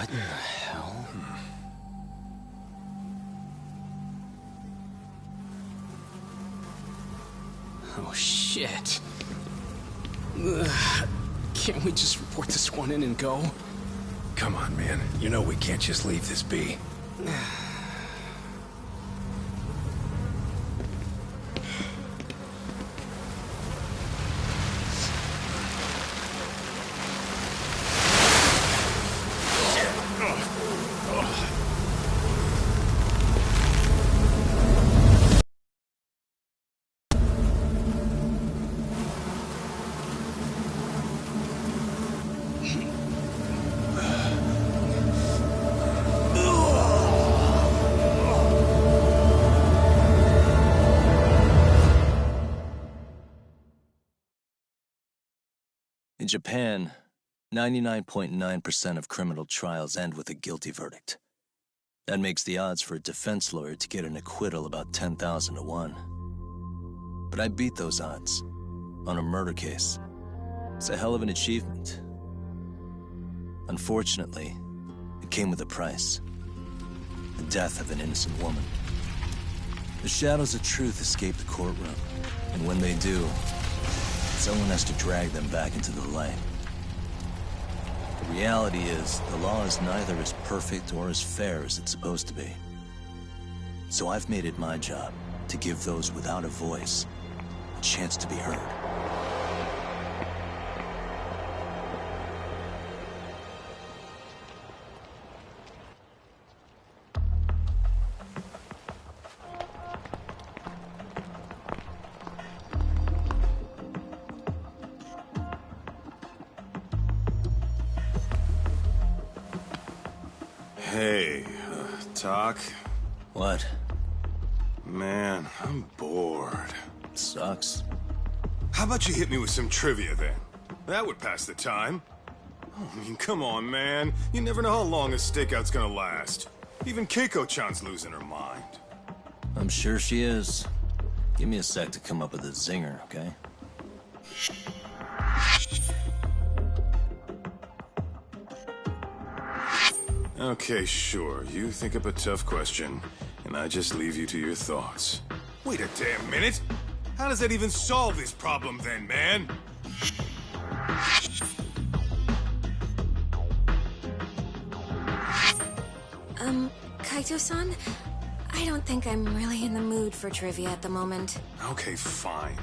What in the hell? Oh, shit. Ugh. Can't we just report this one in and go? Come on, man. You know we can't just leave this be. In Japan, 99.9% of criminal trials end with a guilty verdict. That makes the odds for a defense lawyer to get an acquittal about 10,000 to 1. But I beat those odds on a murder case. It's a hell of an achievement. Unfortunately, it came with a price. The death of an innocent woman. The shadows of truth escape the courtroom, and when they do, someone has to drag them back into the light. The reality is, the law is neither as perfect or as fair as it's supposed to be. So I've made it my job to give those without a voice a chance to be heard. Hey, Doc? What? Man, I'm bored. Sucks. How about you hit me with some trivia then? That would pass the time. Oh, I mean, come on, man. You never know how long a stakeout's gonna last. Even Keiko-chan's losing her mind. I'm sure she is. Give me a sec to come up with a zinger, okay? Okay, sure. You think up a tough question, and I just leave you to your thoughts. Wait a damn minute! How does that even solve this problem then, man? Kaito-san? I don't think I'm really in the mood for trivia at the moment. Okay, fine.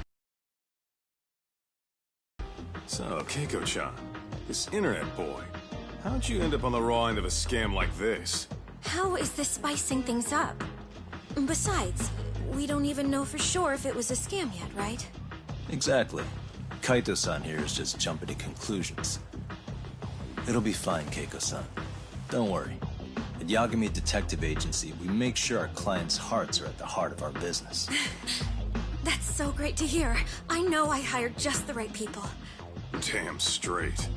So, Keiko-chan, this internet boy, how'd you end up on the raw end of a scam like this? How is this spicing things up? Besides, we don't even know for sure if it was a scam yet, right? Exactly. Kaito-san here is just jumping to conclusions. It'll be fine, Keiko-san. Don't worry. At Yagami Detective Agency, we make sure our clients' hearts are at the heart of our business. That's so great to hear. I know I hired just the right people. Damn straight.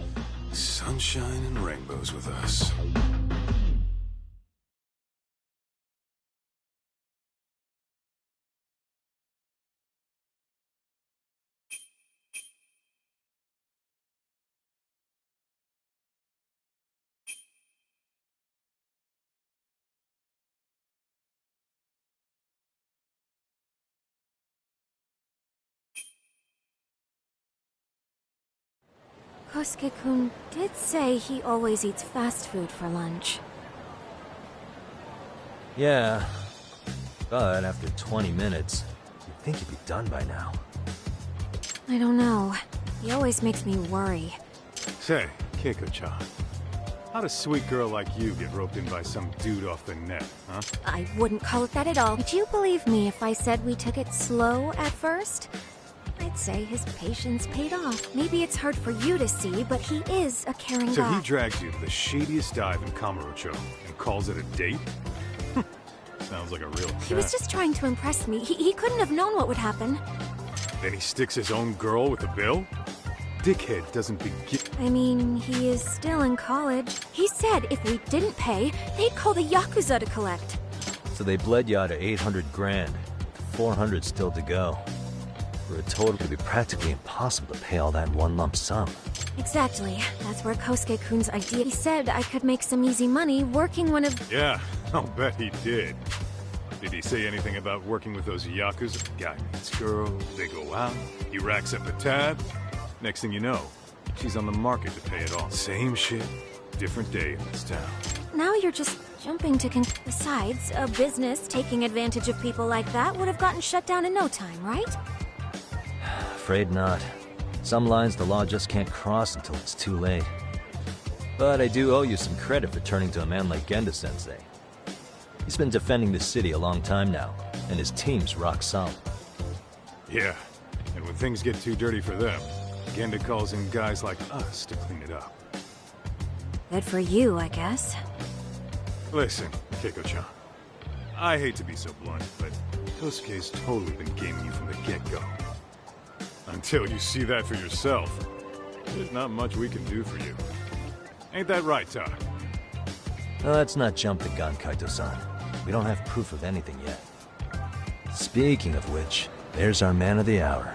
Sunshine and rainbows with us. Kosuke-kun did say he always eats fast food for lunch. Yeah, but after 20 minutes, you'd think he'd be done by now. I don't know. He always makes me worry. Say, Keiko-chan, how'd a sweet girl like you get roped in by some dude off the net, huh? I wouldn't call it that at all. Would you believe me if I said we took it slow at first? I'd say his patience paid off. Maybe it's hard for you to see, but he is a caring So guy. he drags you to the shadiest dive in Kamurocho and calls it a date? Sounds like a real He was just trying to impress me. He couldn't have known what would happen. Then he sticks his own girl with the bill? Dickhead doesn't begin. I mean, he is still in college. He said if we didn't pay, they'd call the Yakuza to collect. So they bled you out of 800 grand. 400 still to go. For a total, it would be practically impossible to pay all that in one lump sum. Exactly. That's where Kosuke-kun's idea. He said I could make some easy money working one of... Yeah, I'll bet he did. Did he say anything about working with those yakuza? Guy meets girl, they go out, he racks up a tab. Next thing you know, she's on the market to pay it all. Same shit, different day in this town. Now you're just jumping to Besides, a business taking advantage of people like that would have gotten shut down in no time, right? Afraid not. Some lines the law just can't cross until it's too late. But I do owe you some credit for turning to a man like Genda-sensei. He's been defending this city a long time now, and his team's rock solid. Yeah, and when things get too dirty for them, Genda calls in guys like us to clean it up. Good for you, I guess. Listen, Keiko-chan. I hate to be so blunt, but Kosuke's totally been gaming you from the get-go. Until you see that for yourself, there's not much we can do for you. Ain't that right, Todd? Well, let's not jump the gun, Kaito-san. We don't have proof of anything yet. Speaking of which, there's our man of the hour.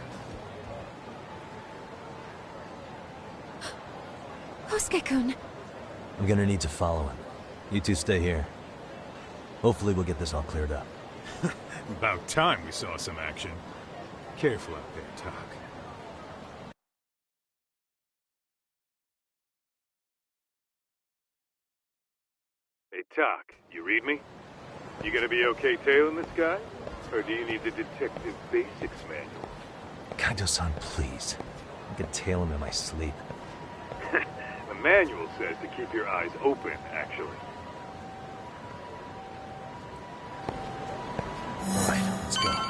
Kosuke-kun! I'm gonna need to follow him. You two stay here. Hopefully we'll get this all cleared up. About time we saw some action. Careful out there, Todd. Hey, Tak, you read me? You gonna be okay tailing this guy? Or do you need the detective basics manual? Kaito-san, please. I can tail him in my sleep. The manual says to keep your eyes open, actually. Alright, let's go.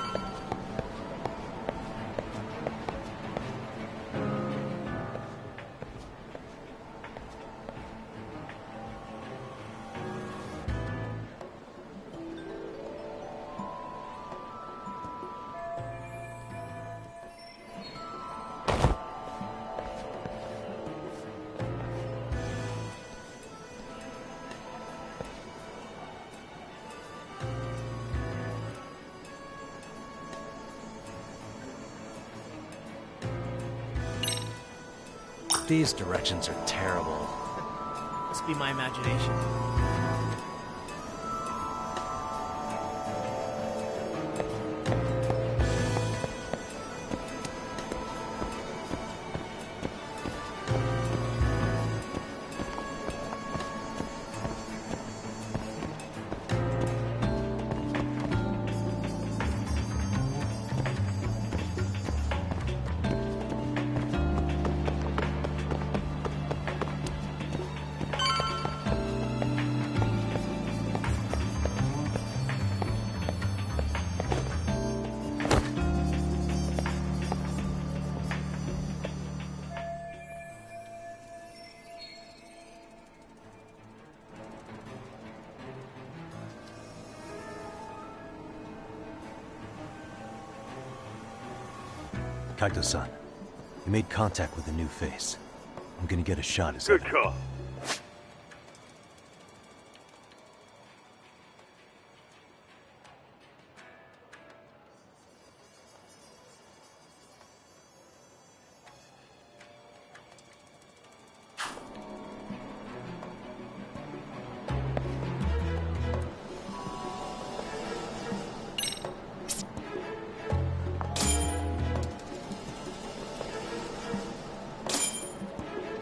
These directions are terrible. Must be my imagination. Kaito-san, you made contact with a new face. I'm gonna get a shot as Good call.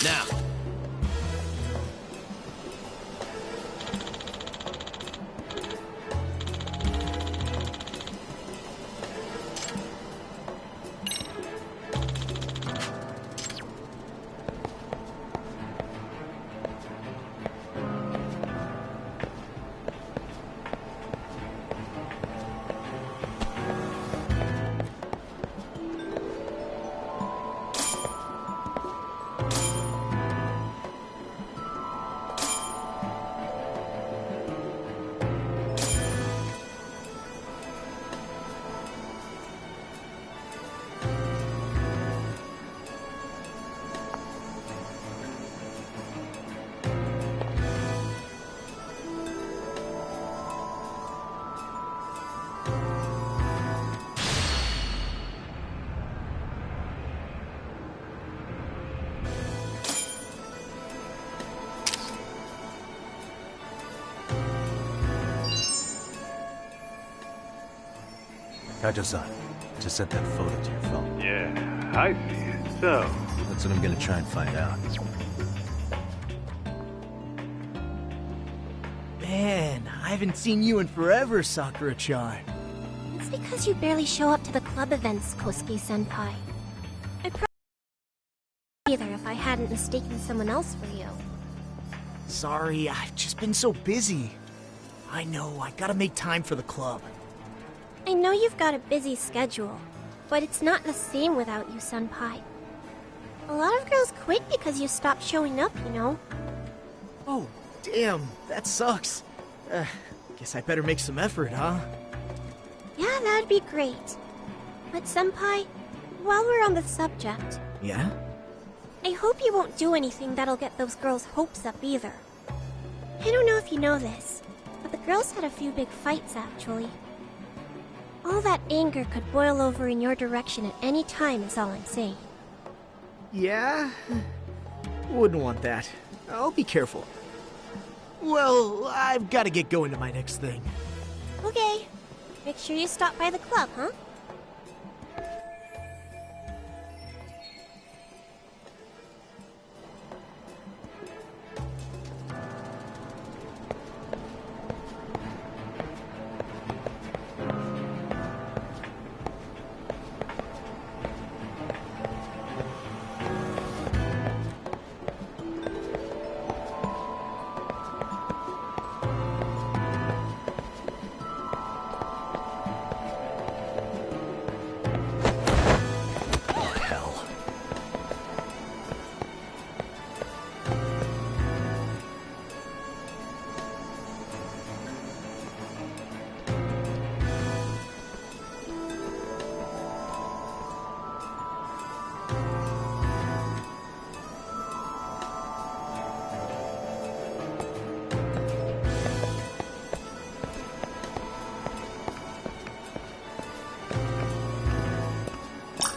Now, Kaito-san, just sent that photo to your phone. Yeah, I see it. So, That's what I'm gonna try and find out. Man, I haven't seen you in forever, Sakura-chan. It's because you barely show up to the club events, Kosuke-senpai. I'd probably either if I hadn't mistaken someone else for you. Sorry, I've just been so busy. I know, I gotta make time for the club. I know you've got a busy schedule, but it's not the same without you, senpai. A lot of girls quit because you stopped showing up, you know? Oh, damn, that sucks. Guess I better make some effort, huh? Yeah, that'd be great. But senpai, while we're on the subject, Yeah? I hope you won't do anything that'll get those girls' hopes up either. I don't know if you know this, but the girls had a few big fights actually. All that anger could boil over in your direction at any time is all I'm saying. Yeah? Wouldn't want that. I'll be careful. Well, I've gotta get going to my next thing. Okay. Make sure you stop by the club, huh?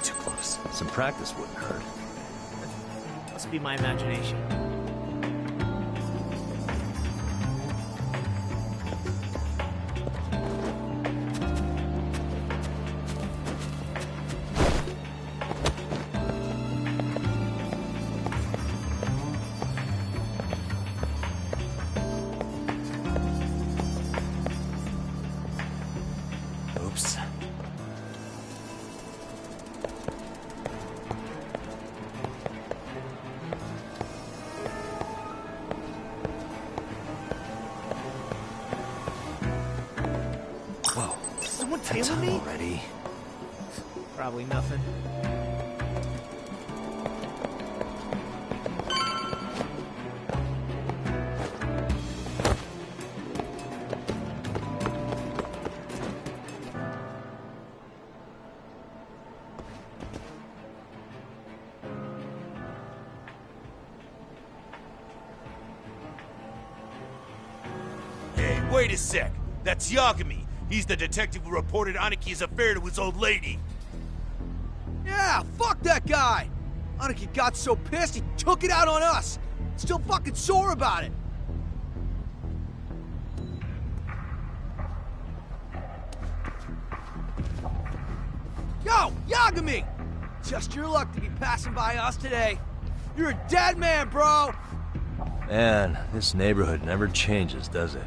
Too close. Some practice wouldn't hurt. Must be my imagination. Oops. Whoa. Someone That tailing time me? already. Probably nothing. Hey, wait a sec. That's Yagami. He's the detective who reported Aniki's affair to his old lady. Yeah, fuck that guy! Aniki got so pissed he took it out on us! Still fucking sore about it! Yo, Yagami! Just your luck to be passing by us today. You're a dead man, bro! Man, this neighborhood never changes, does it?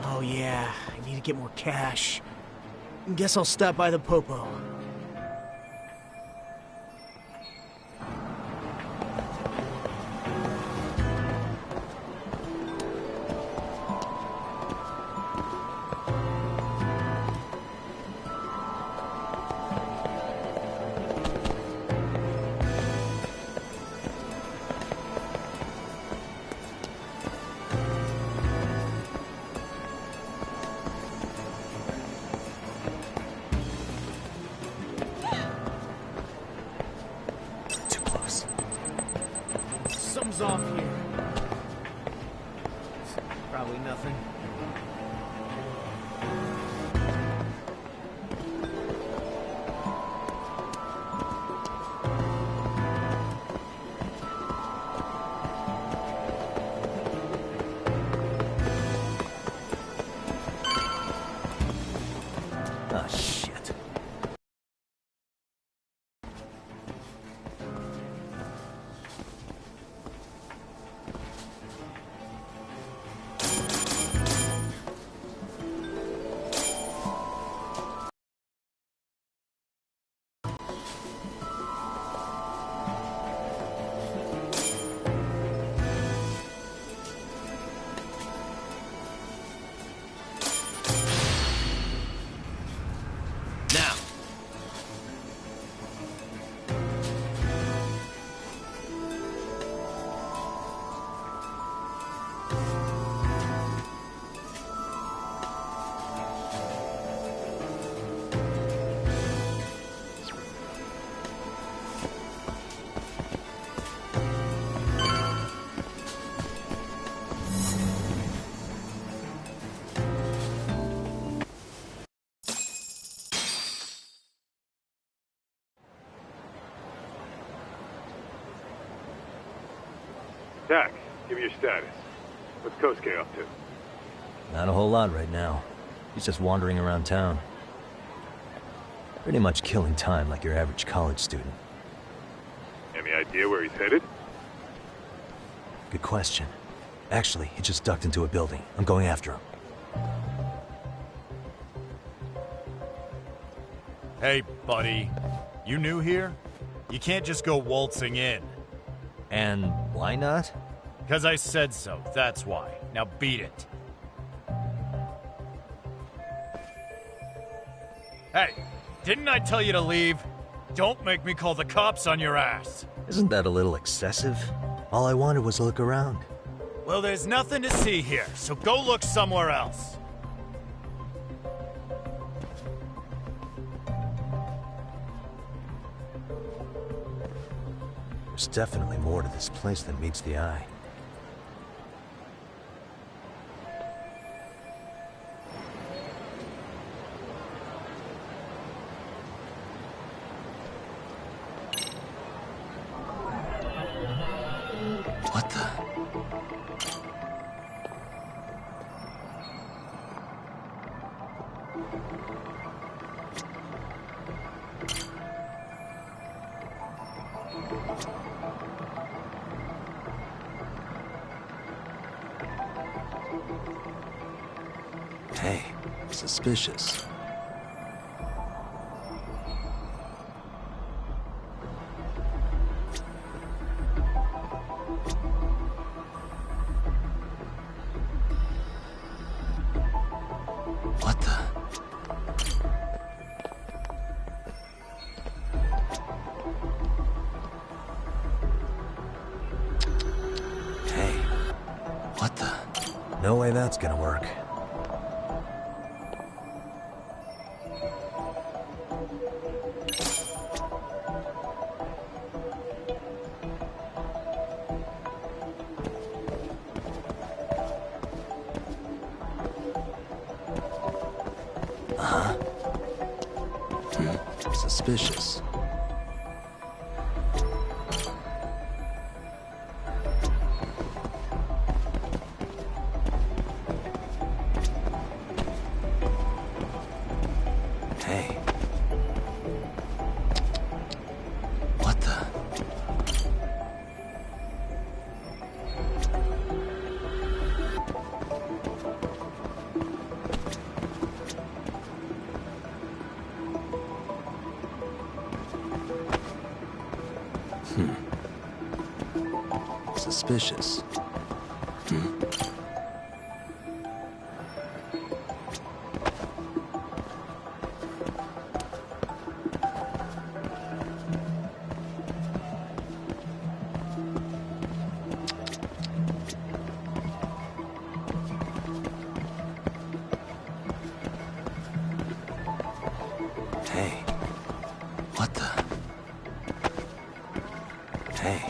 Oh yeah, I need to get more cash. Guess I'll stop by the Popo. Something's off here. Probably nothing. Ah, shit. Now, Dax, give me your status. What's Kosuke up to? Not a whole lot right now. He's just wandering around town. Pretty much killing time like your average college student. Any idea where he's headed? Good question. Actually, he just ducked into a building. I'm going after him. Hey, buddy. You new here? You can't just go waltzing in. And why not? 'Cause I said so, that's why. Now beat it. Hey, didn't I tell you to leave? Don't make me call the cops on your ass. Isn't that a little excessive? All I wanted was to look around. Well, there's nothing to see here, so go look somewhere else. There's definitely more to this place than meets the eye. What the? Hey, suspicious. What the? Hey, what the? No way that's gonna work. Suspicious. Hey. What the? Suspicious. Hey. What the? Hey.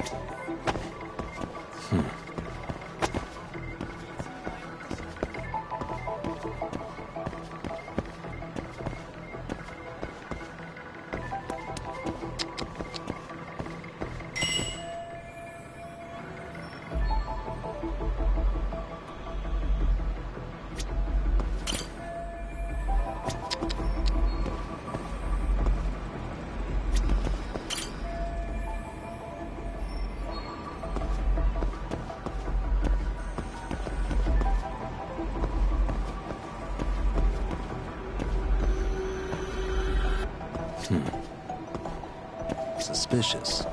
Suspicious.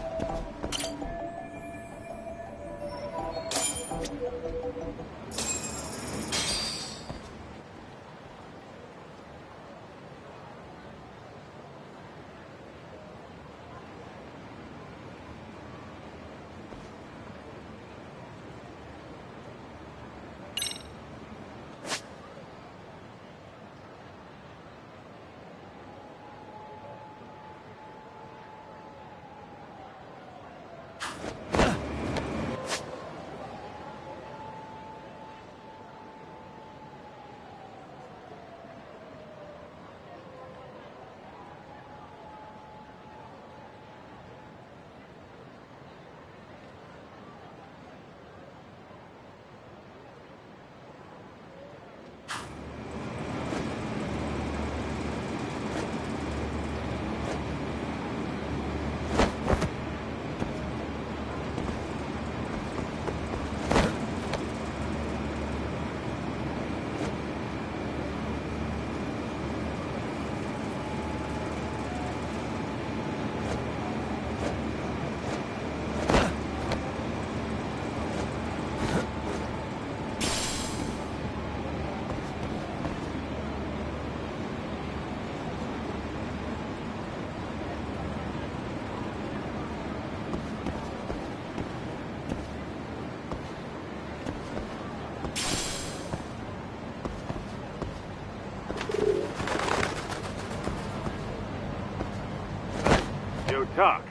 Yo, Doc.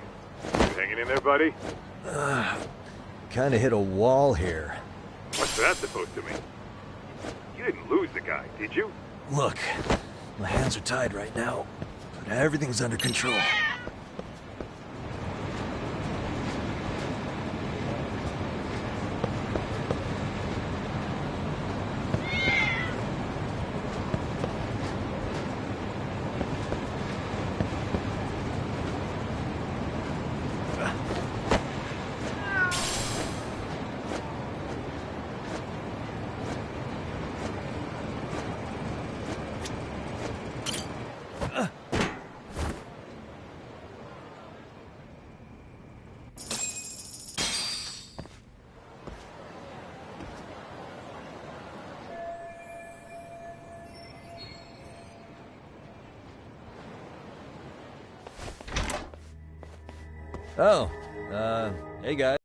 You hanging in there, buddy? Kinda hit a wall here. What's that supposed to mean? You didn't lose the guy, did you? Look, my hands are tied right now, but everything's under control. Oh, hey guys.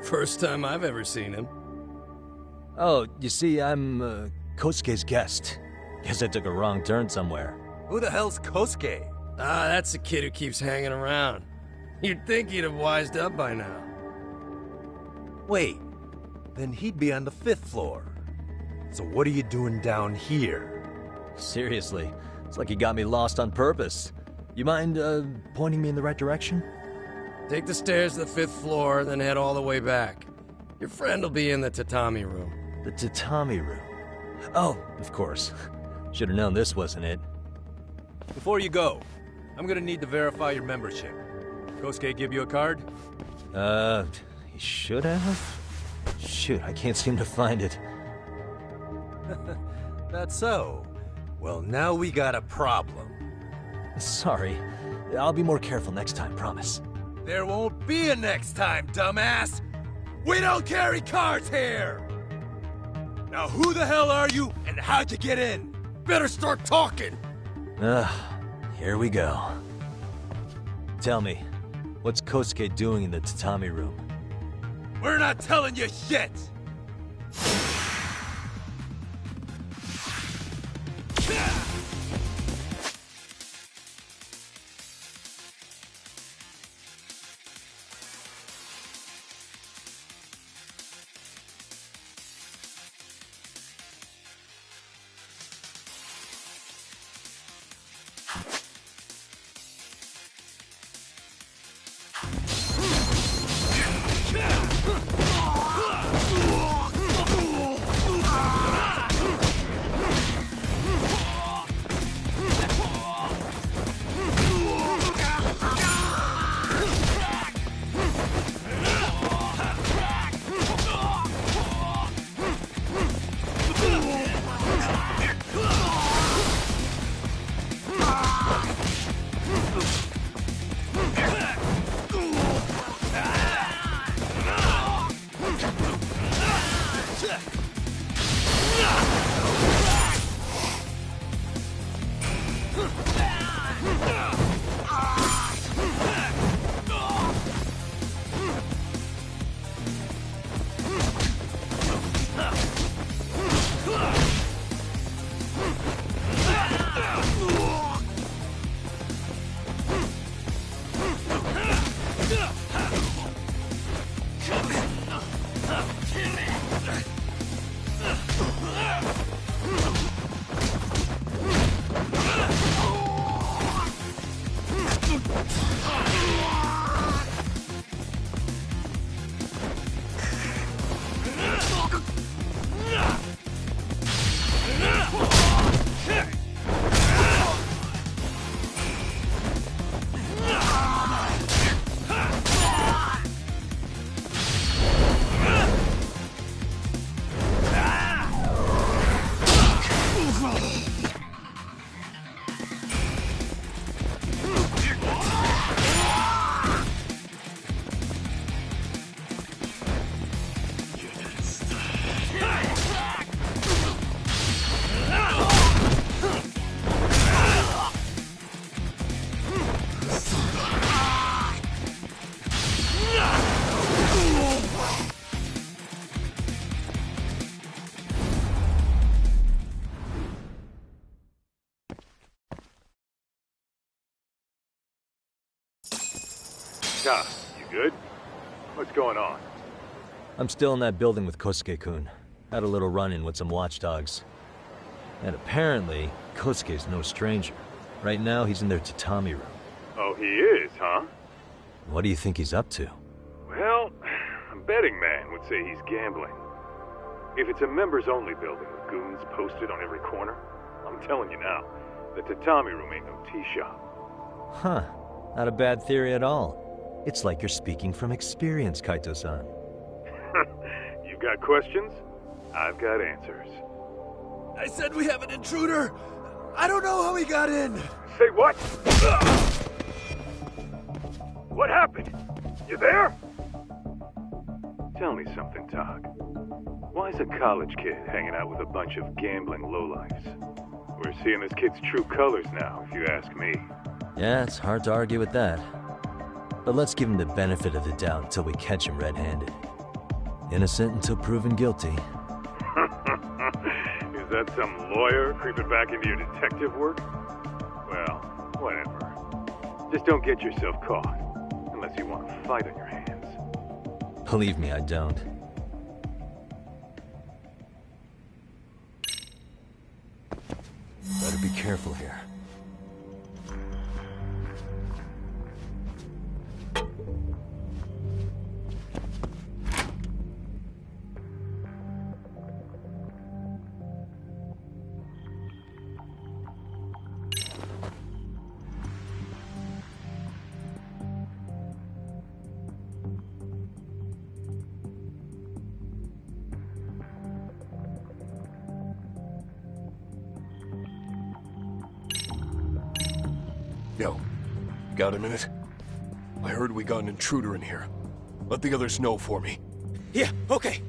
First time I've ever seen him. Oh, you see, I'm, Kosuke's guest. Guess I took a wrong turn somewhere. Who the hell's Kosuke? Ah, that's the kid who keeps hanging around. You'd think he'd have wised up by now. Wait, then he'd be on the 5th floor. So what are you doing down here? Seriously, it's like you got me lost on purpose. You mind, pointing me in the right direction? Take the stairs to the 5th floor, then head all the way back. Your friend will be in the tatami room. The tatami room. Oh, of course. Should have known this wasn't it. Before you go, I'm gonna need to verify your membership. Kosuke give you a card? He should have? Shoot, I can't seem to find it. That's so. Well, now we got a problem. Sorry. I'll be more careful next time, promise. There won't be a next time, dumbass! We don't carry cards here! Now who the hell are you, and how'd you get in? Better start talking! Here we go. Tell me, what's Kosuke doing in the tatami room? We're not telling you shit! Nah, you good? What's going on? I'm still in that building with Kosuke-kun. Had a little run-in with some watchdogs. And apparently, Kosuke's no stranger. Right now, he's in their tatami room. Oh, he is, huh? What do you think he's up to? Well, a betting man would say he's gambling. If it's a members-only building with goons posted on every corner, I'm telling you now, the tatami room ain't no tea shop. Huh. Not a bad theory at all. It's like you're speaking from experience, Kaito-san. You got questions? I've got answers. I said we have an intruder! I don't know how he got in! Say what? What happened? You there? Tell me something, Tog. Why is a college kid hanging out with a bunch of gambling lowlifes? We're seeing this kid's true colors now, if you ask me. Yeah, it's hard to argue with that. But let's give him the benefit of the doubt until we catch him red-handed. Innocent until proven guilty. Is that some lawyer creeping back into your detective work? Well, whatever. Just don't get yourself caught. Unless you want a fight on your hands. Believe me, I don't. Better be careful here. Yo, got a minute? I heard we got an intruder in here. Let the others know for me. Yeah, okay.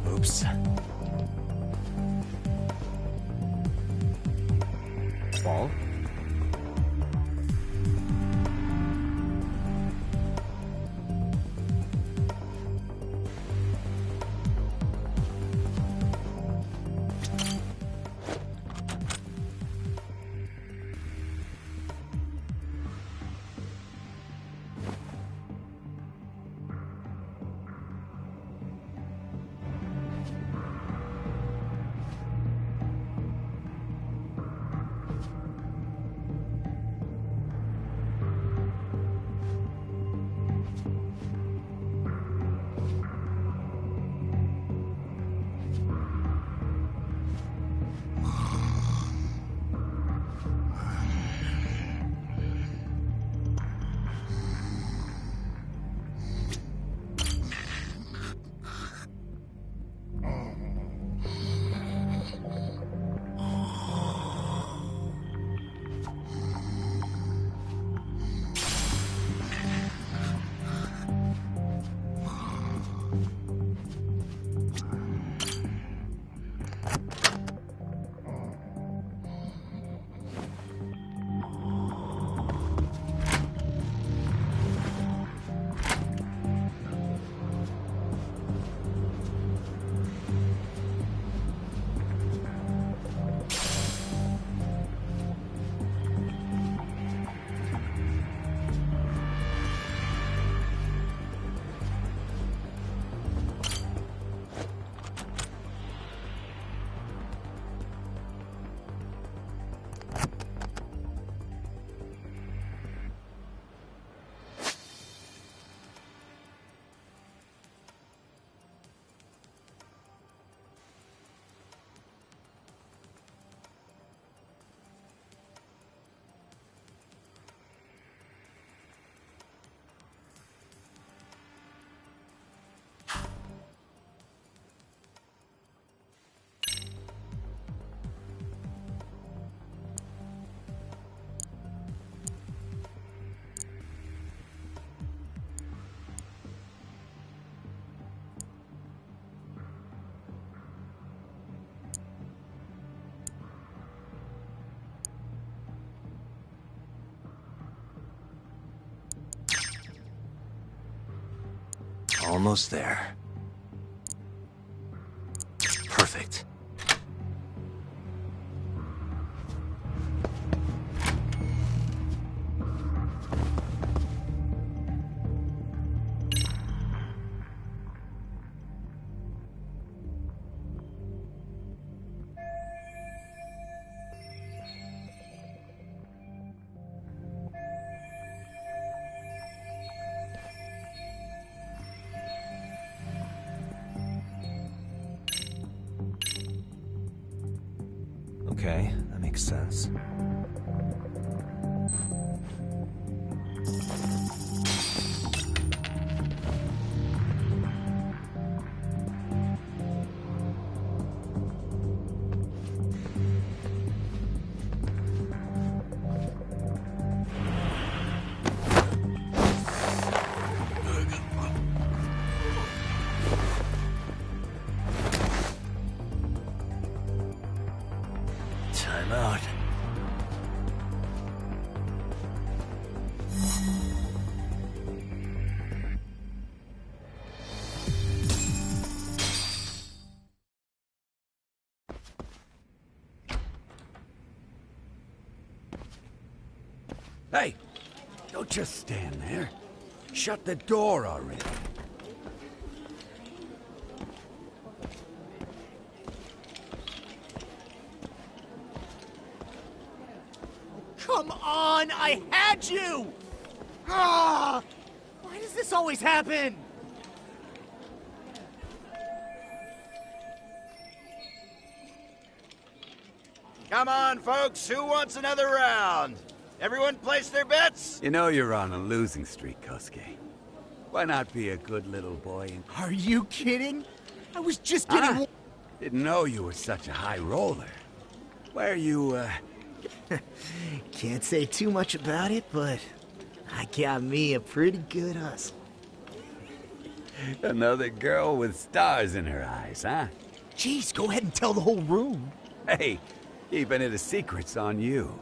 Oops. Fall? Almost there. Perfect. Okay, that makes sense. Time out. Hey, don't just stand there. Shut the door already. Come on, I had you! Ah! Why does this always happen? Come on, folks, who wants another round? Everyone place their bets? You know you're on a losing streak, Kosuke. Why not be a good little boy and... Are you kidding? I was just getting... Didn't know you were such a high roller. Where you, Can't say too much about it, but I got me a pretty good hustle. Another girl with stars in her eyes, huh? Jeez, go ahead and tell the whole room. Hey, keeping it a secret's on you.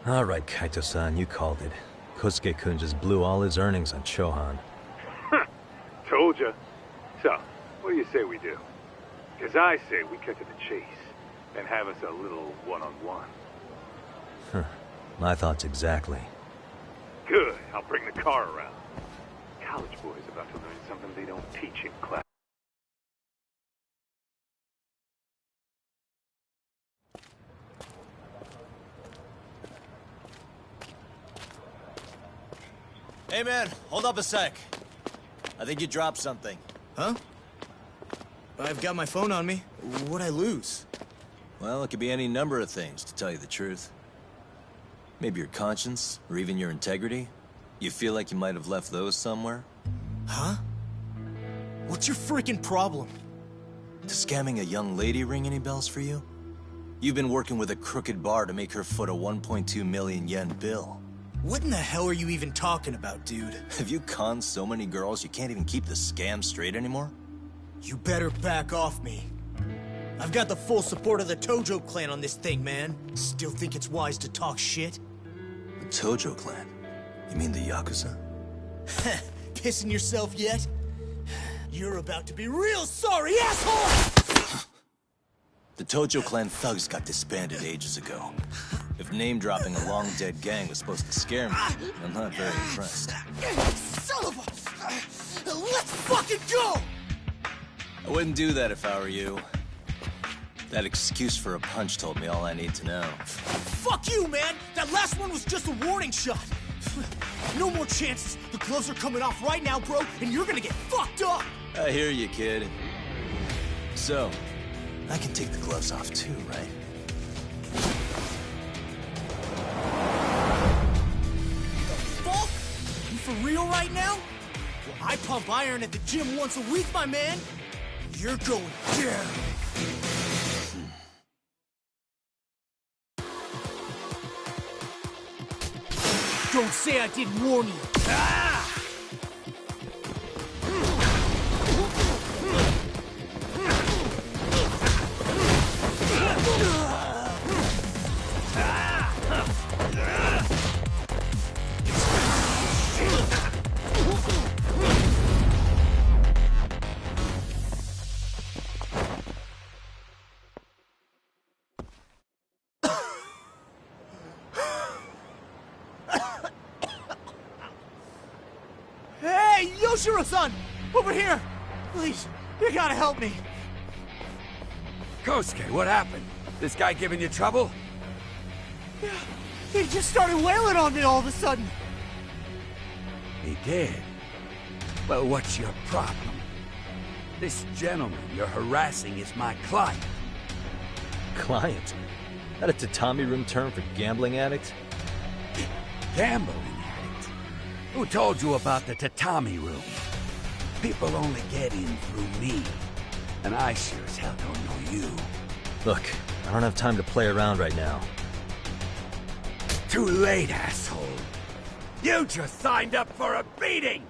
Alright, Kaito-san, you called it. Kosuke-kun just blew all his earnings on Chohan. Told ya. So, what do you say we do? Because I say we cut to the chase and have us a little one-on-one. Huh. My thoughts exactly. Good. I'll bring the car around. College boys about to learn something they don't teach in class. Hey man, hold up a sec. I think you dropped something. Huh? I've got my phone on me. What'd I lose? Well, it could be any number of things, to tell you the truth. Maybe your conscience, or even your integrity. You feel like you might have left those somewhere? Huh? What's your freaking problem? Does scamming a young lady ring any bells for you? You've been working with a crooked bar to make her foot a 1.2 million yen bill. What in the hell are you even talking about, dude? Have you conned so many girls you can't even keep the scam straight anymore? You better back off me. I've got the full support of the Tojo clan on this thing, man. Still think it's wise to talk shit? The Tojo clan? You mean the Yakuza? Pissing yourself yet? You're about to be real sorry, asshole! The Tojo clan thugs got disbanded ages ago. If name-dropping a long-dead gang was supposed to scare me, I'm not very impressed. Son of a... Let's fucking go! I wouldn't do that if I were you. That excuse for a punch told me all I need to know. Fuck you, man! That last one was just a warning shot! No more chances! The gloves are coming off right now, bro, and you're gonna get fucked up! I hear you, kid. So, I can take the gloves off too, right? Fuck? You for real right now? Well, I pump iron at the gym once a week, my man. You're going down. Don't say I didn't warn you. Ah! Yoshiro-san! Over here! Please, you gotta help me. Kosuke, what happened? This guy giving you trouble? Yeah, he just started wailing on me all of a sudden. He did? Well, what's your problem? This gentleman you're harassing is my client. Client? That a tatami room term for gambling addict? Gambling addict? Who told you about the tatami room? People only get in through me. And I sure as hell don't know you. Look, I don't have time to play around right now. Too late, asshole. You just signed up for a beating!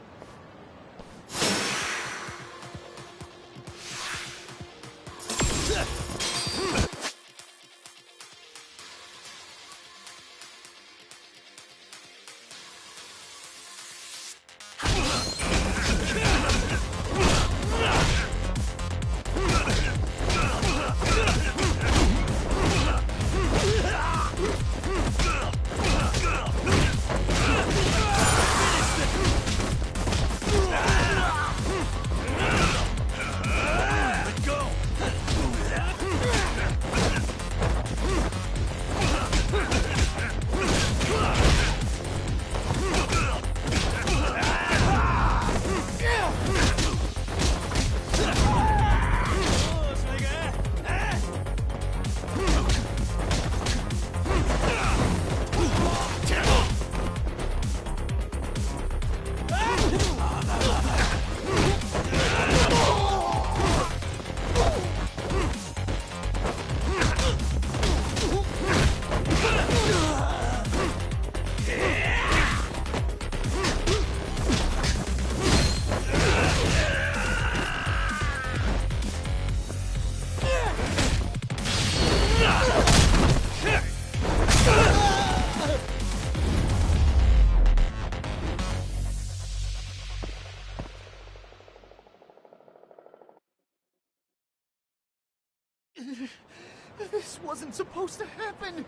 This wasn't supposed to happen.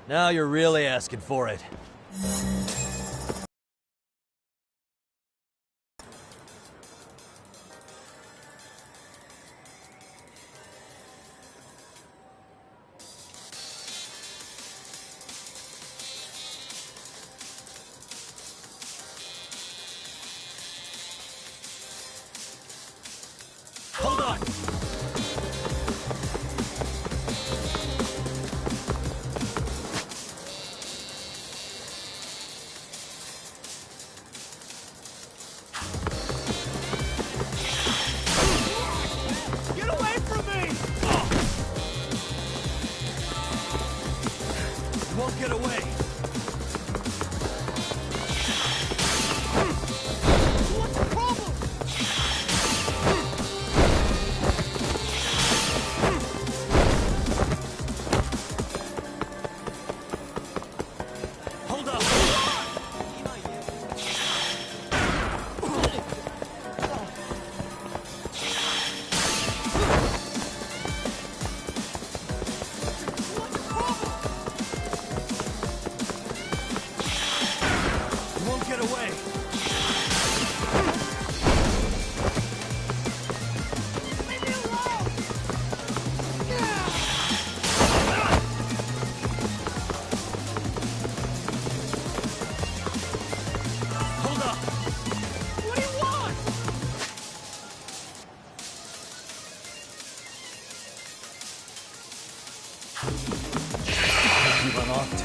Now you're really asking for it. Hold on! Get away from me! You won't get away. What's the problem? Hold up! You won't get away. Leave me alone! Hold up! What do you want? You run off to.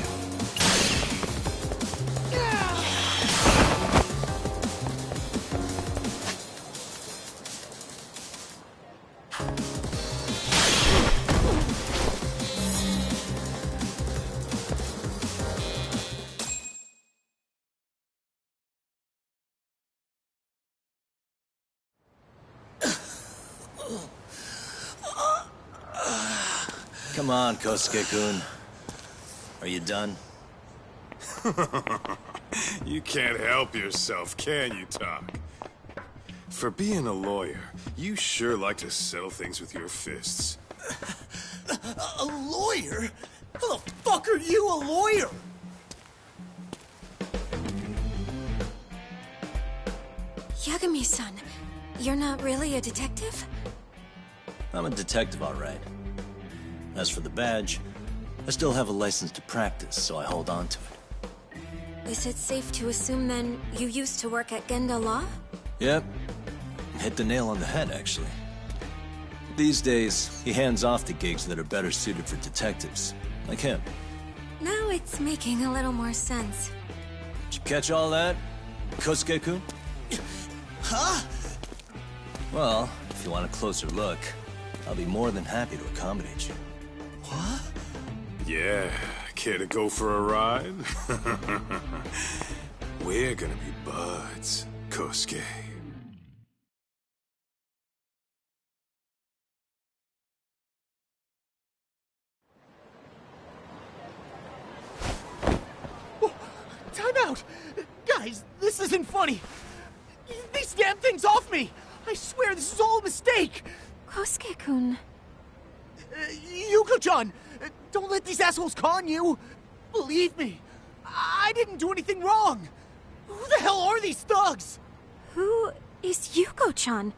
Come on, Kosuke-kun. Are you done? You can't help yourself, can you, Tak? For being a lawyer, you sure like to settle things with your fists. A lawyer? How the fuck are you a lawyer? Yagami-san, you're not really a detective? I'm a detective, all right. As for the badge, I still have a license to practice, so I hold on to it. Is it safe to assume then you used to work at Genda Law? Yep. Hit the nail on the head, actually. These days, he hands off to gigs that are better suited for detectives, like him. Now it's making a little more sense. Did you catch all that, Kosuke-kun? Huh? Well, if you want a closer look, I'll be more than happy to accommodate you. What? Yeah, care to go for a ride? We're gonna be buds, Kosuke. Time out! Guys, this isn't funny! These damn things off me! I swear this is all a mistake! Kosuke-kun... Yuko-chan! Don't let these assholes con you! Believe me, I didn't do anything wrong! Who the hell are these thugs? Who is Yuko-chan?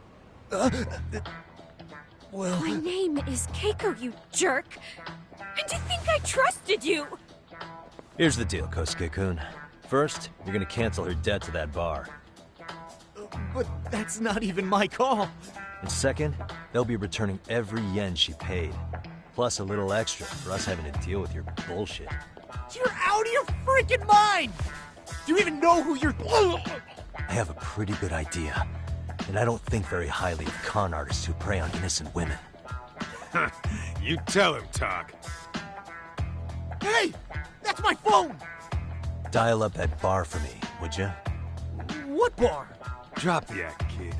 Well... My name is Keiko, you jerk! And you think I trusted you? Here's the deal, Kosuke-kun. First, you're gonna cancel her debt to that bar. But that's not even my call. And second, they'll be returning every yen she paid. Plus a little extra for us having to deal with your bullshit. You're out of your freaking mind! Do you even know who you're... I have a pretty good idea. And I don't think very highly of con artists who prey on innocent women. You tell him, Talk. Hey! That's my phone! Dial up that bar for me, would you? What bar? Drop the act, kid.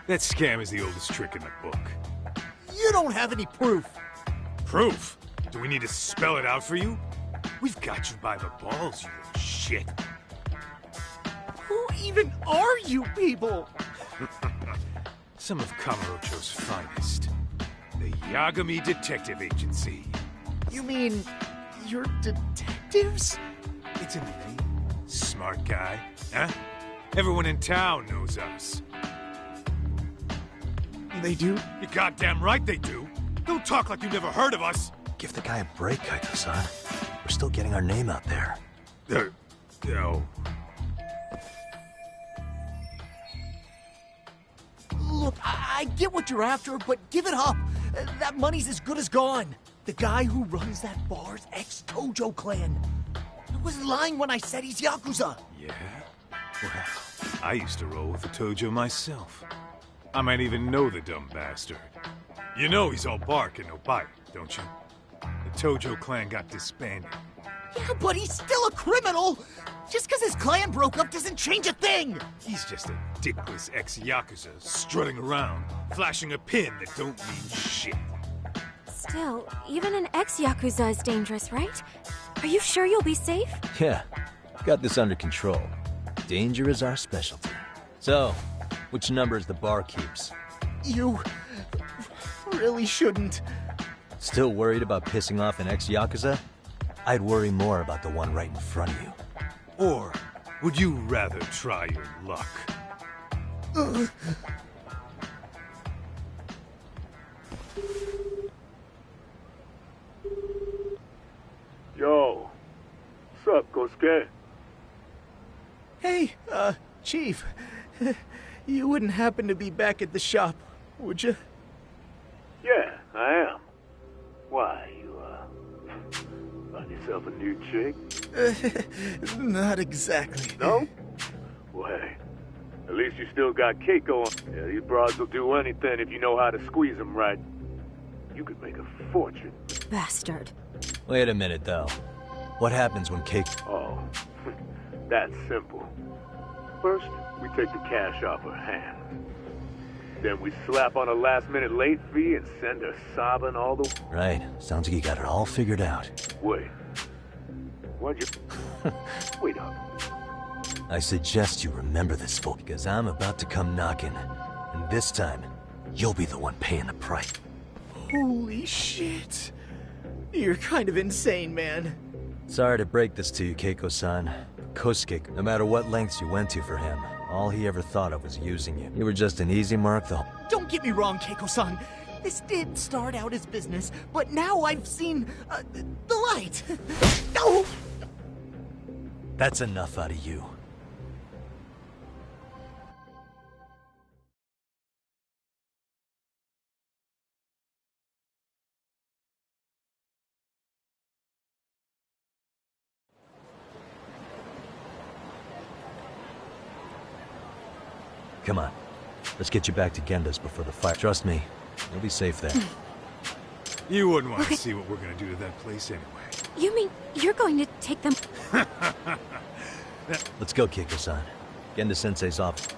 That scam is the oldest trick in the book. You don't have any proof. Proof? Do we need to spell it out for you? We've got you by the balls, you little shit. Who even are you people? Some of Kamurocho's finest. The Yagami Detective Agency. You mean... you're detectives? It's a name. Smart guy, huh? Everyone in town knows us. They do? You're goddamn right they do. Don't talk like you never heard of us. Give the guy a break, Kaito-san. We're still getting our name out there. No. Look, I get what you're after, but give it up. That money's as good as gone. The guy who runs that bar's ex-Tojo clan. I was lying when I said he's Yakuza. Yeah? Well, I used to roll with the Tojo myself. I might even know the dumb bastard. You know he's all bark and no bite, don't you? The Tojo clan got disbanded. Yeah, but he's still a criminal! Just because his clan broke up doesn't change a thing! He's just a dickless ex-Yakuza strutting around, flashing a pin that don't mean shit. Still, even an ex-Yakuza is dangerous, right? Are you sure you'll be safe? Yeah, got this under control. Danger is our specialty. So, which number is the bar keeps? You... really shouldn't. Still worried about pissing off an ex-Yakuza? I'd worry more about the one right in front of you. Or would you rather try your luck? Yo, what's up, Kosuke? Hey, Chief. You wouldn't happen to be back at the shop, would you? Yeah, I am. Why, you, find yourself a new chick? Not exactly. No? Well, hey, at least you still got Keiko on. Yeah, these broads will do anything if you know how to squeeze them right. You could make a fortune. Bastard. Wait a minute, though. What happens when Cake... Oh, that's simple. First, we take the cash off her hand. Then we slap on a last-minute late fee and send her sobbing all the... Right. Sounds like you got it all figured out. Wait. Why'd you... Wait up. I suggest you remember this, folk, because I'm about to come knocking. And this time, you'll be the one paying the price. Holy shit. You're kind of insane, man. Sorry to break this to you, Keiko-san. Kosuke, no matter what lengths you went to for him, All he ever thought of was using you. You were just an easy mark, though. Don't get me wrong, Keiko-san. This did start out as business, but now I've seen the light. No! That's enough out of you. Come on. Let's get you back to Genda's before the fire. Trust me, you'll be safe there. You wouldn't want to see what we're gonna do to that place anyway. You mean you're going to take them? Let's go, Keiko-san. Genda-sensei's off.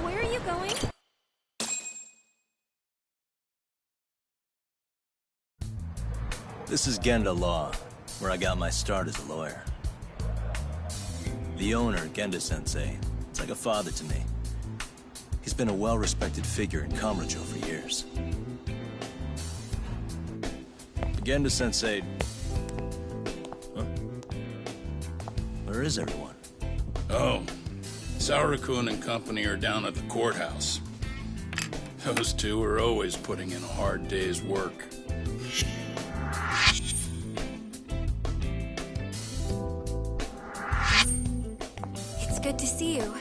Where are you going? This is Genda Law, where I got my start as a lawyer. The owner, Genda-sensei, is like a father to me. He's been a well-respected figure in Kamurocho for years. Genda-sensei... Huh? Where is everyone? Oh, Saura-kun and company are down at the courthouse. Those two are always putting in a hard day's work. It's good to see you.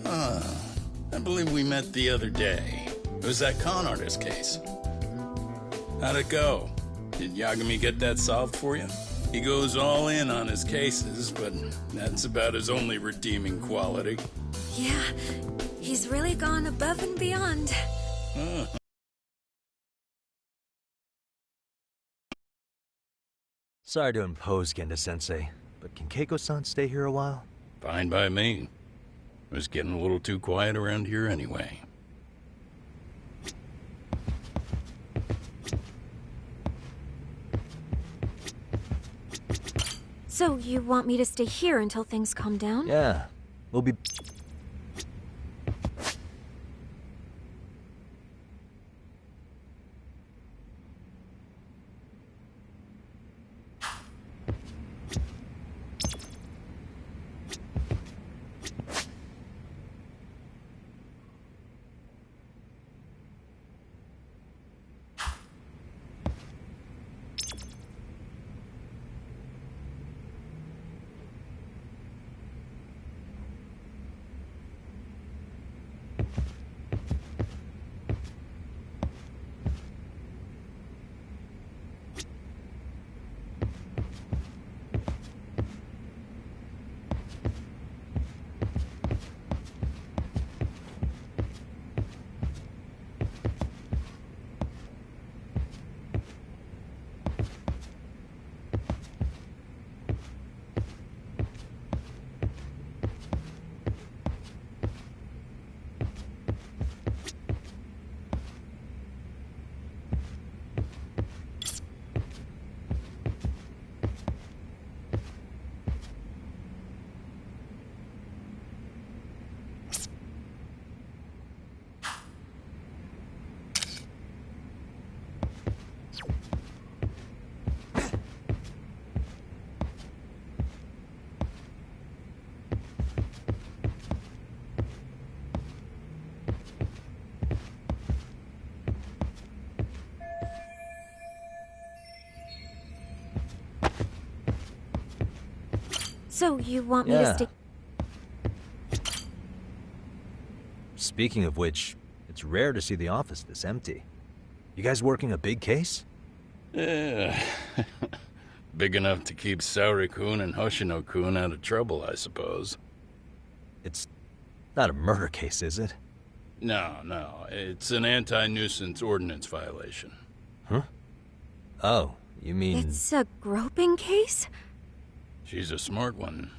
I believe we met the other day. It was that con artist case. How'd it go? Did Yagami get that solved for you? He goes all in on his cases, but that's about his only redeeming quality. Yeah, he's really gone above and beyond. Sorry to impose, Genda-sensei, but can Keiko-san stay here a while? Fine by me. It was getting a little too quiet around here anyway. So you want me to stay here until things calm down? Yeah, we'll be... So you want me to stay... Speaking of which, it's rare to see the office this empty. You guys working a big case? Yeah. Big enough to keep Saori-kun and Hoshino-kun out of trouble, I suppose. It's not a murder case, is it? No. It's an anti-nuisance ordinance violation. Huh? Oh, you mean... It's a groping case? She's a smart one.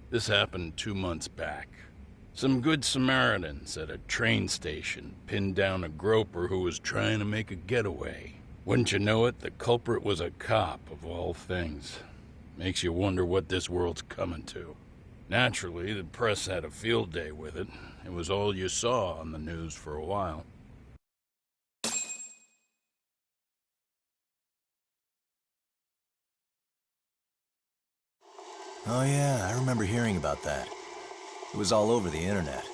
This happened 2 months back. Some good Samaritans at a train station pinned down a groper who was trying to make a getaway. Wouldn't you know it, the culprit was a cop, of all things. Makes you wonder what this world's coming to. Naturally, the press had a field day with it. It was all you saw on the news for a while. Oh yeah, I remember hearing about that. It was all over the internet.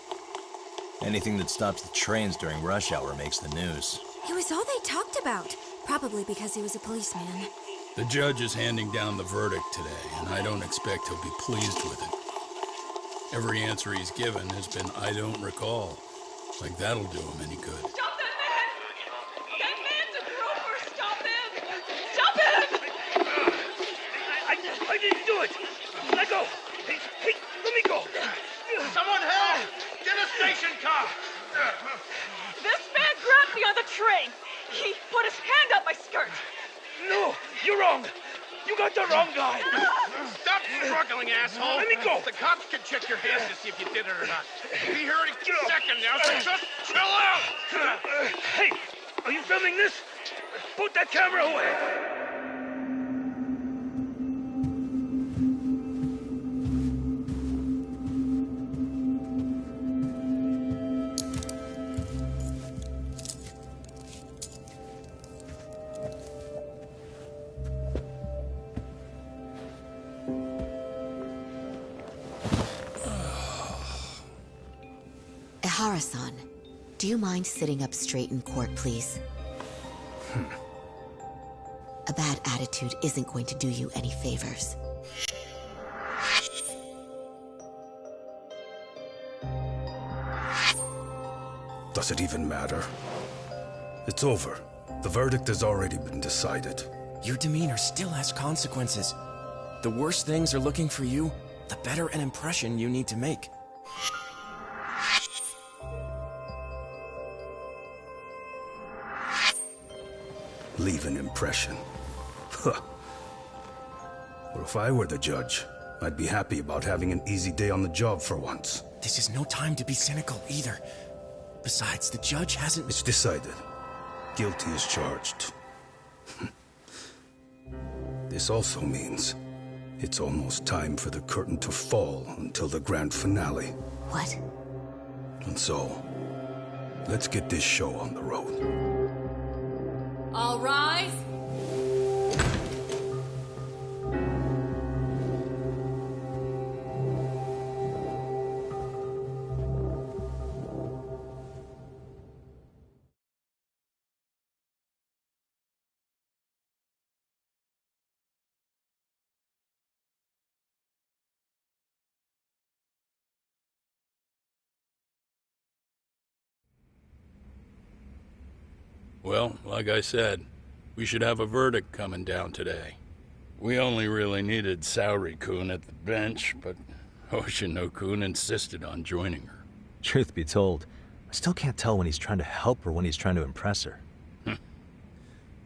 Anything that stops the trains during rush hour makes the news. It was all they talked about. Probably because he was a policeman. The judge is handing down the verdict today, and I don't expect he'll be pleased with it. Every answer he's given has been, I don't recall. Like that'll do him any good. Stop that man! That man's a groper! Stop him! Stop him! I didn't do it! Let go! Hey, let me go! Someone help! Get a station car! This man grabbed me on the train! He put his hand up my skirt! No! You're wrong! You got the wrong guy! Stop struggling, asshole! Let me go! The cops can check your hands to see if you did it or not. We'll be here any second now, so just chill out! Hey! Are you filming this? Put that camera away! Ihara-san, do you mind sitting up straight in court, please? A bad attitude isn't going to do you any favors. Does it even matter? It's over. The verdict has already been decided. Your demeanor still has consequences. The worse things are looking for you, the better an impression you need to make. Leave an impression. Huh. Well, if I were the judge, I'd be happy about having an easy day on the job for once. This is no time to be cynical either. Besides, the judge hasn't... It's decided. Guilty is charged. This also means it's almost time for the curtain to fall until the grand finale. What? And so, let's get this show on the road. All rise. Well, like I said, we should have a verdict coming down today. We only really needed Saori-kun at the bench, but Hoshino-kun insisted on joining her. Truth be told, I still can't tell when he's trying to help or when he's trying to impress her.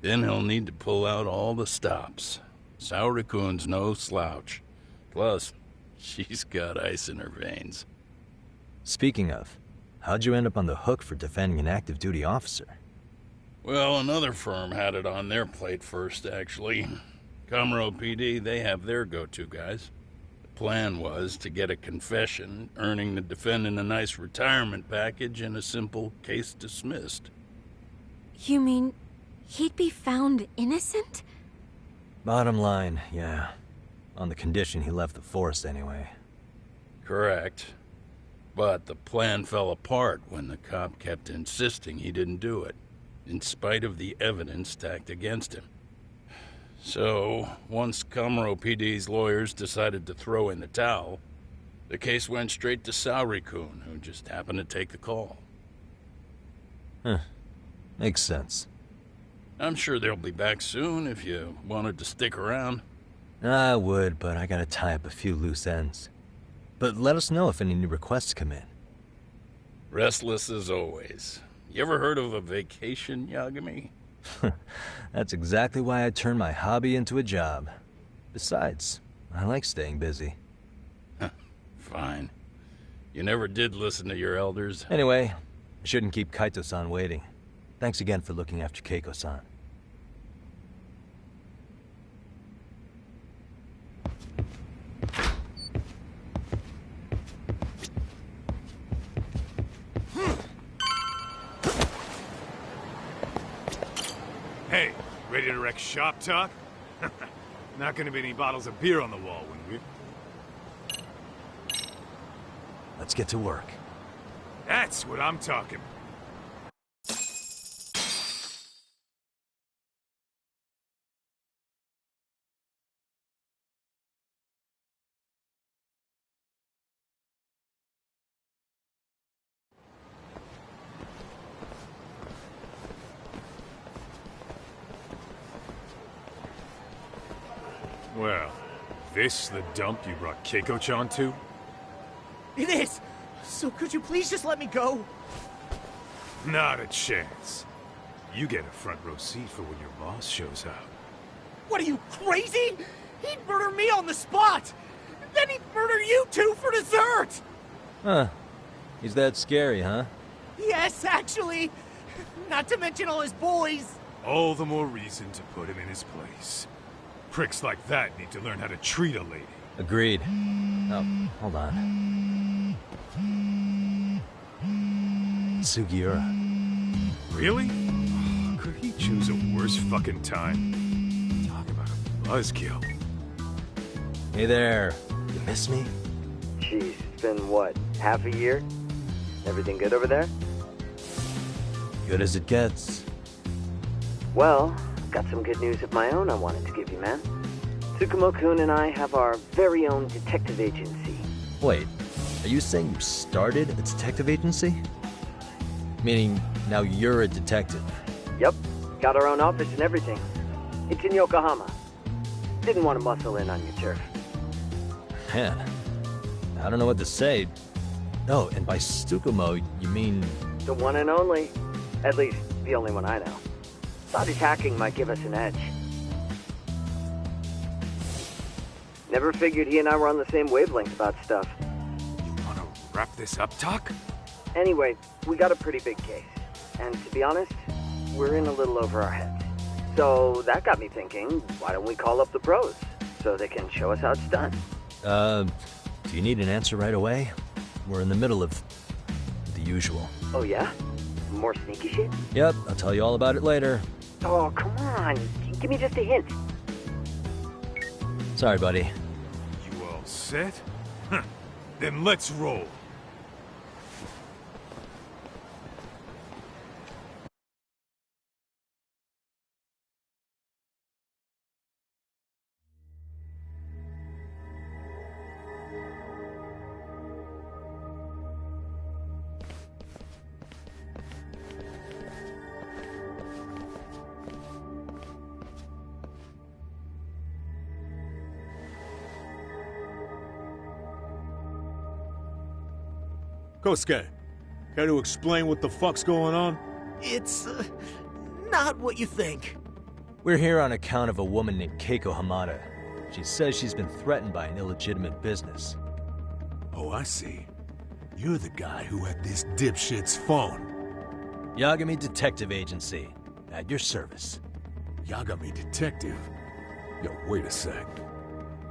Then he'll need to pull out all the stops. Saori-kun's no slouch. Plus, she's got ice in her veins. Speaking of, how'd you end up on the hook for defending an active duty officer? Well, another firm had it on their plate first, actually. Kamuro PD, they have their go-to guys. The plan was to get a confession, earning the defendant a nice retirement package and a simple case dismissed. You mean he'd be found innocent? Bottom line, yeah. On the condition he left the force anyway. Correct. But the plan fell apart when the cop kept insisting he didn't do it, in spite of the evidence stacked against him. So, once Kamuro PD's lawyers decided to throw in the towel, the case went straight to Saori-kun, who just happened to take the call. Huh. Makes sense. I'm sure they'll be back soon if you wanted to stick around. I would, but I gotta tie up a few loose ends. But let us know if any new requests come in. Restless as always. You ever heard of a vacation, Yagami? That's exactly why I turned my hobby into a job. Besides, I like staying busy. Fine. You never did listen to your elders. Anyway, I shouldn't keep Kaito-san waiting. Thanks again for looking after Keiko-san. Hey, ready to wreck shop talk? Not gonna be any bottles of beer on the wall when we... Let's get to work. That's what I'm talking about. Well, this the dump you brought Keiko-chan to? It is! So could you please just let me go? Not a chance. You get a front row seat for when your boss shows up. What are you, crazy? He'd murder me on the spot! Then he'd murder you two for dessert! Huh. He's that scary, huh? Yes, actually. Not to mention all his boys. All the more reason to put him in his place. Pricks like that need to learn how to treat a lady. Agreed. Oh, hold on. Sugiura. Really? Could he choose a worse fucking time? Talk about a buzzkill. Hey there. You miss me? Jeez, it's been what, half a year? Everything good over there? Good as it gets. Well, I've got some good news of my own I wanted to give you, man. Tsukumo-kun and I have our very own detective agency. Wait, are you saying you started a detective agency? Meaning, now you're a detective? Yep, got our own office and everything. It's in Yokohama. Didn't want to muscle in on your turf. Man, I don't know what to say. Oh, and by Tsukumo, you mean... The one and only. At least, the only one I know. Thought his hacking might give us an edge. Never figured he and I were on the same wavelength about stuff. You wanna wrap this up, Doc? Anyway, we got a pretty big case. And to be honest, we're in a little over our heads. So that got me thinking, why don't we call up the pros? So they can show us how it's done. Do you need an answer right away? We're in the middle of the usual. Oh yeah? More sneaky shit? Yep, I'll tell you all about it later. Oh, come on. Give me just a hint. Sorry, buddy. You all set? Then let's roll. Kosuke, care to explain what the fuck's going on? It's, not what you think. We're here on account of a woman named Keiko Hamada. She says she's been threatened by an illegitimate business. Oh, I see. You're the guy who had this dipshit's phone. Yagami Detective Agency. At your service. Yagami Detective? Yo, wait a sec.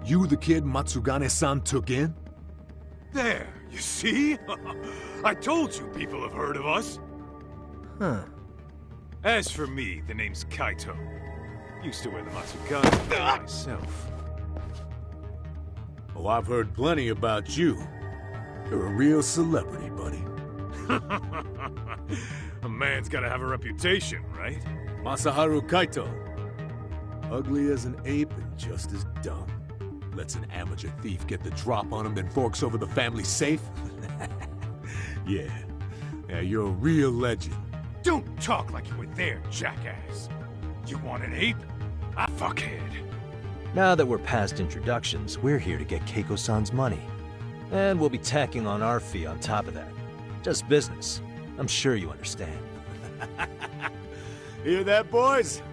You the kid Matsugane-san took in? There, you see? I told you people have heard of us. Huh. As for me, the name's Kaito. Used to wear the Matsugane myself. Oh, I've heard plenty about you. You're a real celebrity, buddy. A man's gotta have a reputation, right? Masaharu Kaito. Ugly as an ape and just as dumb. Lets an amateur thief get the drop on him, then forks over the family safe? Yeah, you're a real legend. Don't talk like you were there, jackass. You want an ape? Ah, fuckhead. Now that we're past introductions, we're here to get Keiko-san's money. And we'll be tacking on our fee on top of that. Just business. I'm sure you understand. Hear that, boys?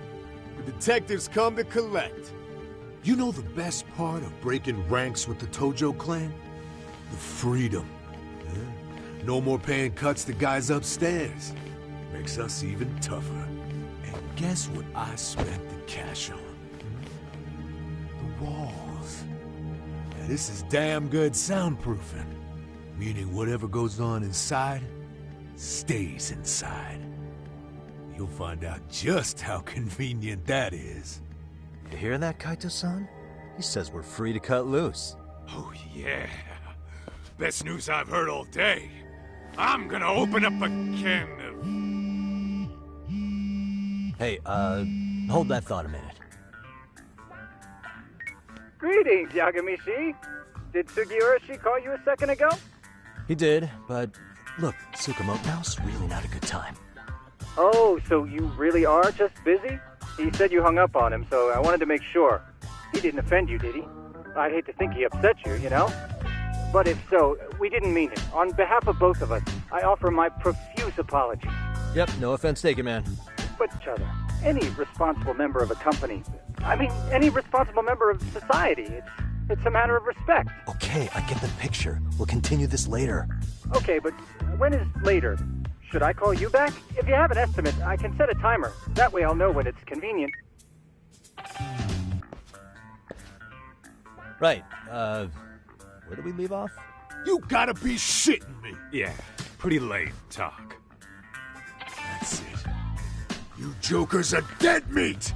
The detectives come to collect. You know the best part of breaking ranks with the Tojo clan? The freedom. Yeah. No more paying cuts to guys upstairs. Makes us even tougher. And guess what I spent the cash on? The walls. Now, this is damn good soundproofing. Meaning whatever goes on inside, stays inside. You'll find out just how convenient that is. You hear that, Kaito-san? He says we're free to cut loose. Oh, yeah. best news I've heard all day. I'm gonna open up a can of... Hey, hold that thought a minute. Greetings, Yagami-shi. Did Sugiura-shi call you a second ago? He did, but look, Tsukumo, now's really not a good time. Oh, so you really are just busy? He said you hung up on him, so I wanted to make sure. He didn't offend you, did he? I'd hate to think he upset you, you know? But if so, we didn't mean it. On behalf of both of us, I offer my profuse apologies. Yep, no offense taken, man. But each other. Any responsible member of a company, I mean, any responsible member of society, it's a matter of respect. Okay, I get the picture. We'll continue this later. Okay, but when is later? Should I call you back? If you have an estimate, I can set a timer. That way I'll know when it's convenient. Right, where do we leave off? You gotta be shitting me! Yeah, pretty lame talk. That's it. You jokers are dead meat!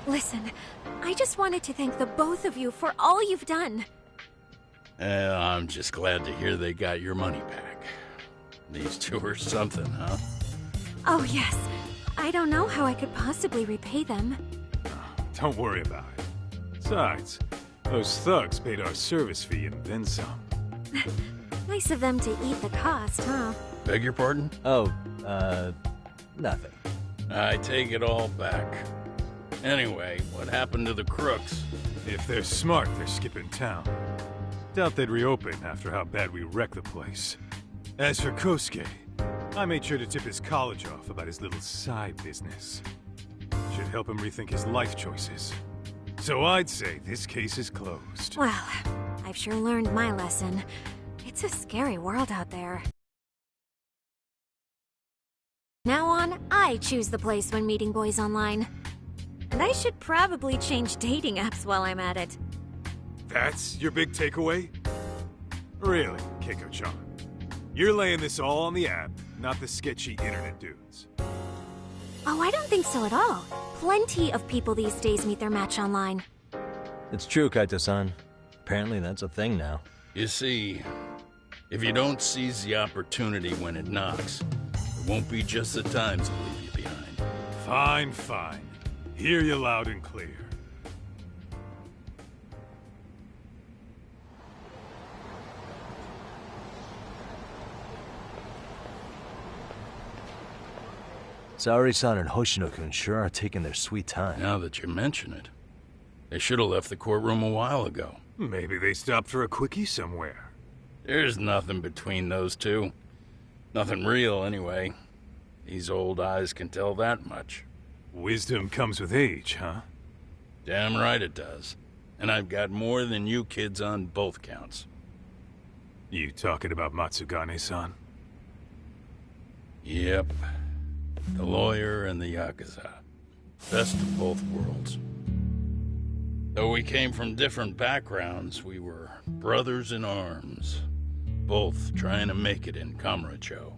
Listen, I just wanted to thank the both of you for all you've done. I'm just glad to hear they got your money back. These two are something, huh? Oh, yes. I don't know how I could possibly repay them. Don't worry about it. Besides, those thugs paid our service fee and then some. Nice of them to eat the cost, huh? Beg your pardon? Oh, nothing. I take it all back. Anyway, what happened to the crooks? If they're smart, they're skipping town. Doubt they'd reopen after how bad we wrecked the place. As for Kosuke, I made sure to tip his college off about his little side business. Should help him rethink his life choices. So I'd say this case is closed. Well, I've sure learned my lesson. It's a scary world out there. Now on, I choose the place when meeting boys online. And I should probably change dating apps while I'm at it. That's your big takeaway? Really, Keiko-chan? You're laying this all on the app, not the sketchy internet dudes. Oh, I don't think so at all. Plenty of people these days meet their match online. It's true, Kaito-san. Apparently that's a thing now. You see, if you don't seize the opportunity when it knocks, it won't be just the times that leave you behind. Fine, fine. Hear you loud and clear. Saori-san and Hoshino-kun sure are taking their sweet time. Now that you mention it, they should have left the courtroom a while ago. Maybe they stopped for a quickie somewhere. There's nothing between those two. Nothing real, anyway. These old eyes can tell that much. Wisdom comes with age, huh? Damn right it does. And I've got more than you kids on both counts. You talking about Matsugane-san? Yep. The lawyer and the Yakuza. Best of both worlds. Though we came from different backgrounds, we were brothers in arms. Both trying to make it in Kamurocho.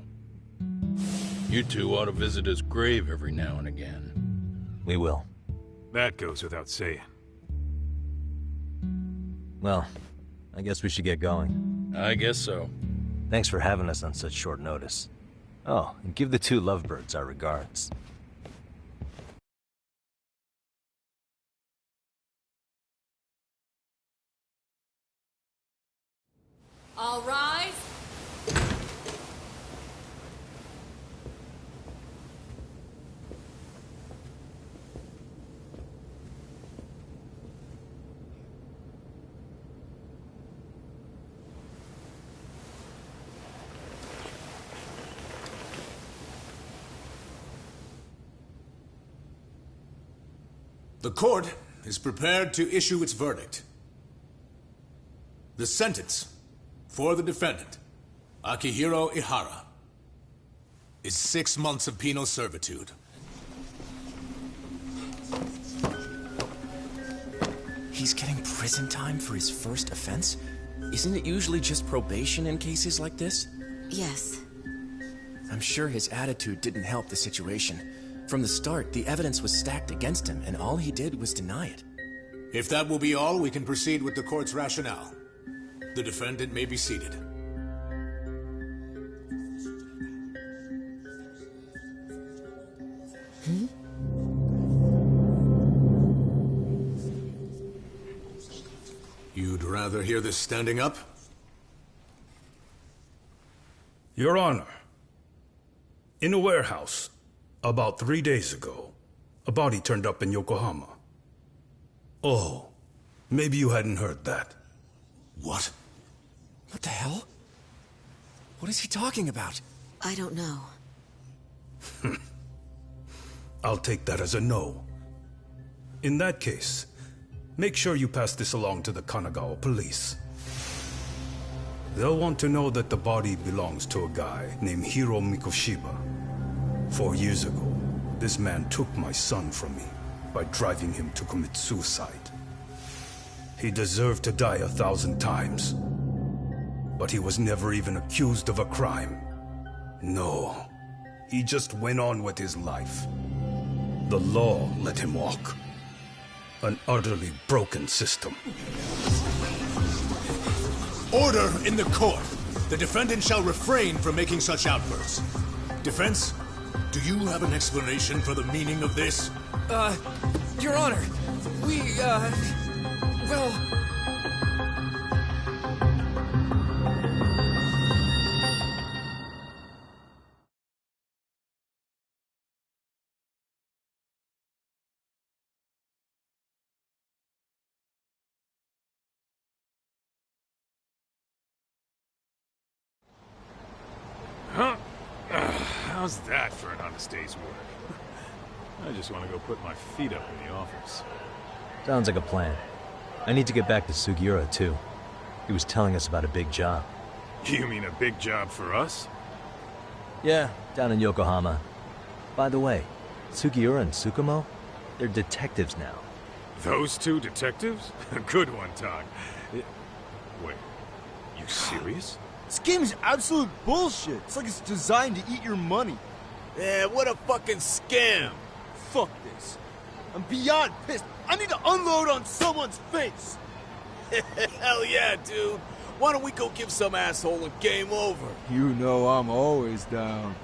You two ought to visit his grave every now and again. We will. That goes without saying. Well, I guess we should get going. I guess so. Thanks for having us on such short notice. Oh, and give the two lovebirds our regards. All rise. The court is prepared to issue its verdict. The sentence for the defendant, Akihiro Ihara, is 6 months of penal servitude. He's getting prison time for his first offense? Isn't it usually just probation in cases like this? Yes. I'm sure his attitude didn't help the situation. From the start, the evidence was stacked against him, and all he did was deny it. If that will be all, we can proceed with the court's rationale. The defendant may be seated. You'd rather hear this standing up? Your Honor, in a warehouse, about 3 days ago, a body turned up in Yokohama. Oh, maybe you hadn't heard that. What? What the hell? What is he talking about? I don't know. I'll take that as a no. In that case, make sure you pass this along to the Kanagawa police. They'll want to know that the body belongs to a guy named Hiro Mikoshiba. 4 years ago, this man took my son from me by driving him to commit suicide. He deserved to die 1,000 times. But he was never even accused of a crime. No, he just went on with his life. The law let him walk. An utterly broken system. Order in the court! The defendant shall refrain from making such outbursts. Defense, do you have an explanation for the meaning of this? Your Honor, well... Huh? How's that for an honest day's work? I just want to go put my feet up in the office. Sounds like a plan. I need to get back to Sugiura, too. He was telling us about a big job. You mean a big job for us? Yeah, down in Yokohama. By the way, Sugiura and Tsukumo, they're detectives now. Those two detectives? Good one, Todd. Wait, you serious? This game is absolute bullshit. It's like it's designed to eat your money. Yeah, what a fucking scam. Fuck this. I'm beyond pissed. I need to unload on someone's face. Hell yeah, dude. Why don't we go give some asshole a game over? You know I'm always down.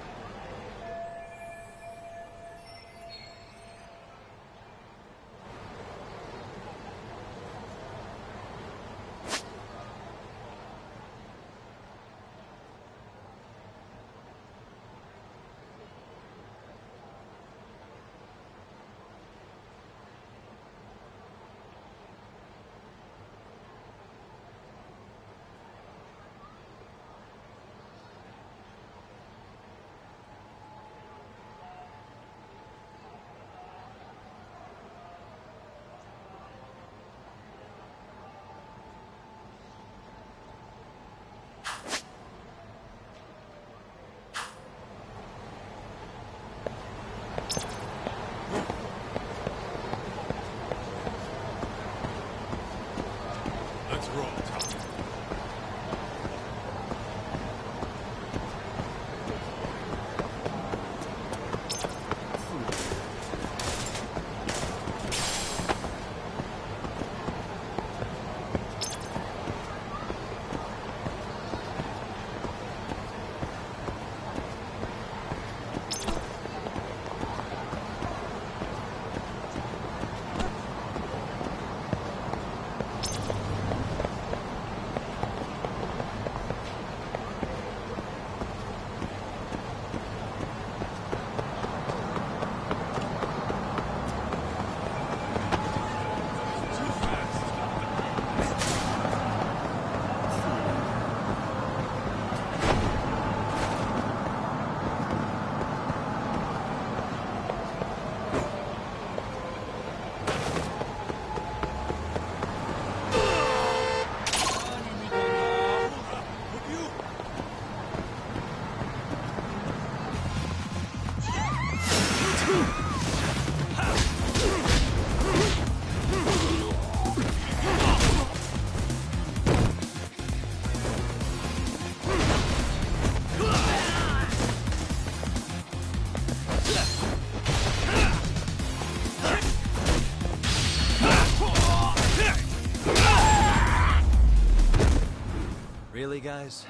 Really, guys?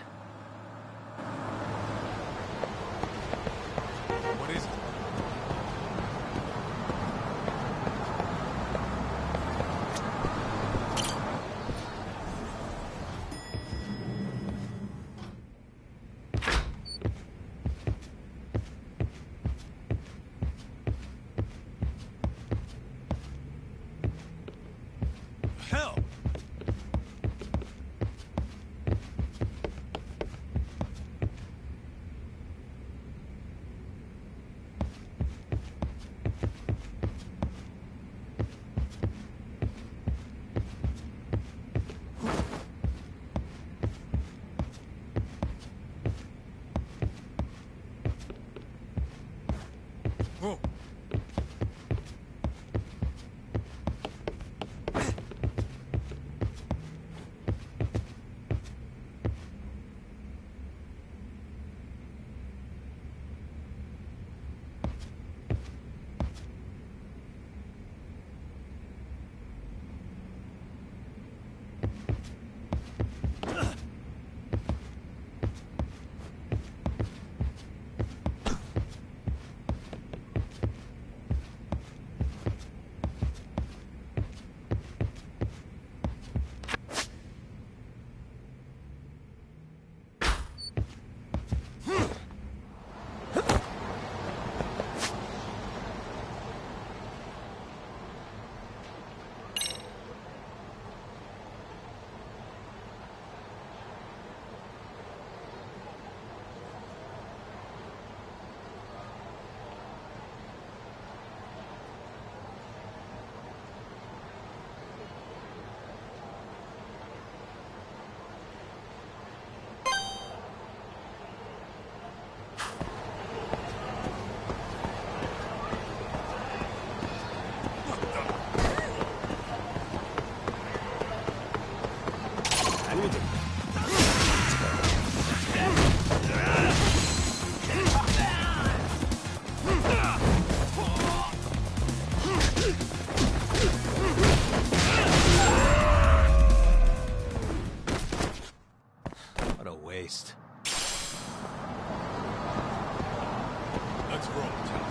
What is it? Hell! Whoa. What a waste. Let's roll, Tom.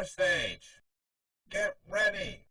Center stage. Get ready.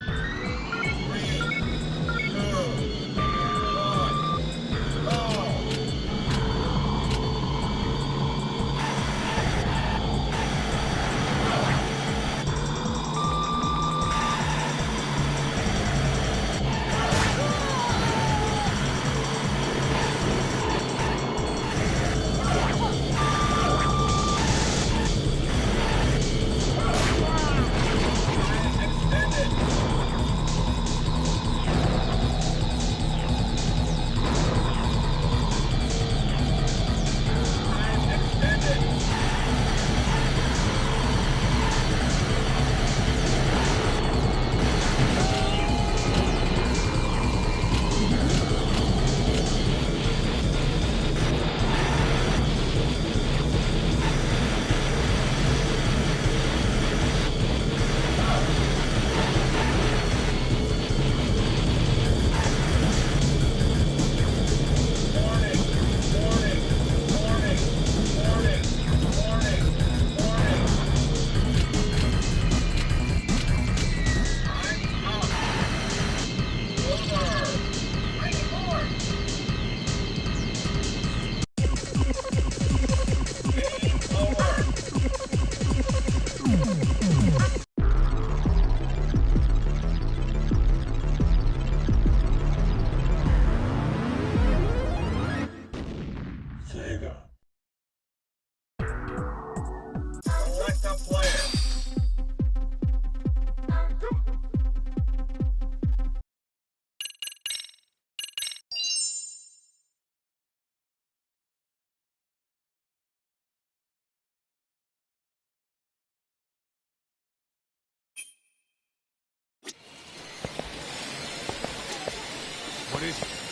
3, 2, What is it?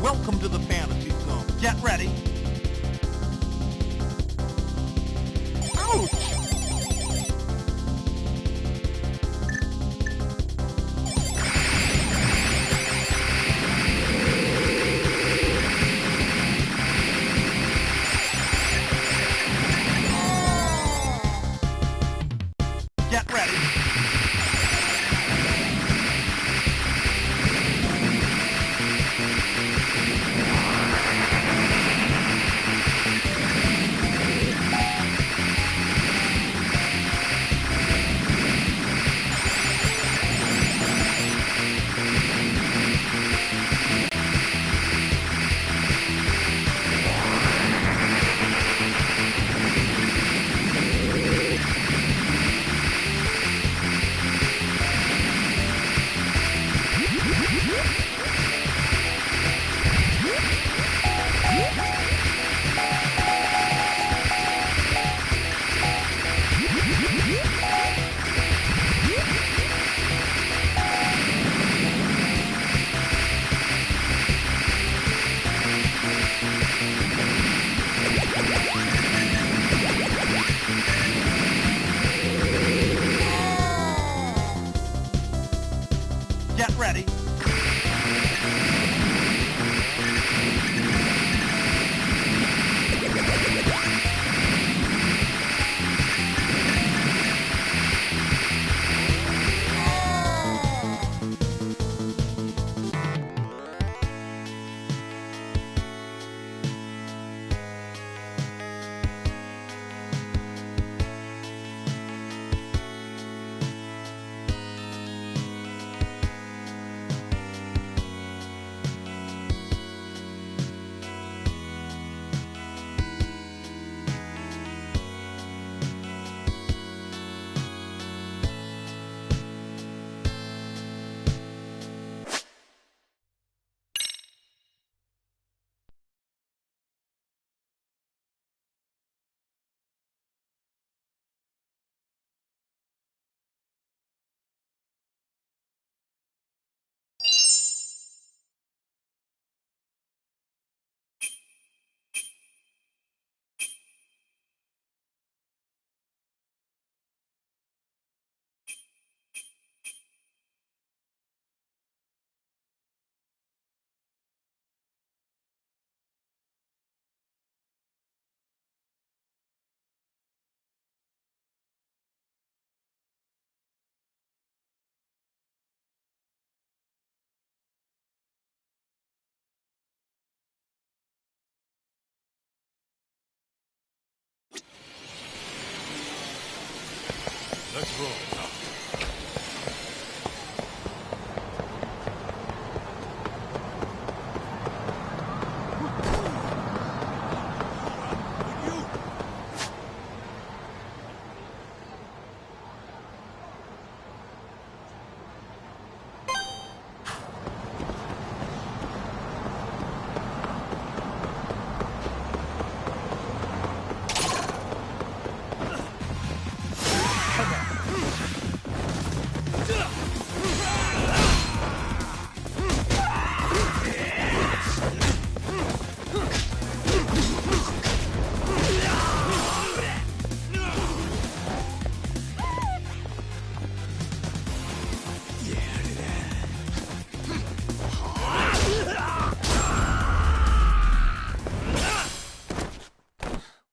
Welcome to the fantasy zone. Get ready. Ouch! Get ready. ready. Let's roll.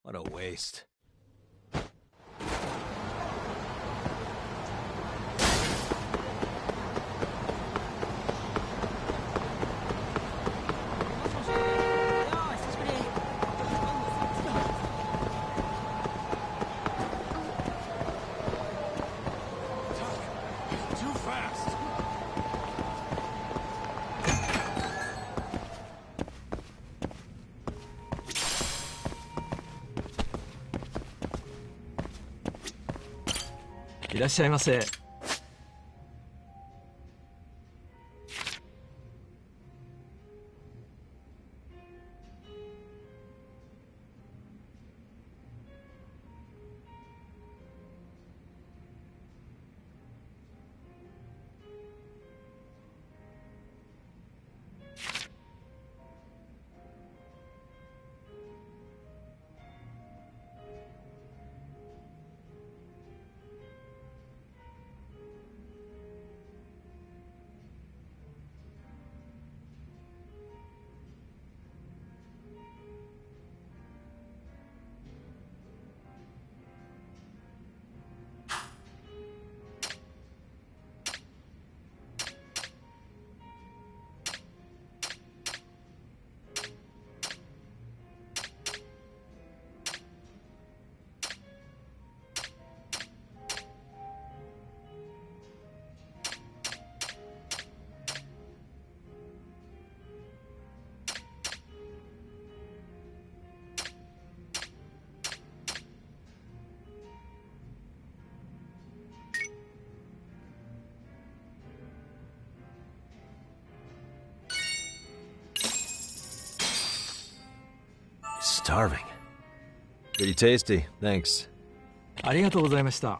What a waste. Too fast.いらっしゃいませ。Starving. Pretty tasty, thanks. ありがとうございました。な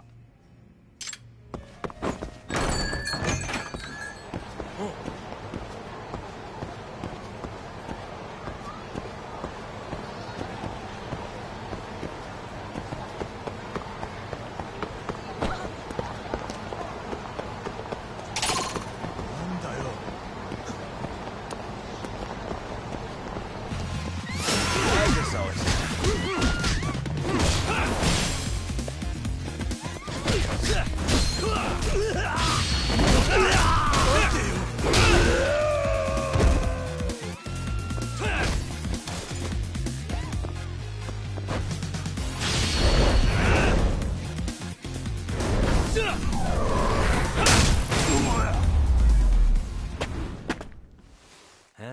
んだよ。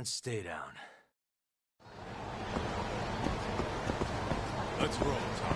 And stay down. Let's roll, Tom.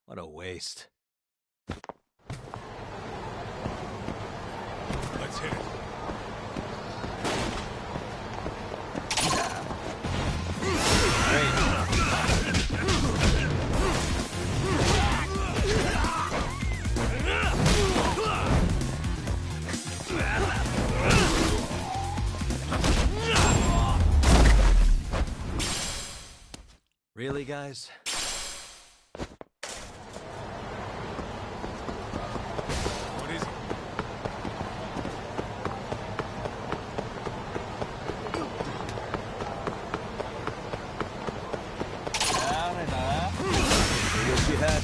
What a waste. Let's hit it. Really, guys? What is it? Down and up. I wish you had.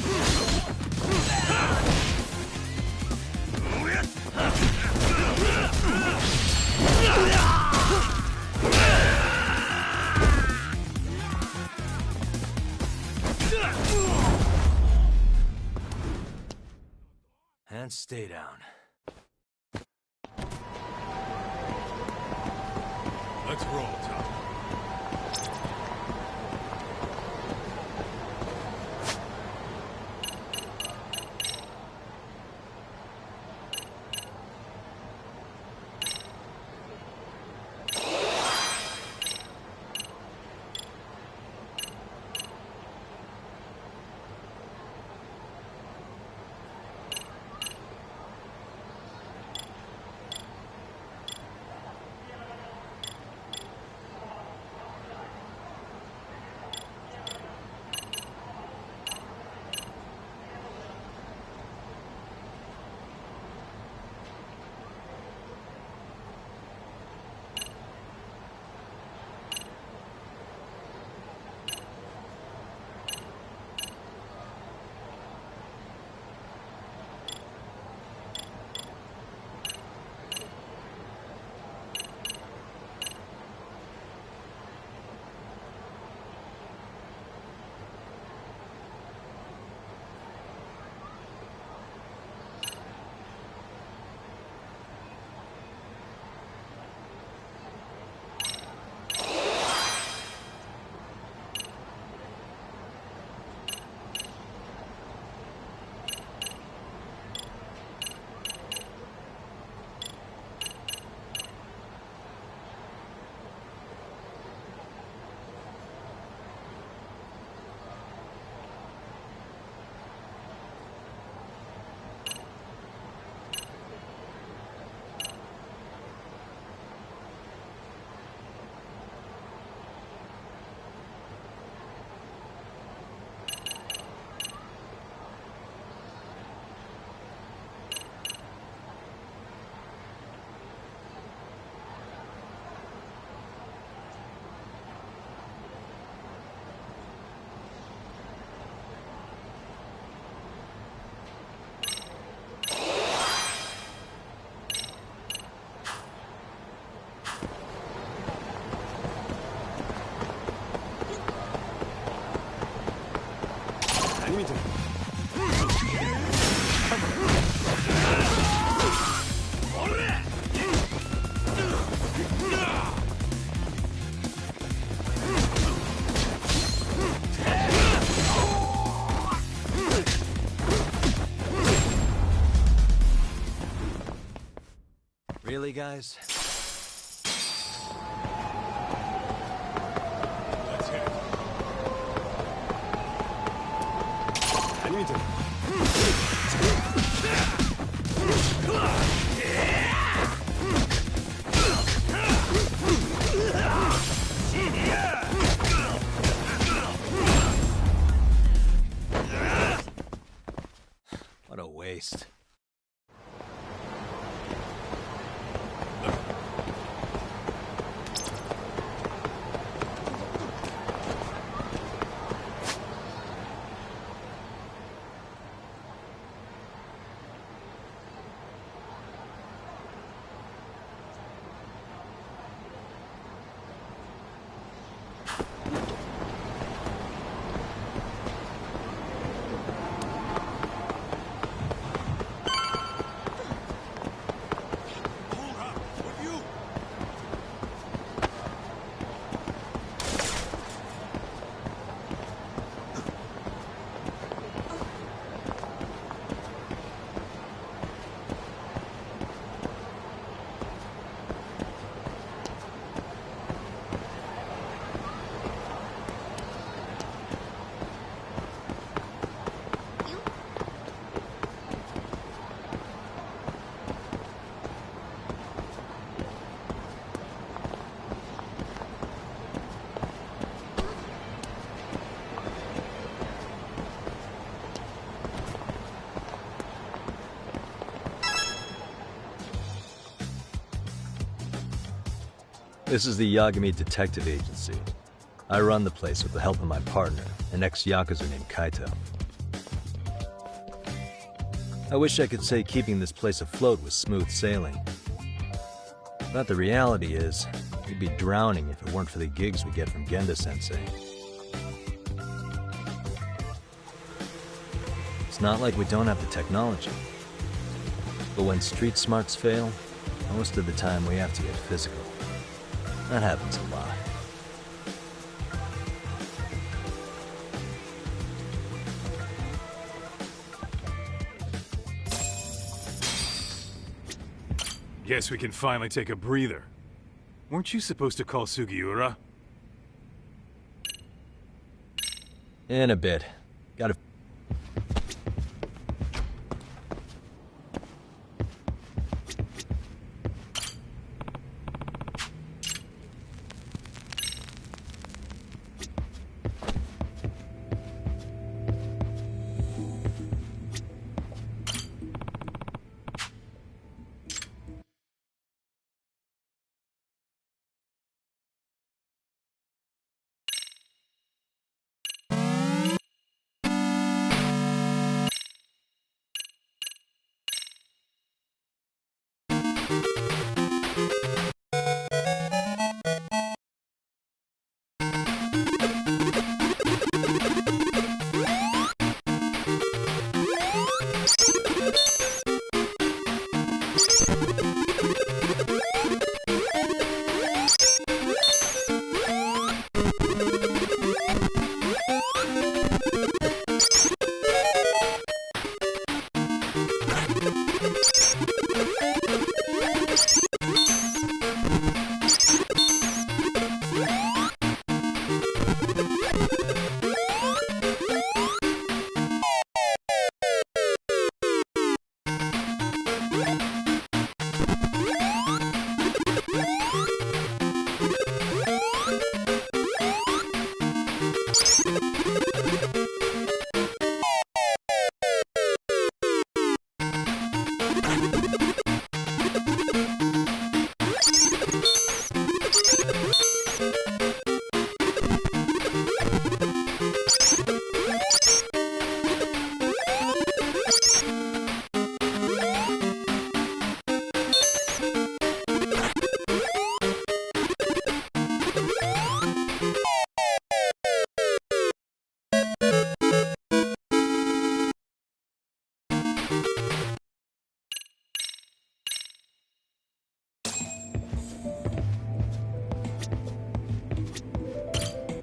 And stay down. Let's roll, Tom. Really, guys? Let's hit it. What a waste. This is the Yagami Detective Agency. I run the place with the help of my partner, an ex-Yakuza named Kaito. I wish I could say keeping this place afloat was smooth sailing. But the reality is, we'd be drowning if it weren't for the gigs we get from Genda-sensei. It's not like we don't have the technology. But when street smarts fail, most of the time we have to get physical. That happens a lot. Guess we can finally take a breather. Weren't you supposed to call Sugiura? In a bit. Gotta...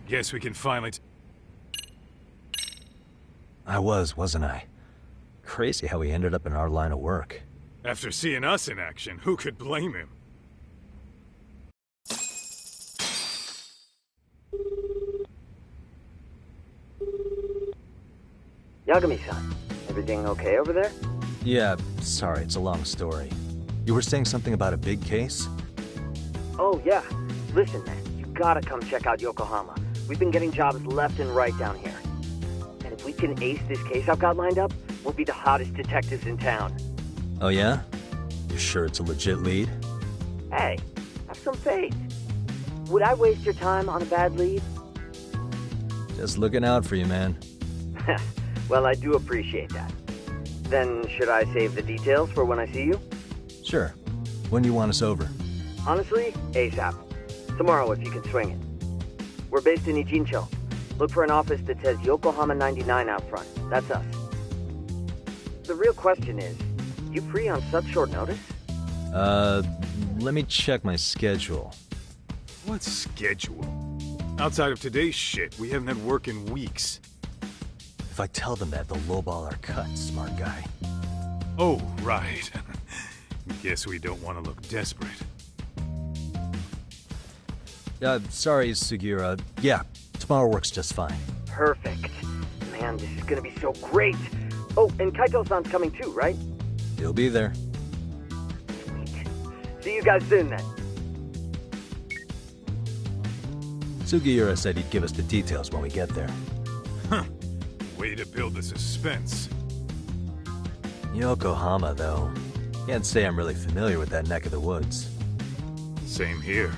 Guess we can finally... I wasn't I? Crazy how he ended up in our line of work. After seeing us in action, who could blame him? Yagami-san, everything okay over there? Yeah, sorry, it's a long story. You were saying something about a big case? Oh, yeah. Listen, man, you gotta come check out Yokohama. We've been getting jobs left and right down here. And if we can ace this case I've got lined up, we'll be the hottest detectives in town. Oh yeah? You sure it's a legit lead? Hey, have some faith. Would I waste your time on a bad lead? Just looking out for you, man. Well, I do appreciate that. Then should I save the details for when I see you? Sure. When do you want us over? Honestly, ASAP. Tomorrow if you can swing it. We're based in Ijincho. Look for an office that says Yokohama 99 out front. That's us. The real question is, you free on such short notice? Let me check my schedule. What schedule? Outside of today's shit, we haven't had work in weeks. If I tell them that, they'll lowball our cut, smart guy. Oh, right. Guess we don't want to look desperate. Sorry, Sugiura. Yeah, tomorrow works just fine. Perfect. Man, this is gonna be so great. Oh, and Kaito-san's coming too, right? He'll be there. Sweet. See you guys soon, then. Sugiura said he'd give us the details when we get there. Huh. Way to build the suspense. Yokohama, though. Can't say I'm really familiar with that neck of the woods. Same here.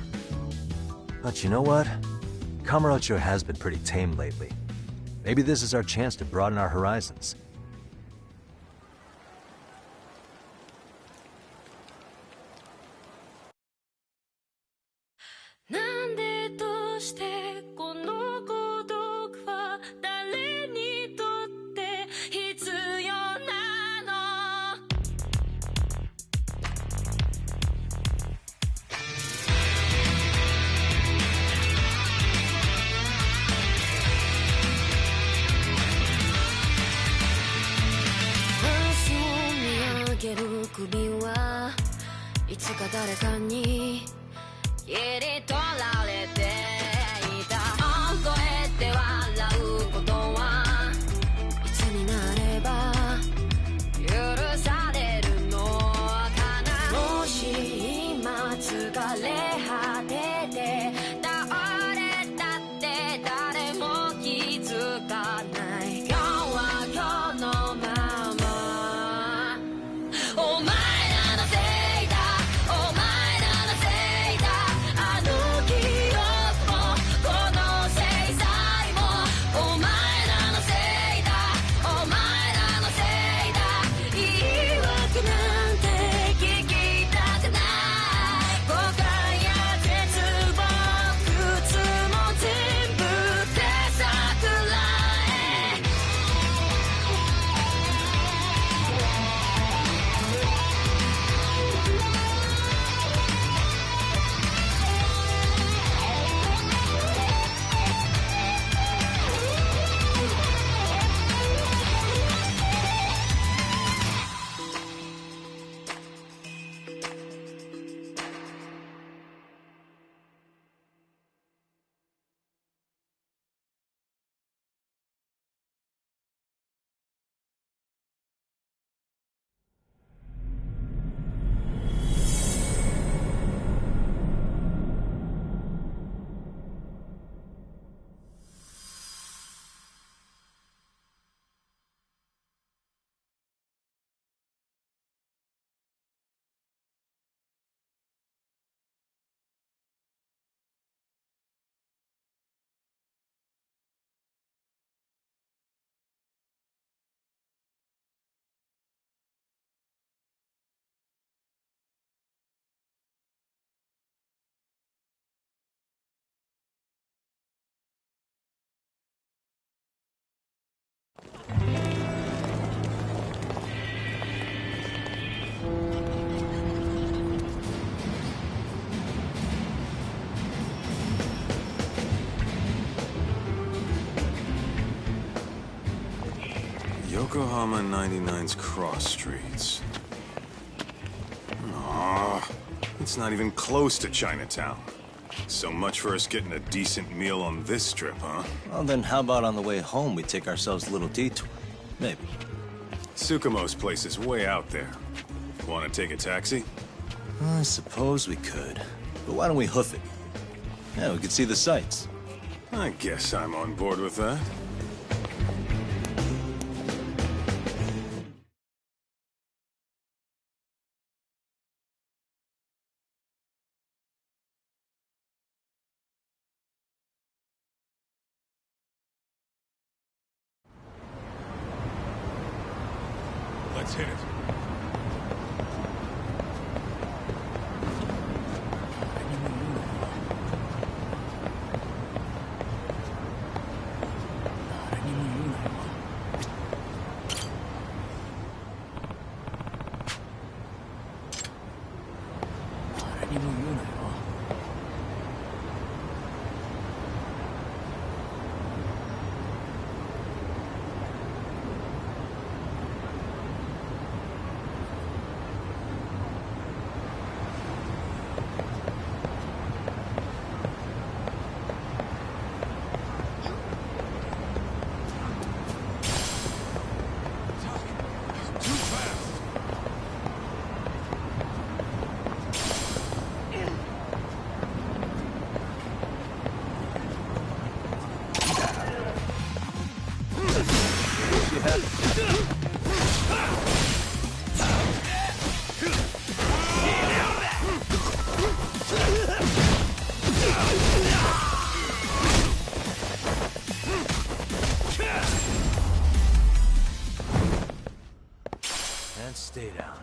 But you know what? Kamurocho has been pretty tame lately. Maybe this is our chance to broaden our horizons. Yokohama 99's cross streets. Aw, it's not even close to Chinatown. So much for us getting a decent meal on this strip, huh? Well, then how about on the way home we take ourselves a little detour? Maybe. Tsukumo's place is way out there. Want to take a taxi? I suppose we could. But why don't we hoof it? Yeah, we could see the sights. I guess I'm on board with that. Let's hit it. stay down.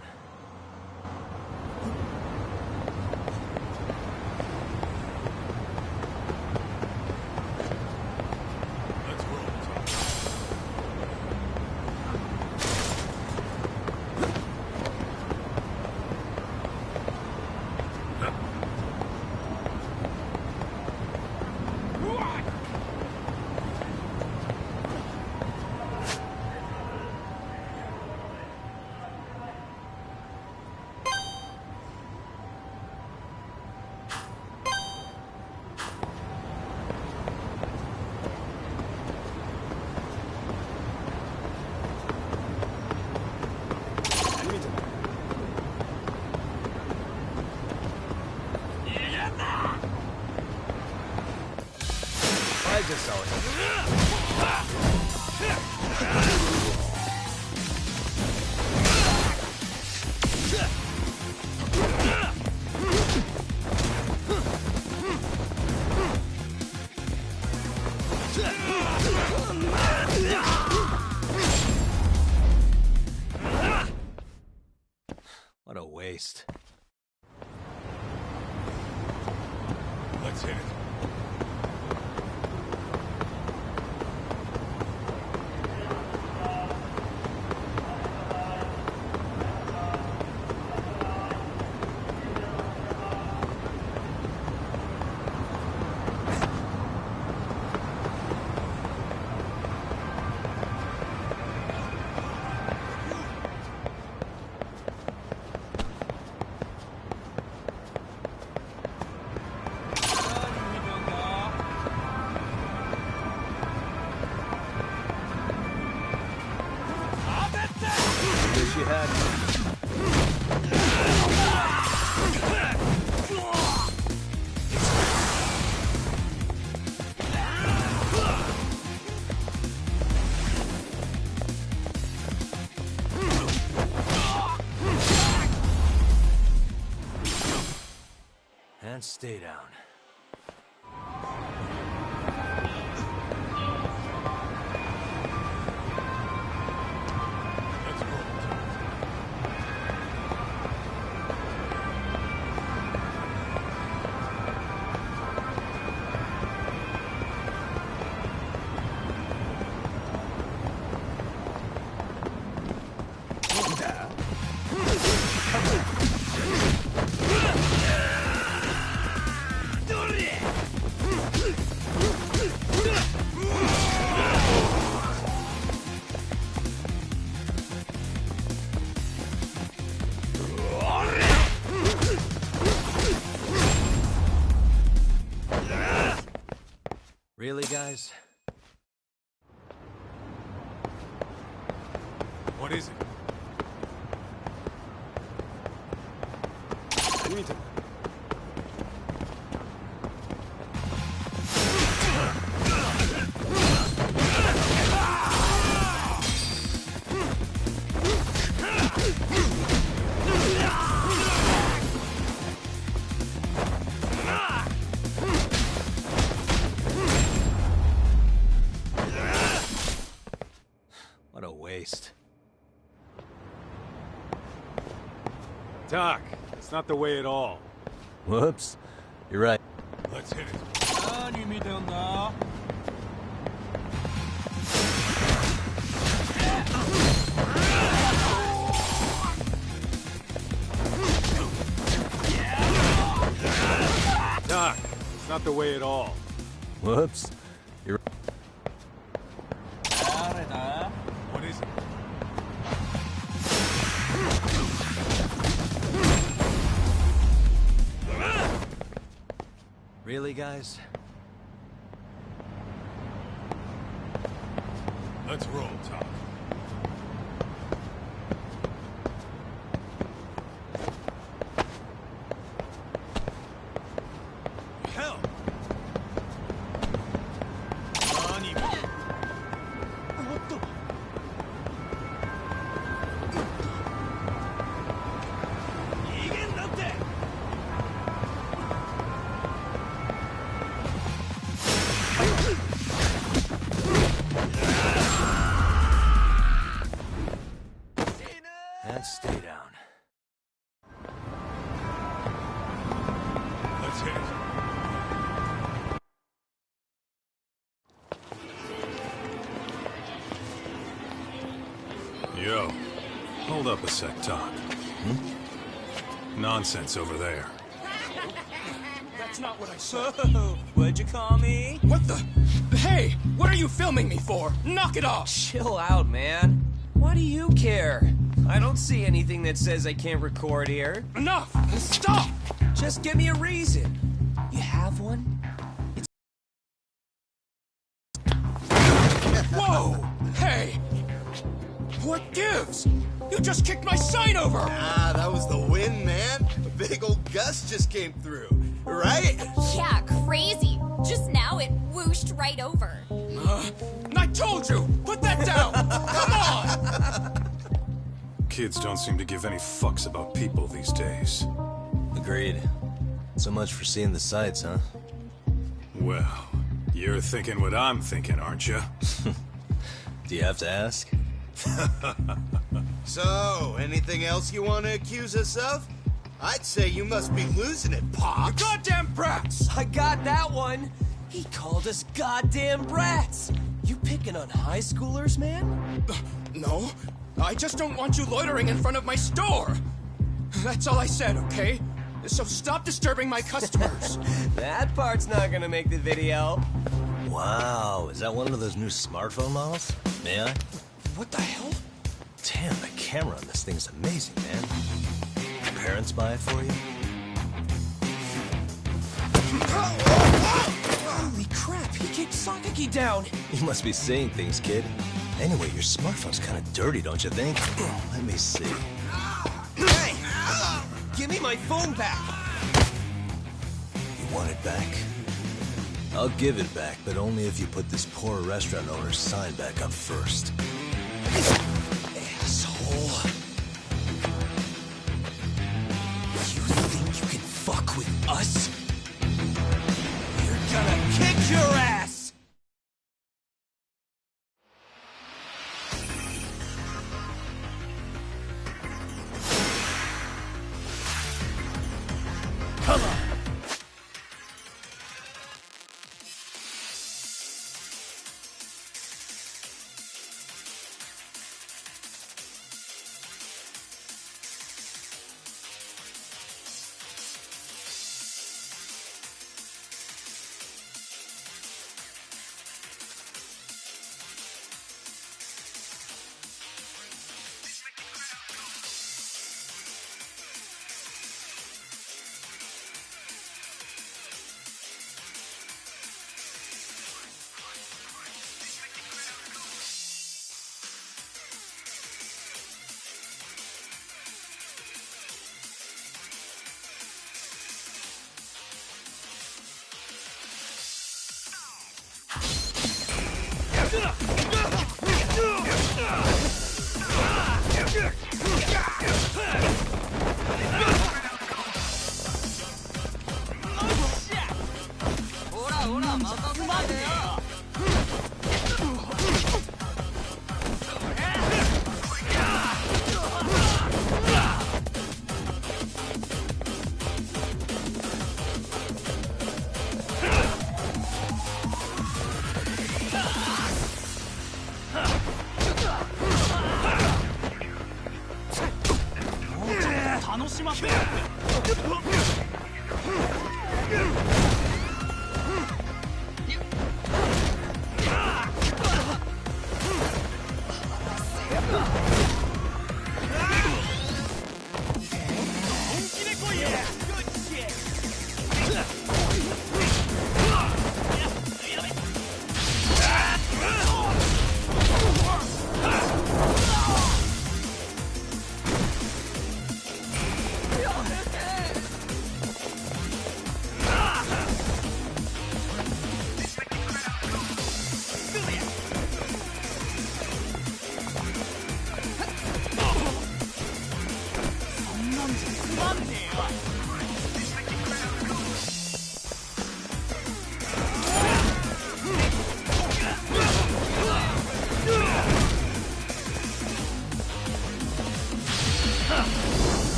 What a waste. Let's hit it. Wish you had me. And stay down. Really, guys? What is it? What a waste. Doc, that's not the way at all. Whoops. You're right. Let's hit it. Doc, it's not the way at all. Whoops. You're What is it? Really, guys? Let's roll, Doc. Hell! And stay down. Let's hit it. Yo, hold up a sec, Doc. Nonsense over there. That's not what I said. What'd you call me? What the? Hey, what are you filming me for? Knock it off! Chill out, man. Why do you care? I don't see anything that says I can't record here. Enough! Stop! Just give me a reason. You have one? Whoa! Hey! What gives? You just kicked my sign over! Ah, that was the wind, man. A big old gust just came through, right? Yeah, crazy. Just now it whooshed right over. I told you! Put that down! Come on! Kids don't seem to give any fucks about people these days. Agreed. So much for seeing the sights, huh? Well, you're thinking what I'm thinking, aren't you? Do you have to ask? So, anything else you want to accuse us of? I'd say you must be losing it, Pops. You goddamn brats! I got that one. He called us goddamn brats. You picking on high schoolers, man? No. I just don't want you loitering in front of my store. That's all I said, okay? So stop disturbing my customers. That part's not gonna make the video. Wow, is that one of those new smartphone models? May I? What the hell? Damn, the camera on this thing's amazing, man. Your parents buy it for you? Holy crap, he kicked Sakaki down. You must be seeing things, kid. Anyway, your smartphone's kind of dirty, don't you think? Let me see. Hey! Give me my phone back! You want it back? I'll give it back, but only if you put this poor restaurant owner's sign back up first. Asshole. You think you can fuck with us? You're gonna kick your ass! Come on!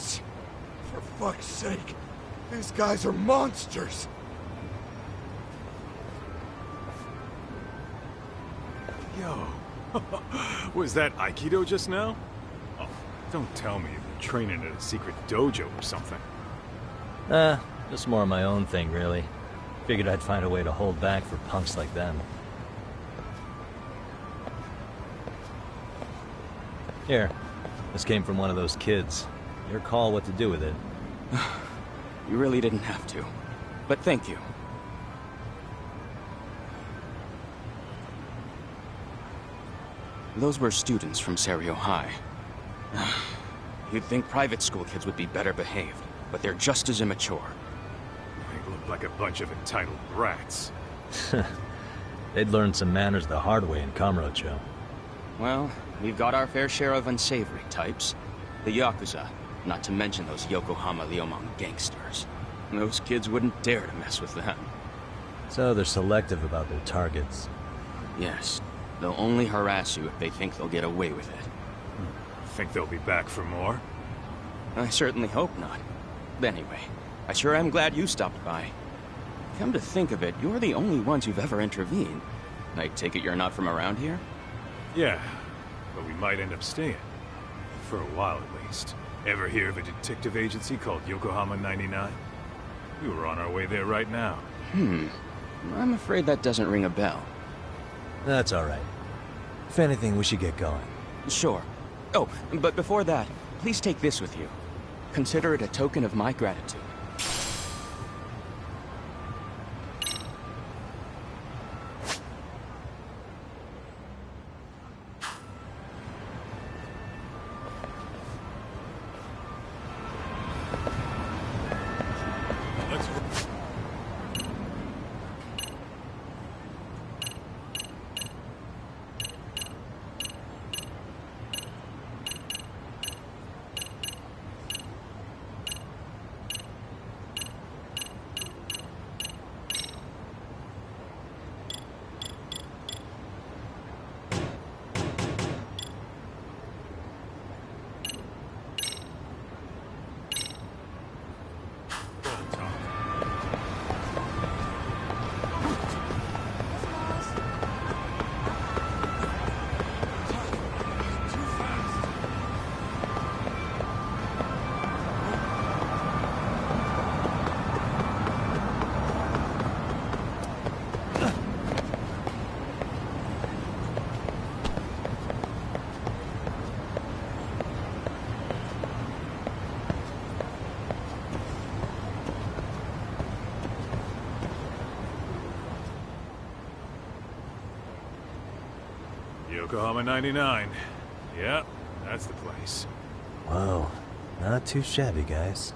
nuts! For fuck's sake, these guys are monsters! Yo, was that Aikido just now? Oh, don't tell me you've been training at a secret dojo or something. Just more of my own thing, really. Figured I'd find a way to hold back for punks like them. Here, this came from one of those kids. Your call what to do with it. You really didn't have to. But thank you. Those were students from Serio High. You'd think private school kids would be better behaved, but they're just as immature. They look like a bunch of entitled brats. They'd learned some manners the hard way in Kamurocho. Well, we've got our fair share of unsavory types. The Yakuza, not to mention those Yokohama Liomang gangsters. Those kids wouldn't dare to mess with them. So they're selective about their targets. Yes. They'll only harass you if they think they'll get away with it. Think they'll be back for more? I certainly hope not. Anyway, I sure am glad you stopped by. Come to think of it, you're the only ones who've ever intervened. I take it you're not from around here? Yeah, but we might end up staying. For a while at least. Ever hear of a detective agency called Yokohama 99? We were on our way there right now. I'm afraid that doesn't ring a bell. That's all right. If anything, we should get going. Sure. Oh, but before that, please take this with you. Consider it a token of my gratitude. Yokohama 99. Yeah, that's the place. Whoa, not too shabby, guys.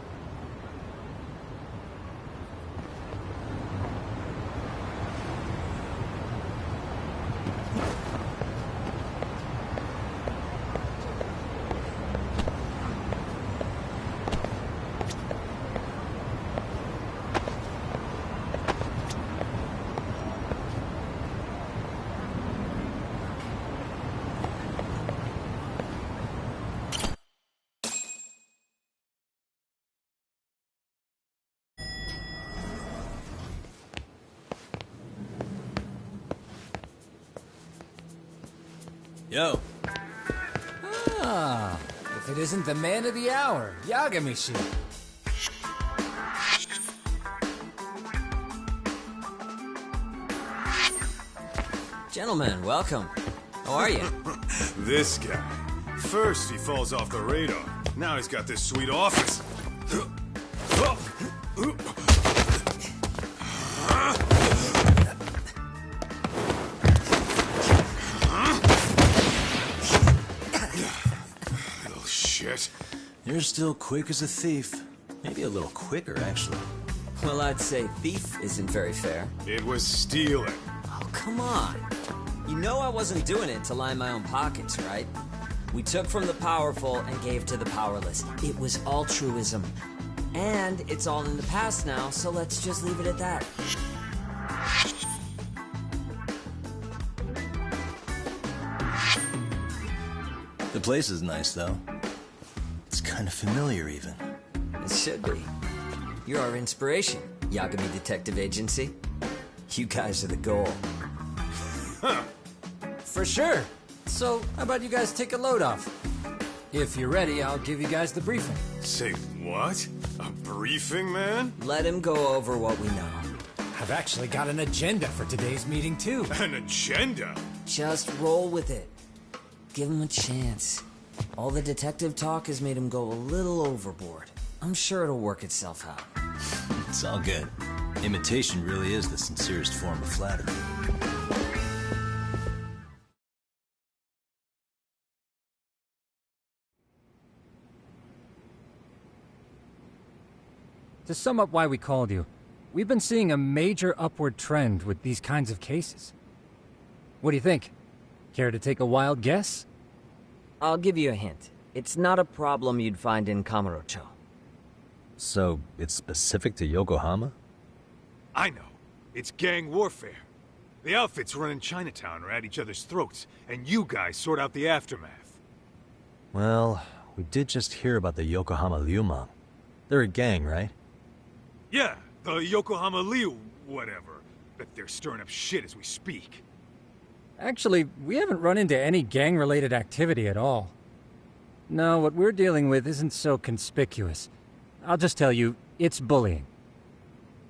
Yo. Ah, if it isn't the man of the hour, Yagamishi. Gentlemen, welcome. How are you? This guy. First he falls off the radar. Now he's got this sweet office. Little shit. You're still quick as a thief. Maybe a little quicker, actually. Well, I'd say thief isn't very fair. It was stealing. Oh, come on. You know I wasn't doing it to line my own pockets, right? We took from the powerful and gave to the powerless. It was altruism. And it's all in the past now, so let's just leave it at that. The place is nice, though. It's kind of familiar, even. It should be. You're our inspiration, Yagami Detective Agency. You guys are the goal. For sure. So, how about you guys take a load off? If you're ready, I'll give you guys the briefing. Say what? A briefing, man? Let him go over what we know. I've actually got an agenda for today's meeting, too. An agenda? Just roll with it. Give him a chance. All the detective talk has made him go a little overboard. I'm sure it'll work itself out. It's all good. Imitation really is the sincerest form of flattery. To sum up why we called you, we've been seeing a major upward trend with these kinds of cases. What do you think? Care to take a wild guess? I'll give you a hint. It's not a problem you'd find in Kamurocho. So, it's specific to Yokohama? I know. It's gang warfare. The outfits running Chinatown are at each other's throats, and you guys sort out the aftermath. Well, we did just hear about the Yokohama Ryumang. They're a gang, right? Yeah, the Yokohama Liu whatever. Bet they're stirring up shit as we speak. Actually, we haven't run into any gang-related activity at all. No, what we're dealing with isn't so conspicuous. I'll just tell you, it's bullying.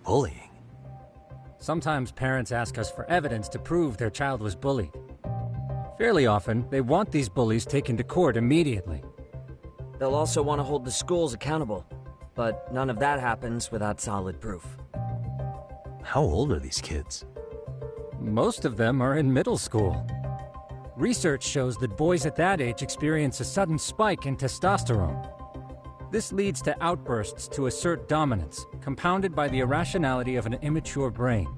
Bullying? Sometimes parents ask us for evidence to prove their child was bullied. Fairly often, they want these bullies taken to court immediately. They'll also want to hold the schools accountable, but none of that happens without solid proof. How old are these kids? Most of them are in middle school. Research shows that boys at that age experience a sudden spike in testosterone. This leads to outbursts to assert dominance, compounded by the irrationality of an immature brain.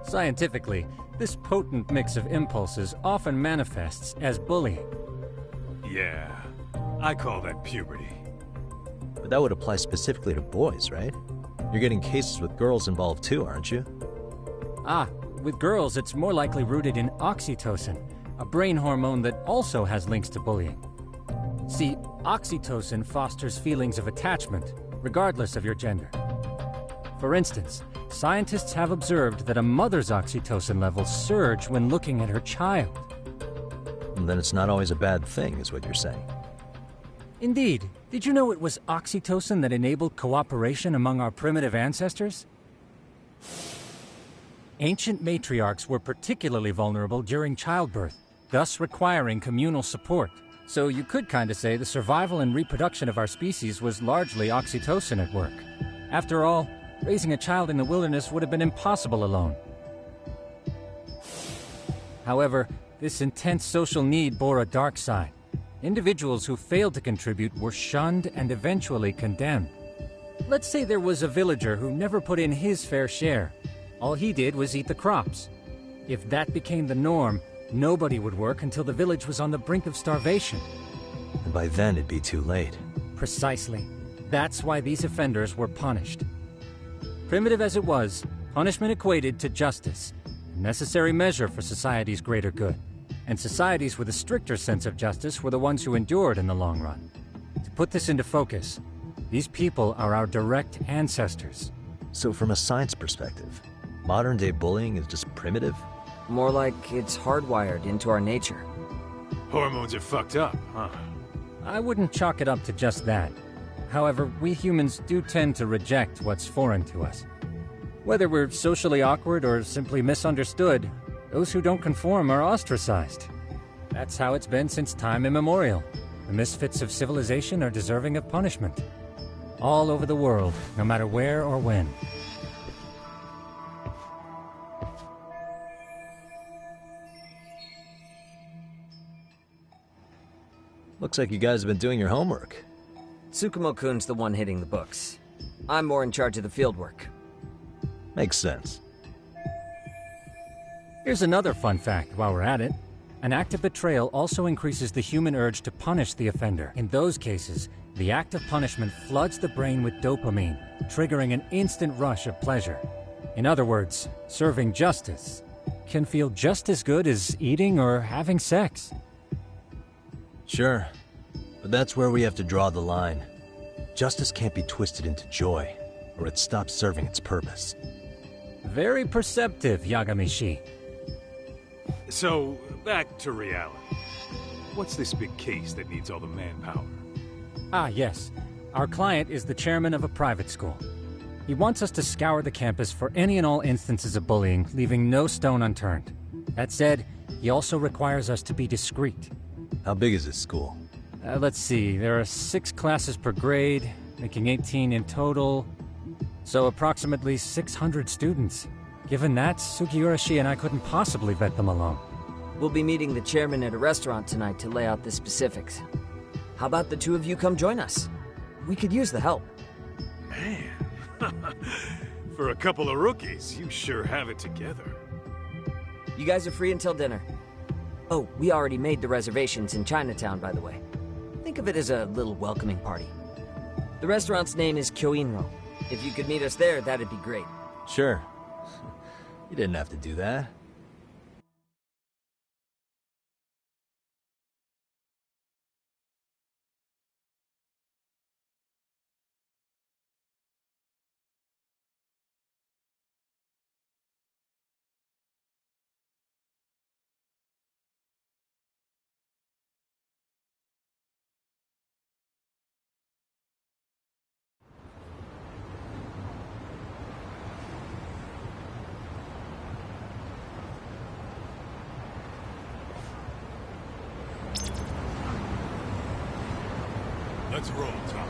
Scientifically, this potent mix of impulses often manifests as bullying. Yeah, I call that puberty. But that would apply specifically to boys, right? You're getting cases with girls involved too, aren't you? Ah, with girls it's more likely rooted in oxytocin, a brain hormone that also has links to bullying. See, oxytocin fosters feelings of attachment, regardless of your gender. For instance, scientists have observed that a mother's oxytocin levels surge when looking at her child. And then it's not always a bad thing, is what you're saying. Indeed. Did you know it was oxytocin that enabled cooperation among our primitive ancestors? Ancient matriarchs were particularly vulnerable during childbirth, thus requiring communal support. So you could kinda say the survival and reproduction of our species was largely oxytocin at work. After all, raising a child in the wilderness would have been impossible alone. However, this intense social need bore a dark side. Individuals who failed to contribute were shunned and eventually condemned. Let's say there was a villager who never put in his fair share. All he did was eat the crops. If that became the norm, nobody would work until the village was on the brink of starvation. And by then it'd be too late. Precisely. That's why these offenders were punished. Primitive as it was, punishment equated to justice, a necessary measure for society's greater good. And societies with a stricter sense of justice were the ones who endured in the long run. To put this into focus, these people are our direct ancestors. So from a science perspective, modern-day bullying is just primitive? More like it's hardwired into our nature. Hormones are fucked up, huh? I wouldn't chalk it up to just that. However, we humans do tend to reject what's foreign to us. Whether we're socially awkward or simply misunderstood, those who don't conform are ostracized. That's how it's been since time immemorial. The misfits of civilization are deserving of punishment. All over the world, no matter where or when. Looks like you guys have been doing your homework. Tsukumo-kun's the one hitting the books. I'm more in charge of the fieldwork. Makes sense. Here's another fun fact while we're at it. An act of betrayal also increases the human urge to punish the offender. In those cases, the act of punishment floods the brain with dopamine, triggering an instant rush of pleasure. In other words, serving justice can feel just as good as eating or having sex. Sure. But that's where we have to draw the line. Justice can't be twisted into joy, or it stops serving its purpose. Very perceptive, Yagami-shi. So, back to reality. What's this big case that needs all the manpower? Ah, yes. Our client is the chairman of a private school. He wants us to scour the campus for any and all instances of bullying, leaving no stone unturned. That said, he also requires us to be discreet. How big is this school? Let's see, there are 6 classes per grade, making 18 in total. So approximately 600 students. Given that, Sugiura-shi and I couldn't possibly vet them alone. We'll be meeting the chairman at a restaurant tonight to lay out the specifics. How about the two of you come join us? We could use the help. Man, for a couple of rookies, you sure have it together. You guys are free until dinner. Oh, we already made the reservations in Chinatown, by the way. Think of it as a little welcoming party. The restaurant's name is Kyoinro. If you could meet us there, that'd be great. Sure. You didn't have to do that. Let's roll, Tom.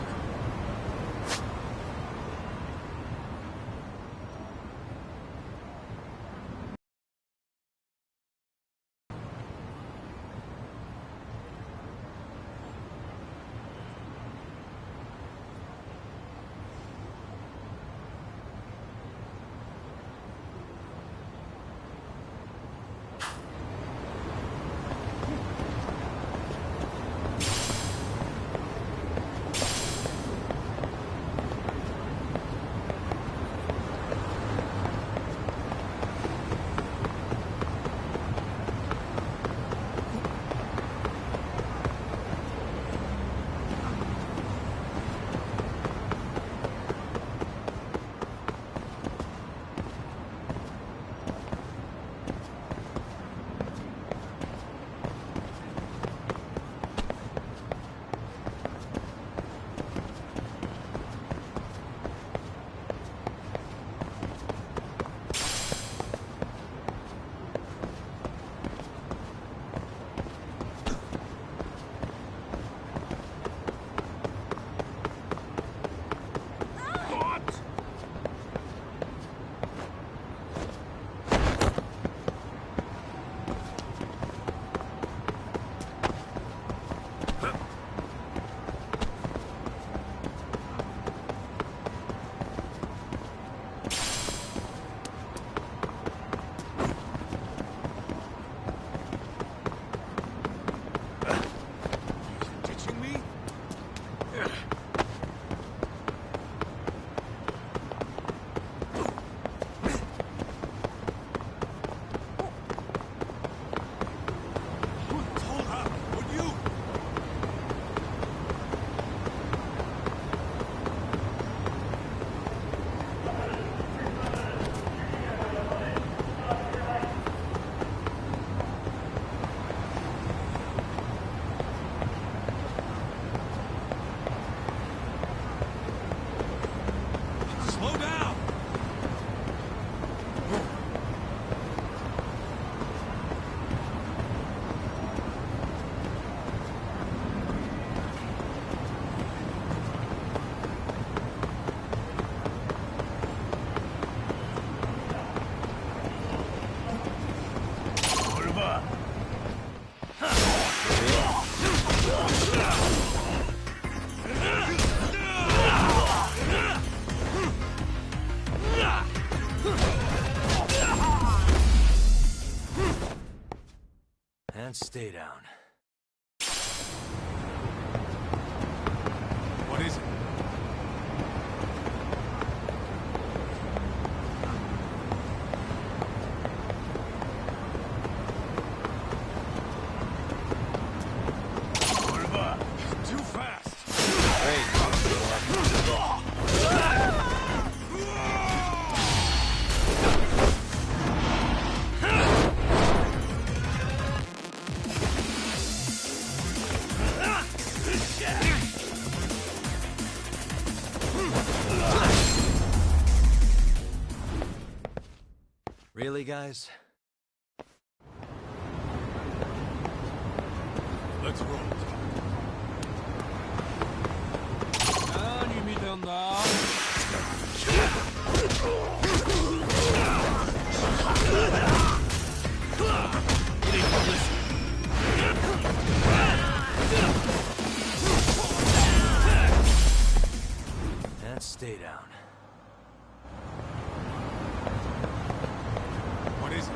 And stay down. What is it? Too Really, guys? Let's roll. 何見てんだ And stay down. What is it?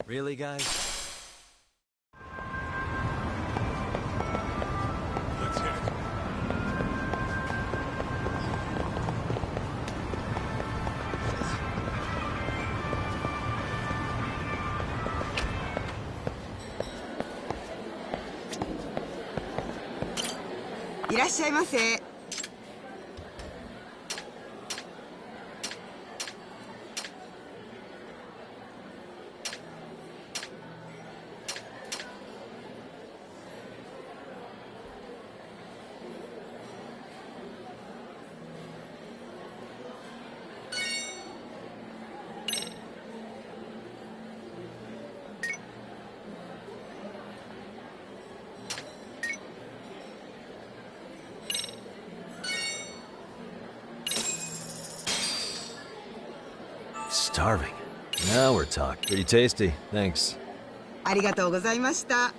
Really, guys? Let's hit it.いらっしゃいませ。Starving. Now we're talking. Pretty tasty. Thanks. ありがとうございました。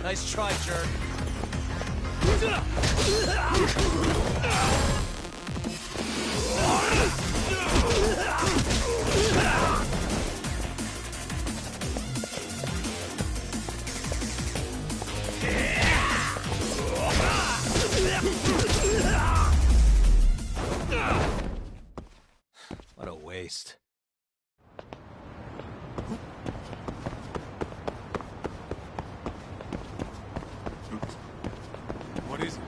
Nice try, jerk. What a waste. What is it?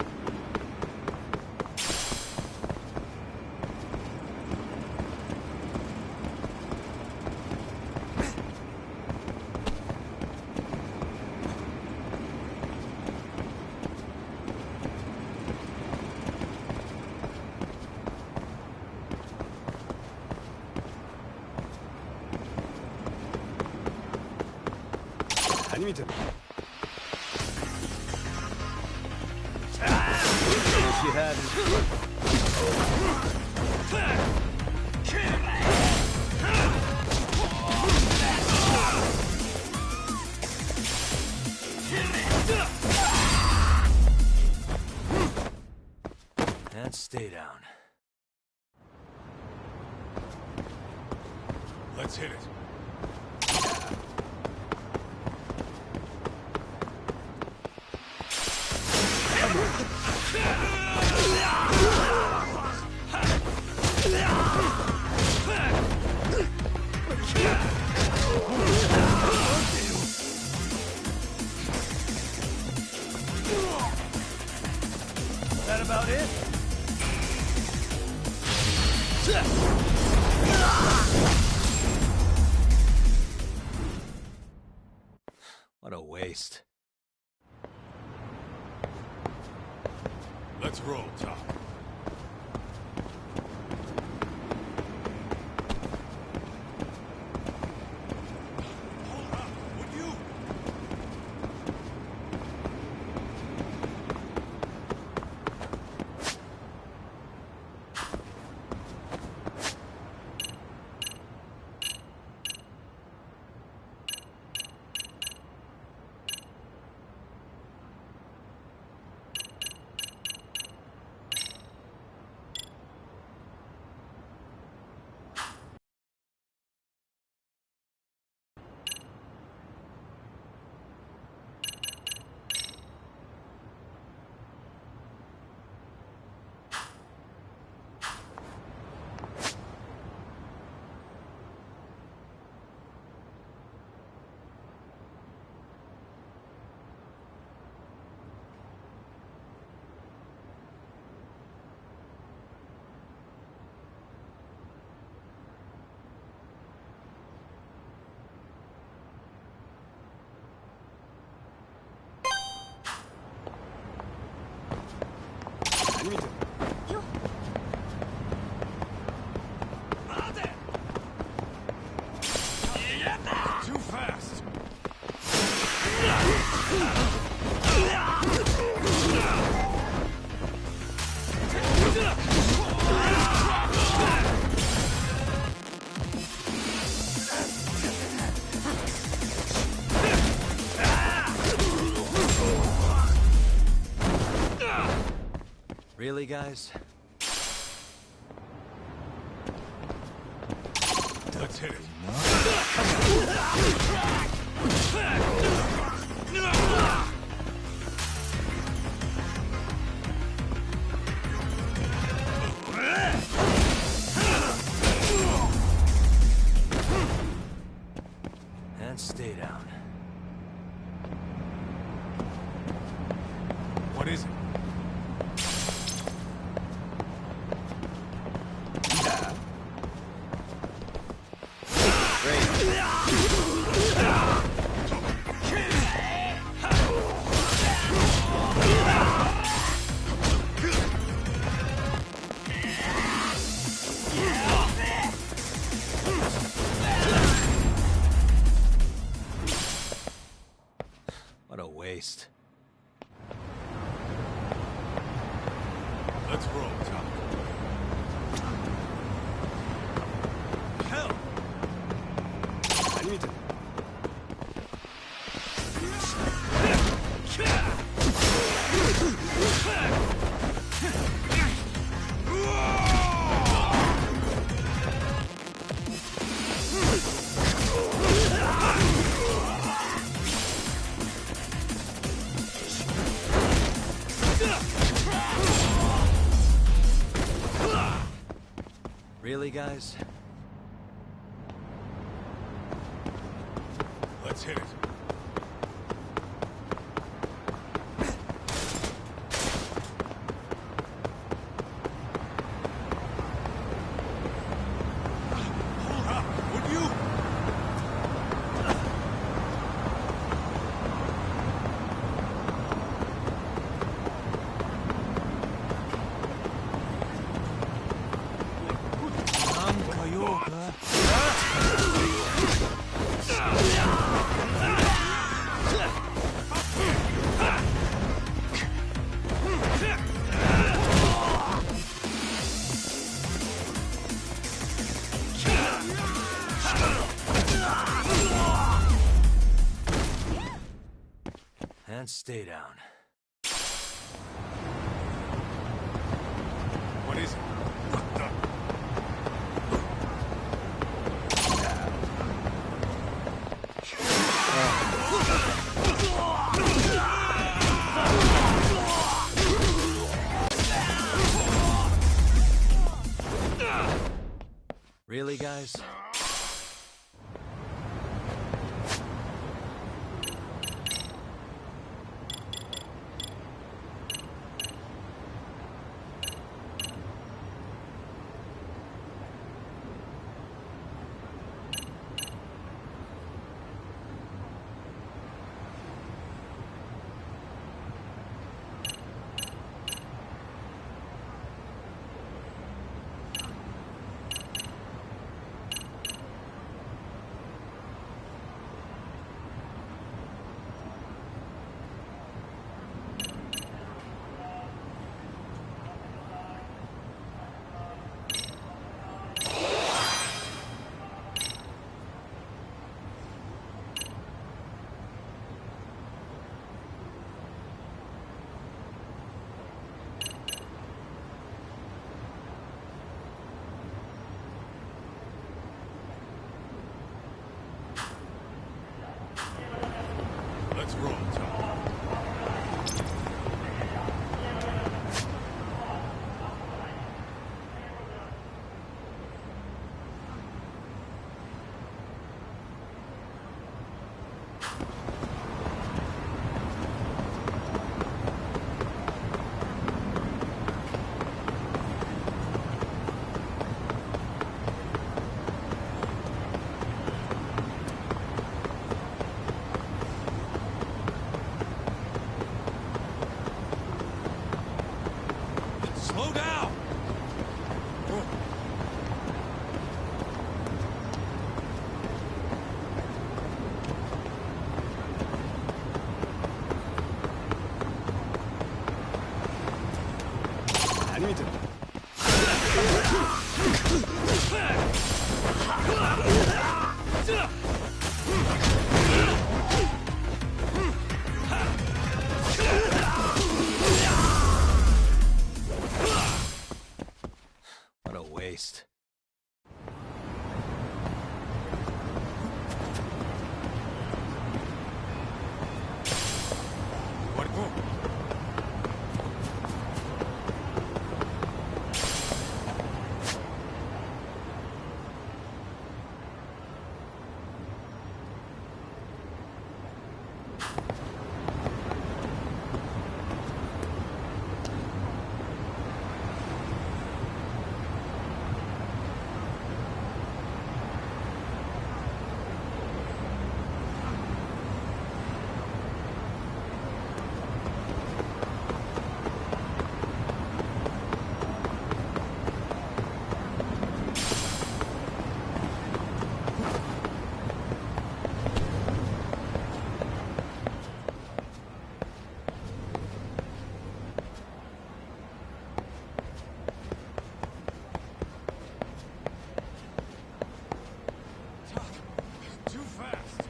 If you hadn't... And stay down. Let's hit it. That about it? What a waste. Let's roll, Tom. Too fast. Really, guys? Let's hit it. And stay down. What is it? What a waste. Let's roll, Tom. Hell! I need to... Really, guys? Let's hit it. Hold up, would you? and stay down. What is it? What the? Really, guys? Let's roll, Tom. Slow down! What a waste. Too fast!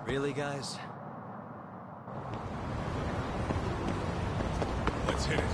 Really, guys? Let's hit it.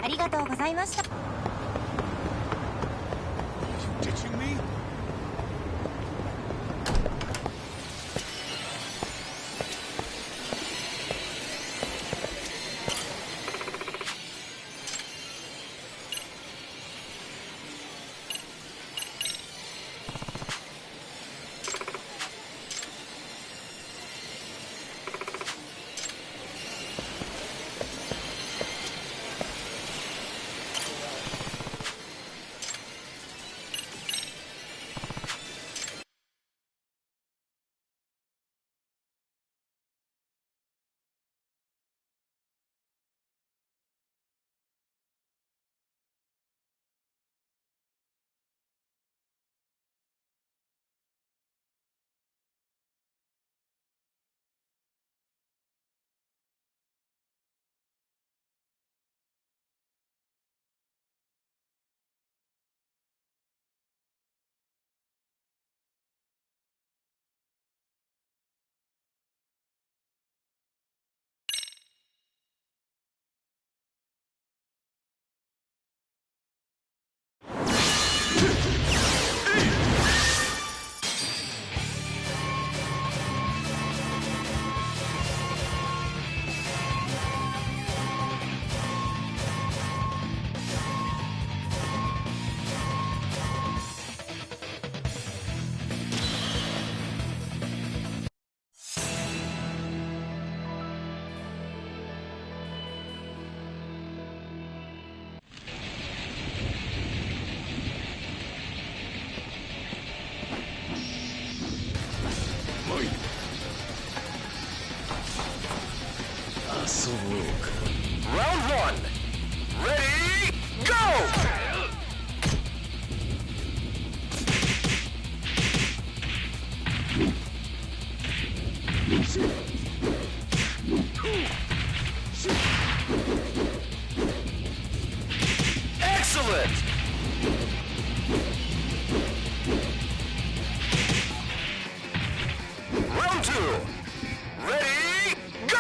ありがとうございました。 Ditching me? Round one. Ready, go! Excellent! Round two. Ready, go!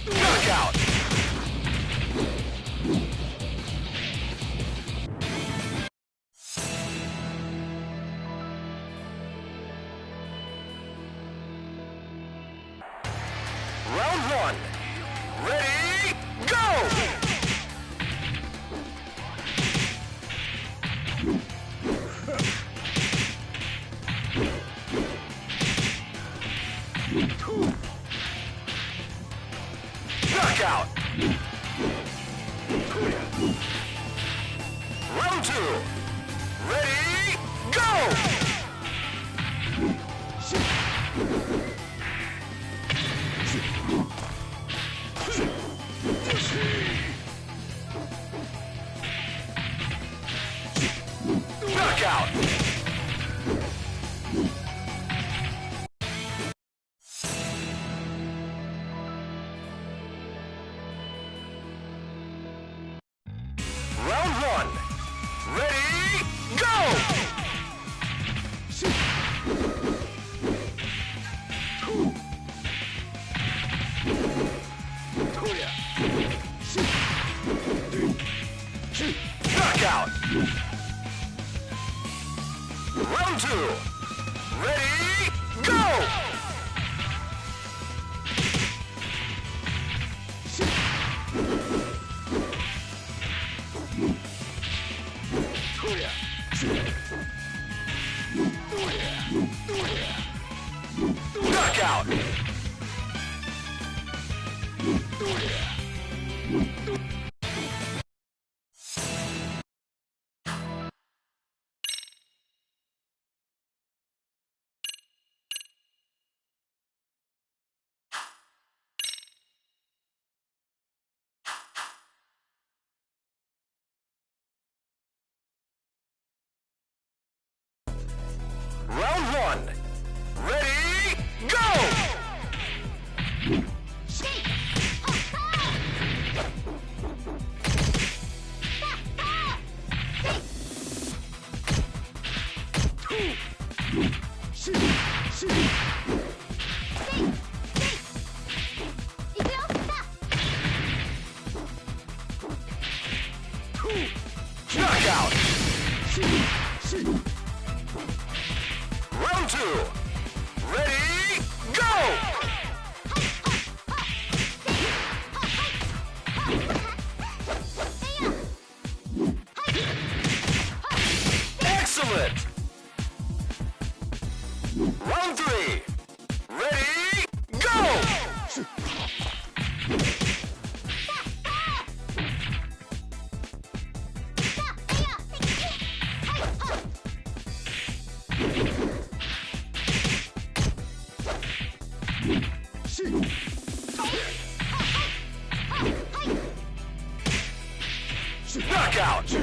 Knockout! Round one. Ready, go! Knockout! Round two. Ready, go! Knockout! Round one. Ready, go! Knockout! Round two. Ready, go! Knockout! Round one. Ready, go! two. Ready, go! Excellent! Round three. Ready, go! Knockout!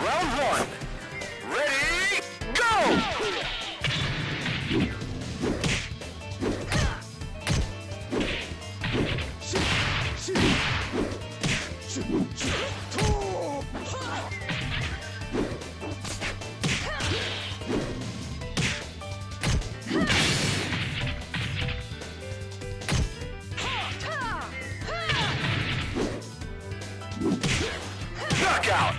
Round one. Ready, go! Knockout!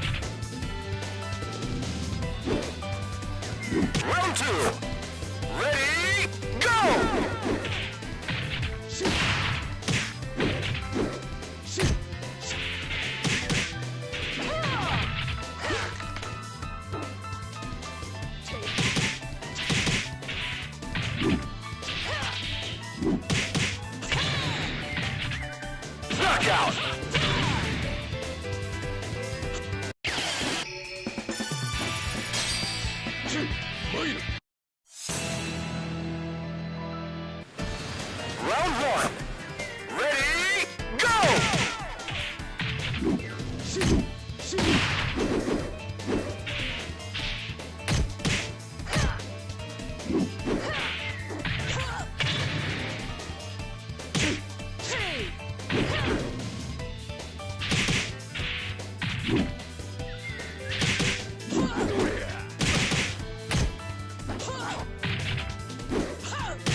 Round two. Ready, go! Knockout! Round one. Ready, go!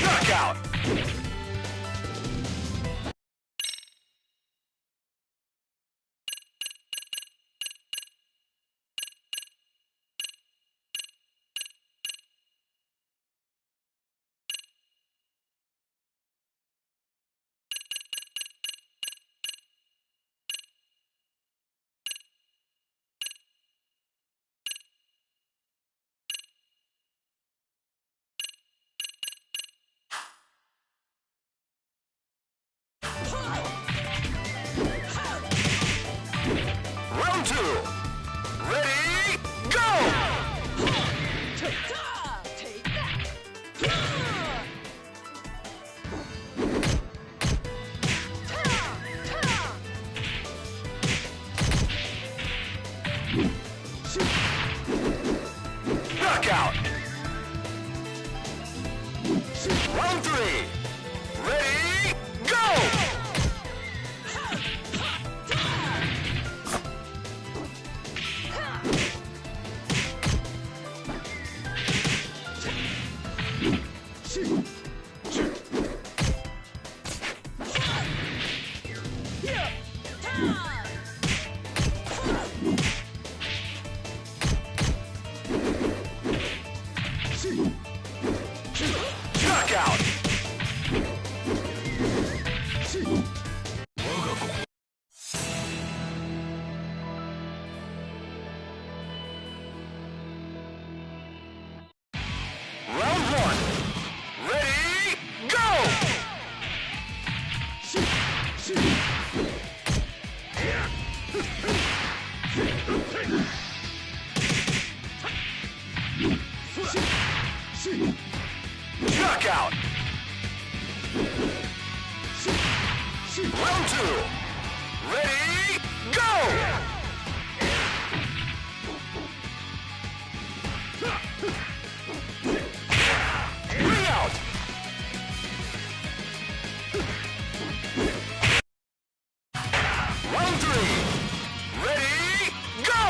Knockout! Round two. Ready, go! Knockout! Round three. Ready, go! Knockout! Round one. Ready, go! Knockout! Round two. Ready, go! 3 out! Round 3. Ready, go!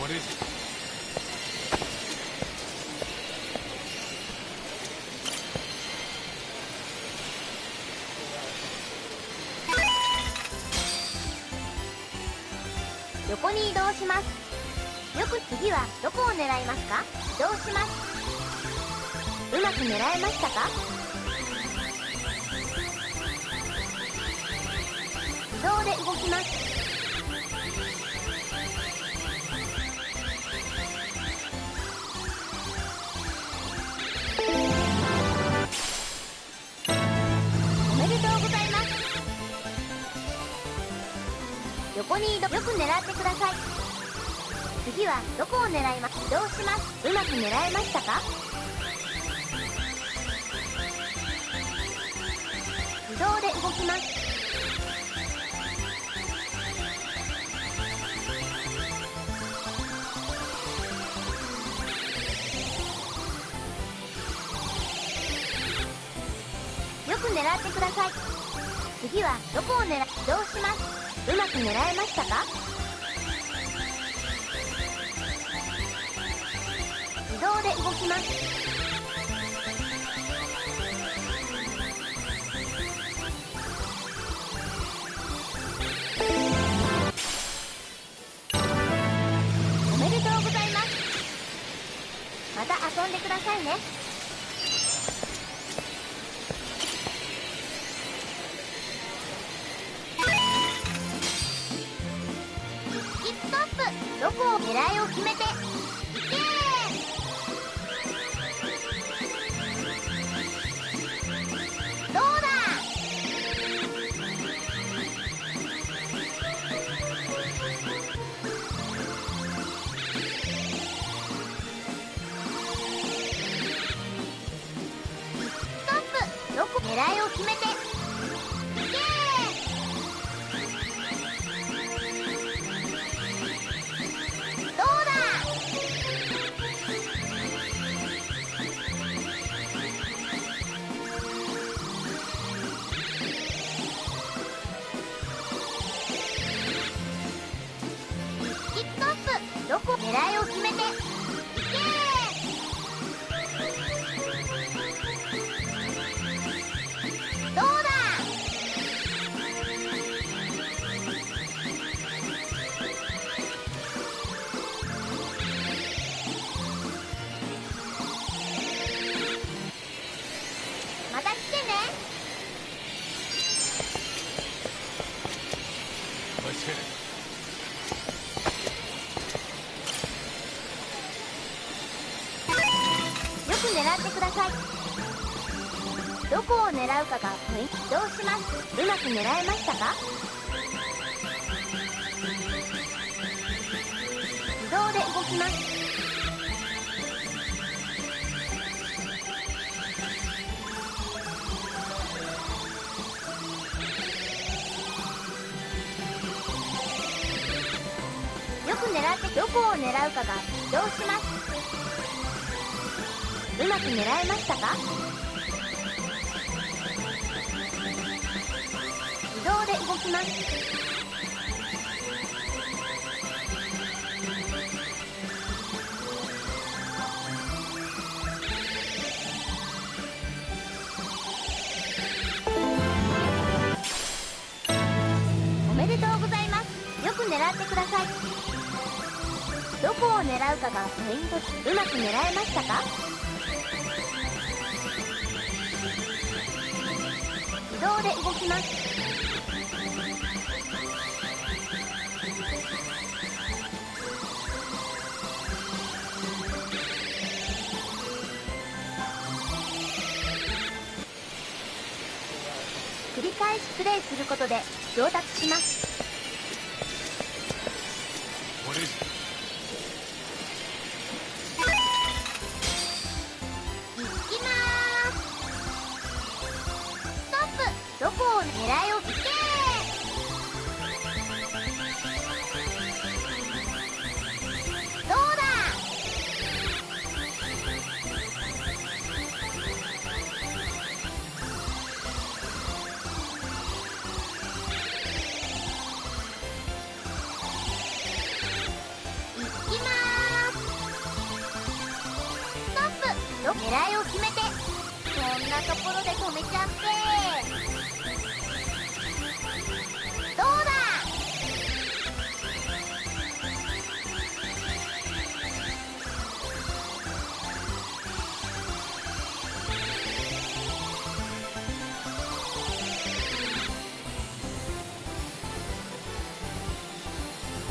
What is it?横に移動します。よく次はどこを狙いますか？移動します。うまく狙えましたか？移動で動きます。おめでとうございます。横に移動、よく狙ってください。次はどこを狙います？移動します。うまく狙えましたか？自動で動きます。よく狙ってください。次はどこを狙い、移動します。うまく狙えましたか？自動で動きます。おめでとうございます。また遊んでくださいね。どこを狙いを決めていけー。どうだ。ストップ。どこ狙いを決めていけー。どこ狙いを決めていけー。どうだ。また来てね。Let's hit it. 狙ってください。どこを狙うかがポイント。移動します。うまく狙えましたか？自動で動きます。よく狙って、どこを狙うかが移動します。うまく狙えましたか？自動で動きます。おめでとうございます。よく狙ってください。どこを狙うかがポイント。うまく狙えましたか？自動で動きます。繰り返しプレイすることで上達します。What is it? どこを狙いをつけー。どうだ。ところで止めちゃってどうだ。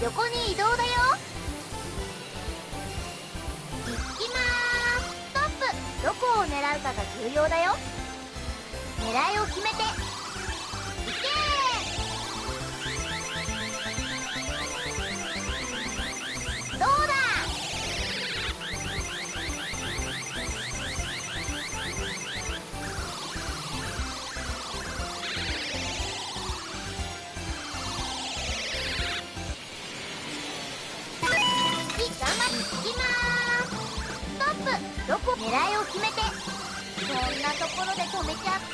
横に移動だよ。行きまーす。ストップ。どこを狙うかが重要だよ。狙いを決めて行けー。どうだ。頑張って行きまーす。ストップ。どこ狙いを決めて。そんなところで止めちゃって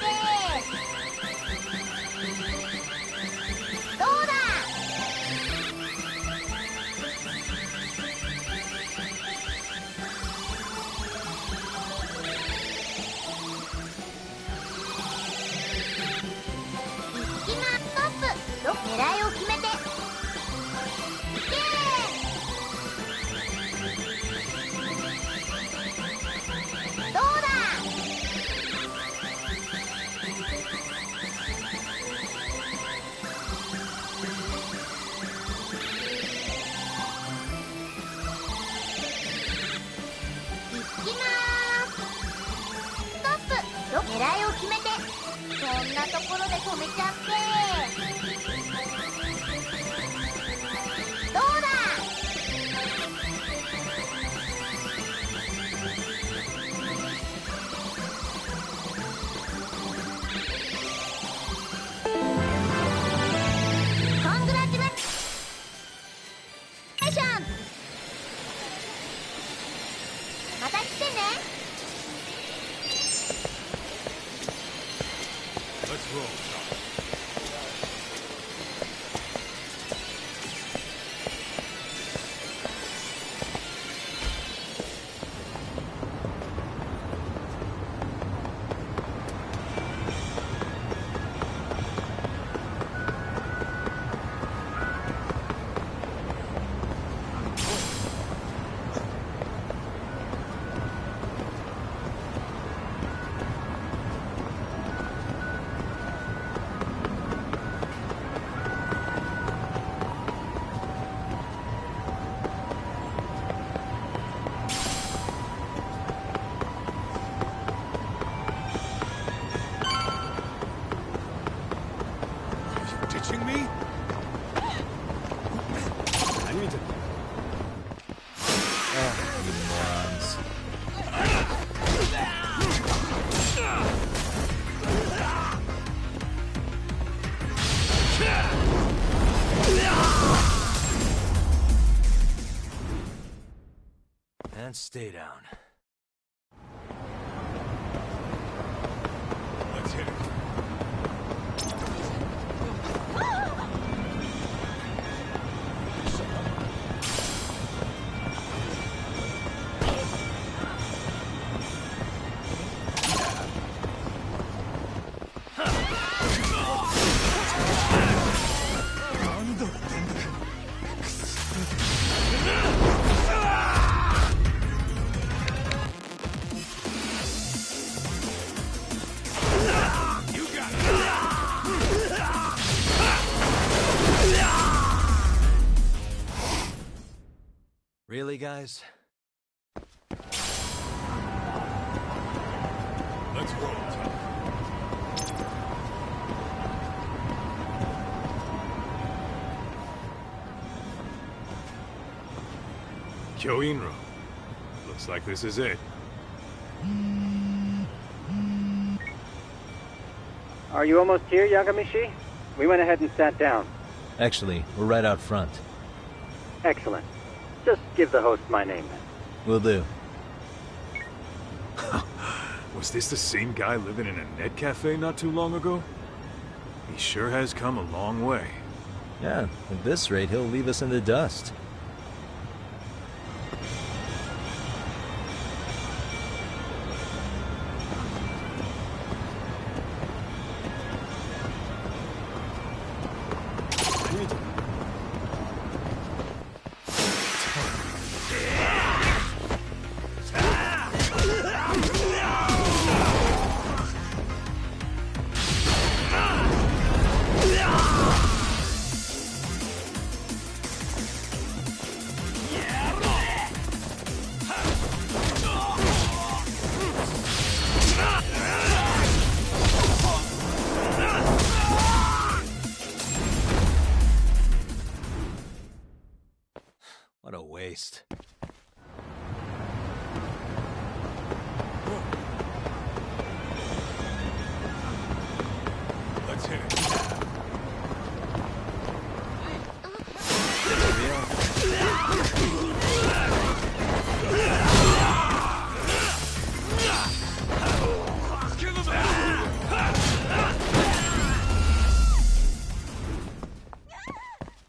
どうだ。行きまーす。ストップ。ど狙いを決めて行けー。どうだ。行きまーす。ストップ。狙いを決めて。そんなところで止めちゃってどうだ。コングラチュレーション。また来てね。Let's roll. Ditching me? I need to. You morons. And stay down. Let's hit it. Really, guys? Let's roll, Tom. Kyoinro. Looks like this is it. Are you almost here, Yagamishi? We went ahead and sat down. Actually, we're right out front. Excellent. Just give the host my name then. Will do. Was this the same guy living in a net cafe not too long ago? He sure has come a long way. Yeah, at this rate, he'll leave us in the dust. What a waste. Let's hit it.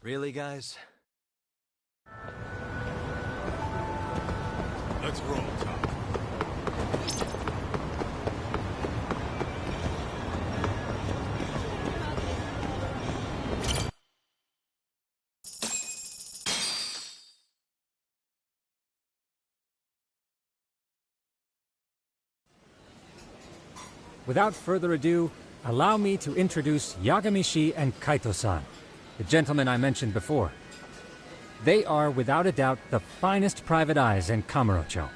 Really, guys? Let's roll, Tom. Without further ado, allow me to introduce Yagamishi and Kaito-san, the gentlemen I mentioned before. They are, without a doubt, the finest private eyes in Kamurocho.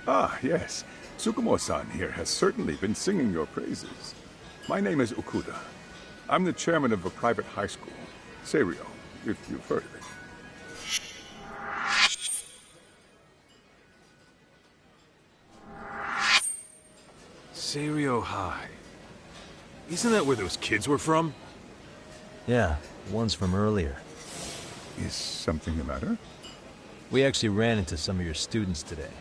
Ah, yes. Tsukumo-san here has certainly been singing your praises. My name is Okuda. I'm the chairman of a private high school, Seiryo, if you've heard of it. Seiryo High. Isn't that where those kids were from? Yeah, one's from earlier. Is something the matter? We actually ran into some of your students today.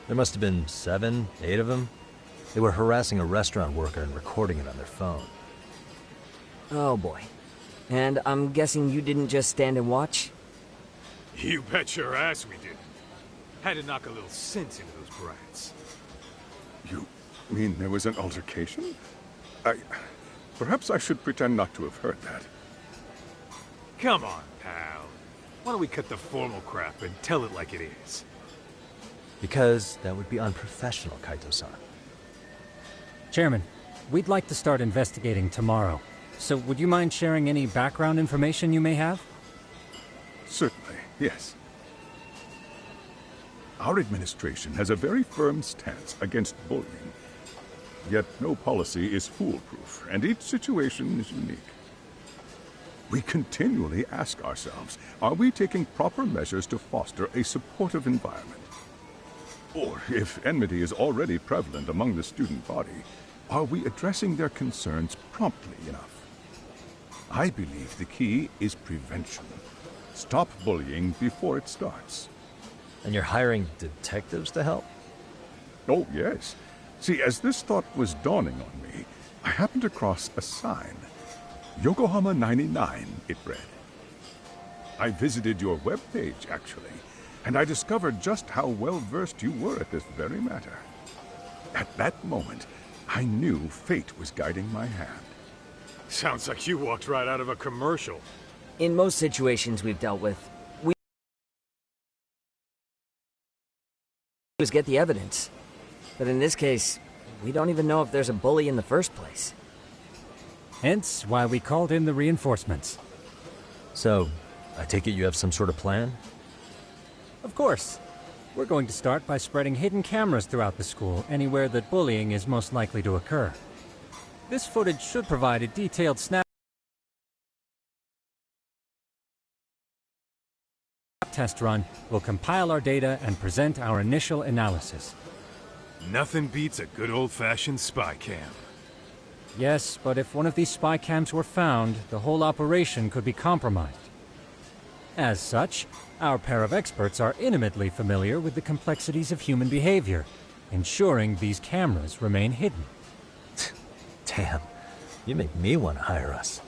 There must have been 7, 8 of them. They were harassing a restaurant worker and recording it on their phone. Oh boy. And I'm guessing you didn't just stand and watch? You bet your ass we didn't. Had to knock a little sense into those brats. You mean there was an altercation? Perhaps I should pretend not to have heard that. Come on, pal. Why don't we cut the formal crap and tell it like it is? Because that would be unprofessional, Kaito-san. Chairman, we'd like to start investigating tomorrow. So would you mind sharing any background information you may have? Certainly, yes. Our administration has a very firm stance against bullying. Yet no policy is foolproof, and each situation is unique. We continually ask ourselves, are we taking proper measures to foster a supportive environment? Or, if enmity is already prevalent among the student body, are we addressing their concerns promptly enough? I believe the key is prevention. Stop bullying before it starts. And you're hiring detectives to help? Oh, yes. See, as this thought was dawning on me, I happened across a sign. Yokohama 99, it read. I visited your webpage, actually, and I discovered just how well-versed you were at this very matter. At that moment, I knew fate was guiding my hand. Sounds like you walked right out of a commercial. In most situations we've dealt with, we just get the evidence. But in this case, we don't even know if there's a bully in the first place. Hence why we called in the reinforcements. So, I take it you have some sort of plan? Of course. We're going to start by spreading hidden cameras throughout the school, anywhere that bullying is most likely to occur. This footage should provide a detailed test run. We'll compile our data and present our initial analysis. Nothing beats a good old-fashioned spy cam. Yes, but if one of these spy cams were found, the whole operation could be compromised. As such, our pair of experts are intimately familiar with the complexities of human behavior, ensuring these cameras remain hidden. Damn, you make me want to hire us.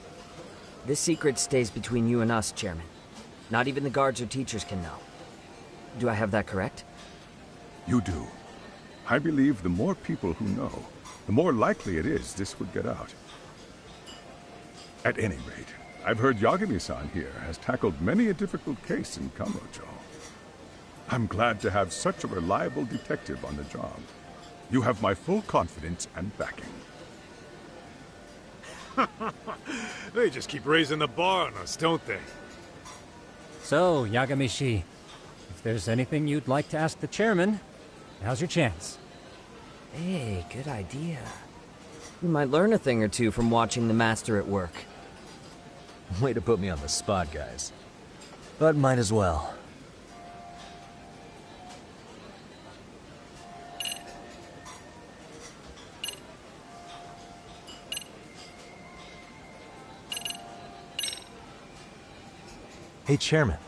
This secret stays between you and us, Chairman. Not even the guards or teachers can know. Do I have that correct? You do. I believe the more people who know, the more likely it is this would get out. At any rate, I've heard Yagami-san here has tackled many a difficult case in Kamurocho. I'm glad to have such a reliable detective on the job. You have my full confidence and backing. They just keep raising the bar on us, don't they? So, Yagami-shi, if there's anything you'd like to ask the chairman, now's your chance. Hey, good idea. We might learn a thing or two from watching the master at work. Way to put me on the spot, guys. But might as well. Hey, Chairman.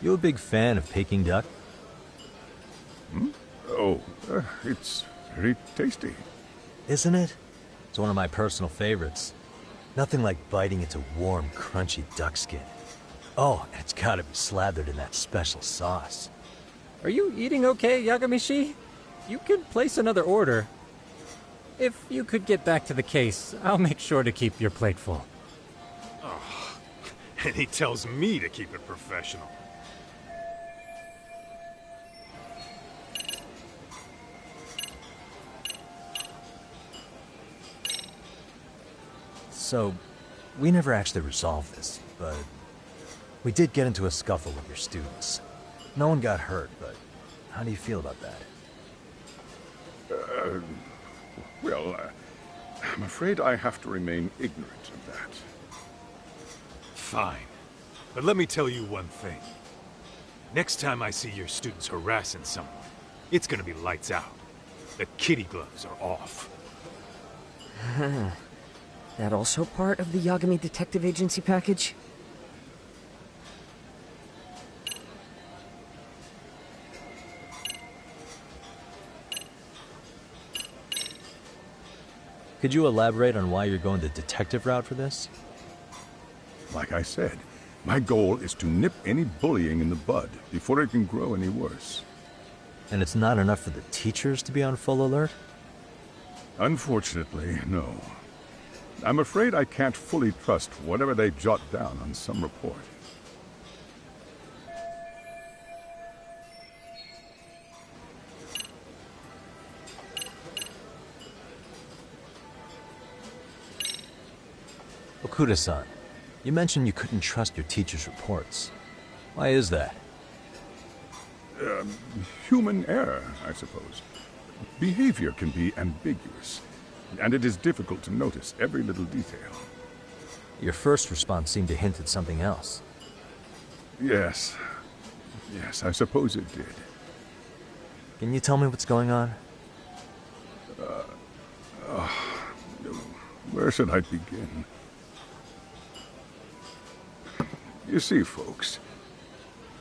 You a big fan of Peking duck? Oh, it's very tasty. Isn't it? It's one of my personal favorites. Nothing like biting into warm, crunchy duck skin. Oh, and it's gotta be slathered in that special sauce. Are you eating okay, Yagami-shi? You could place another order. If you could get back to the case, I'll make sure to keep your plate full. Oh, and he tells me to keep it professional. So, we never actually resolved this, but we did get into a scuffle with your students. No one got hurt, but how do you feel about that? I'm afraid I have to remain ignorant of that. Fine. But let me tell you one thing. Next time I see your students harassing someone, it's gonna be lights out. The kitty gloves are off. That also part of the Yagami Detective Agency package? Could you elaborate on why you're going the detective route for this? Like I said, my goal is to nip any bullying in the bud before it can grow any worse. And it's not enough for the teachers to be on full alert? Unfortunately, no. I'm afraid I can't fully trust whatever they jot down on some report. Okuda-san, you mentioned you couldn't trust your teacher's reports. Why is that? Human error, I suppose. Behavior can be ambiguous, and it is difficult to notice every little detail. Your first response seemed to hint at something else. Yes. Yes, I suppose it did. Can you tell me what's going on? Where should I begin? You see, folks,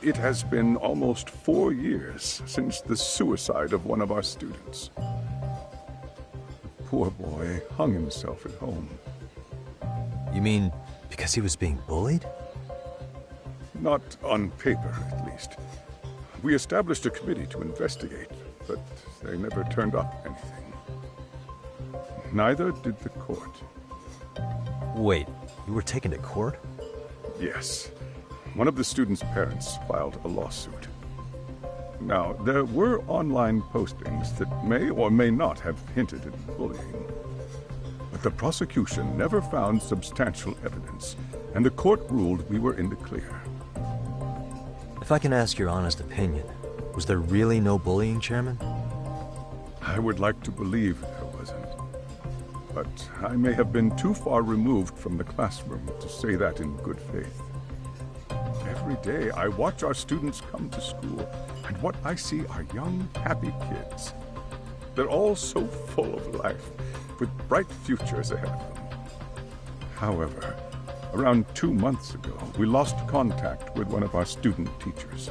it has been almost 4 years since the suicide of one of our students. The poor boy hung himself at home. You mean because he was being bullied? Not on paper, at least. We established a committee to investigate, but they never turned up anything. Neither did the court. Wait, you were taken to court? Yes. One of the students' parents filed a lawsuit. Now, there were online postings that may or may not have hinted at bullying. But the prosecution never found substantial evidence, and the court ruled we were in the clear. If I can ask your honest opinion, was there really no bullying, Chairman? I would like to believe there wasn't. But I may have been too far removed from the classroom to say that in good faith. Every day I watch our students come to school, and what I see are young, happy kids. They're all so full of life, with bright futures ahead of them. However, around 2 months ago, we lost contact with one of our student teachers.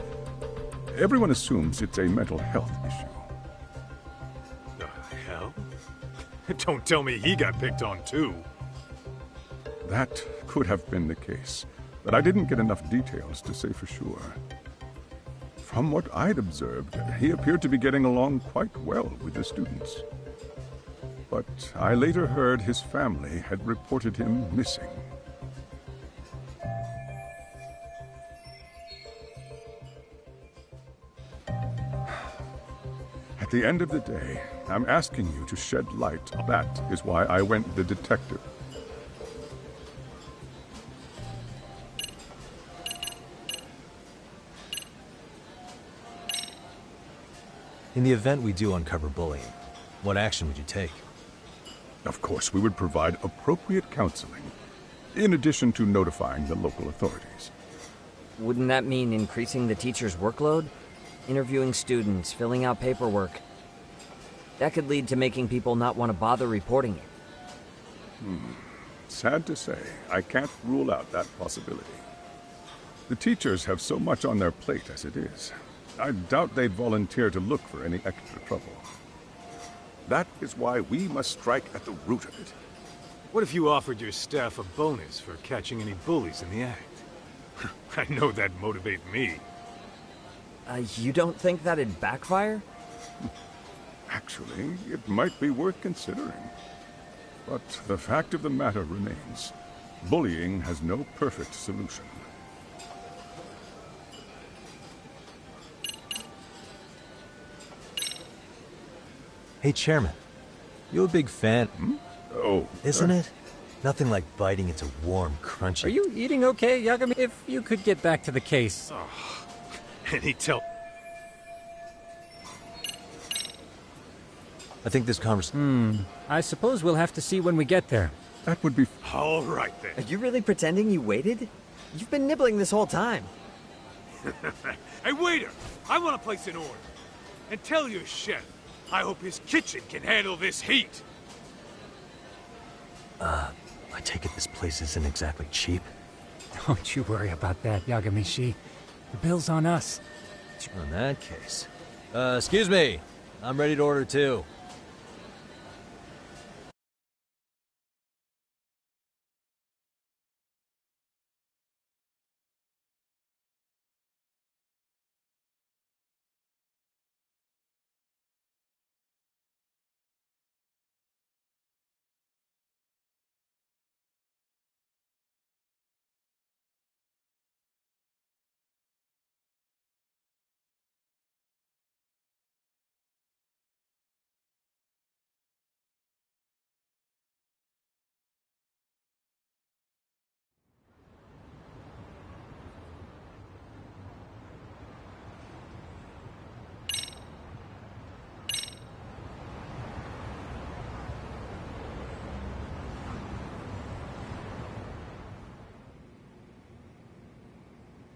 Everyone assumes it's a mental health issue. The hell? Don't tell me he got picked on too. That could have been the case, but I didn't get enough details to say for sure. From what I'd observed, he appeared to be getting along quite well with the students. But I later heard his family had reported him missing. At the end of the day, I'm asking you to shed light. That is why I went the detective. In the event we do uncover bullying, what action would you take? Of course, we would provide appropriate counseling, in addition to notifying the local authorities. Wouldn't that mean increasing the teacher's workload? Interviewing students, filling out paperwork. That could lead to making people not want to bother reporting it. Sad to say, I can't rule out that possibility. The teachers have so much on their plate as it is. I doubt they'd volunteer to look for any extra trouble. That is why we must strike at the root of it. What if you offered your staff a bonus for catching any bullies in the act? I know that'd motivate me. You don't think that'd backfire? Actually, it might be worth considering. But the fact of the matter remains, bullying has no perfect solution. Hey, Chairman. You a big fan? Oh. Isn't it? Nothing like biting into warm, crunchy... Are you eating okay, Yagami? If you could get back to the case. Oh. And he tell... I think this conversation... I suppose we'll have to see when we get there. That would be... All right, then. Are you really pretending you waited? You've been nibbling this whole time. Hey, waiter! I want to place an order. And tell your chef, I hope his kitchen can handle this heat. I take it this place isn't exactly cheap? Don't you worry about that, Yagami-shi. The bill's on us. In that case... excuse me. I'm ready to order too.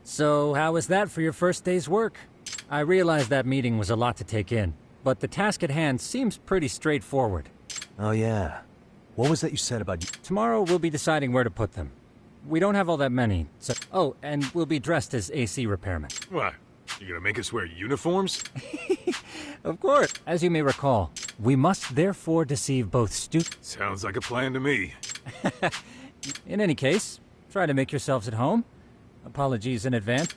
So, how was that for your first day's work? I realized that meeting was a lot to take in, but the task at hand seems pretty straightforward. Oh yeah. What was that you said about... Tomorrow we'll be deciding where to put them. We don't have all that many, so... Oh, and we'll be dressed as AC repairmen. What? You gonna make us wear uniforms? Of course. As you may recall, we must therefore deceive both students... Sounds like a plan to me. In any case, try to make yourselves at home. Apologies in advance.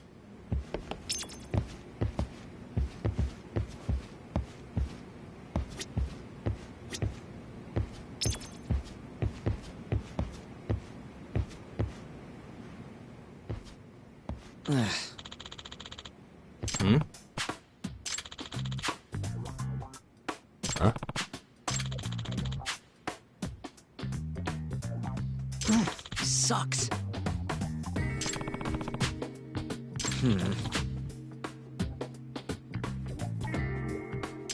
Huh? Sucks.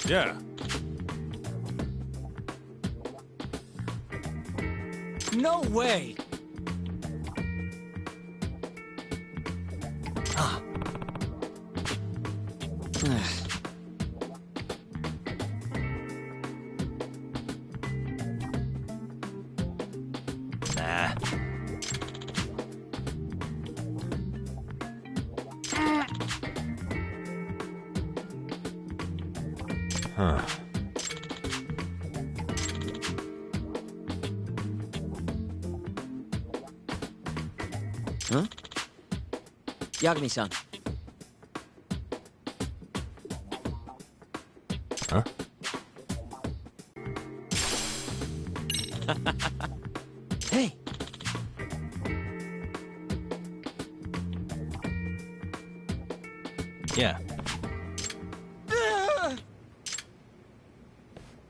Yeah. No way! Nah. Huh. Huh? Yagami-san. Huh? Hey! Yeah.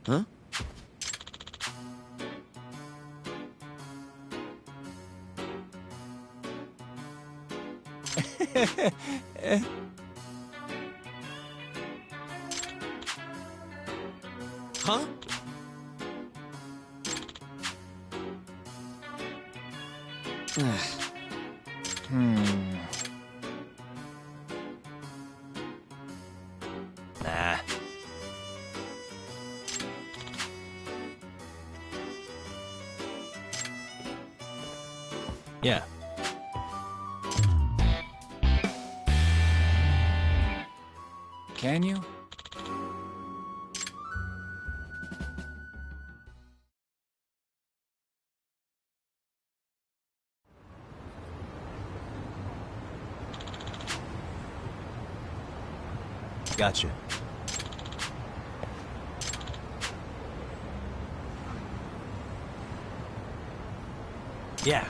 Huh? Huh? Nah. Yeah. Can you? Gotcha. Yeah.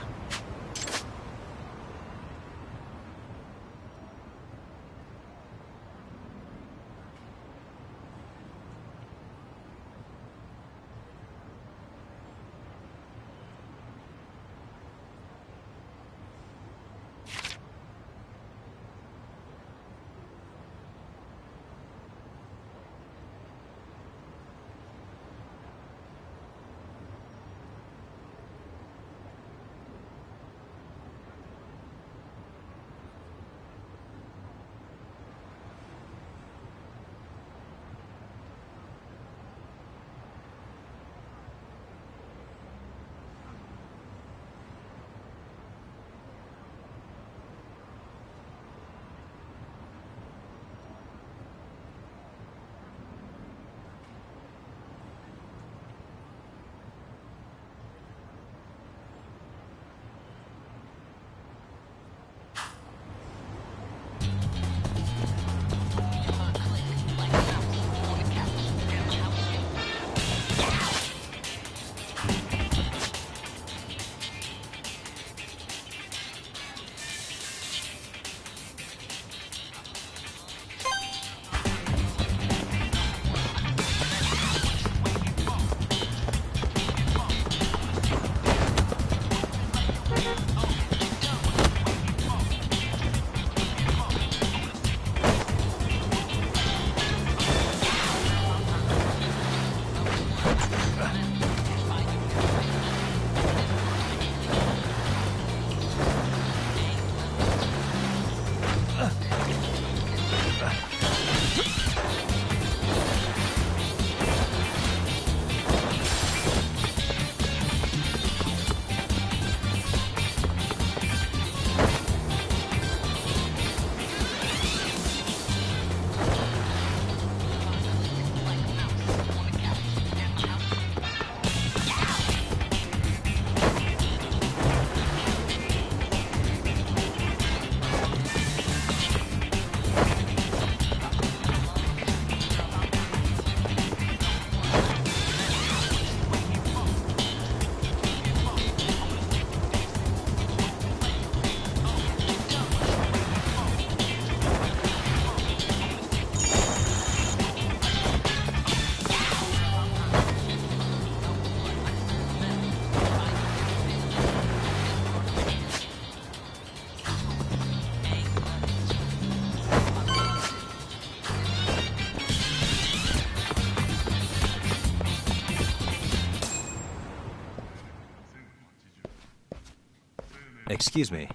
Excuse me.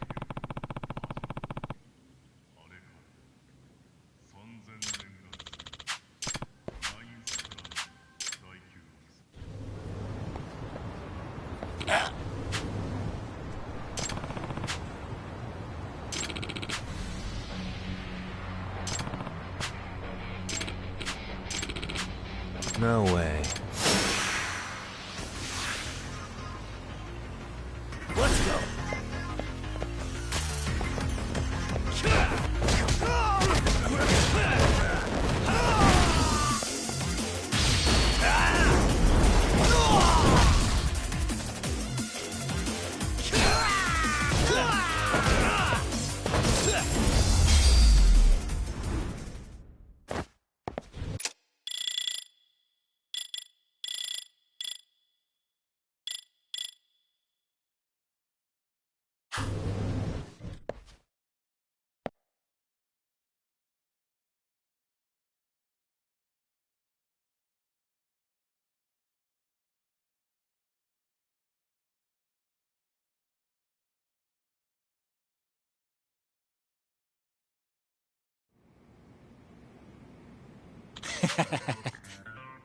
No way. Let's go.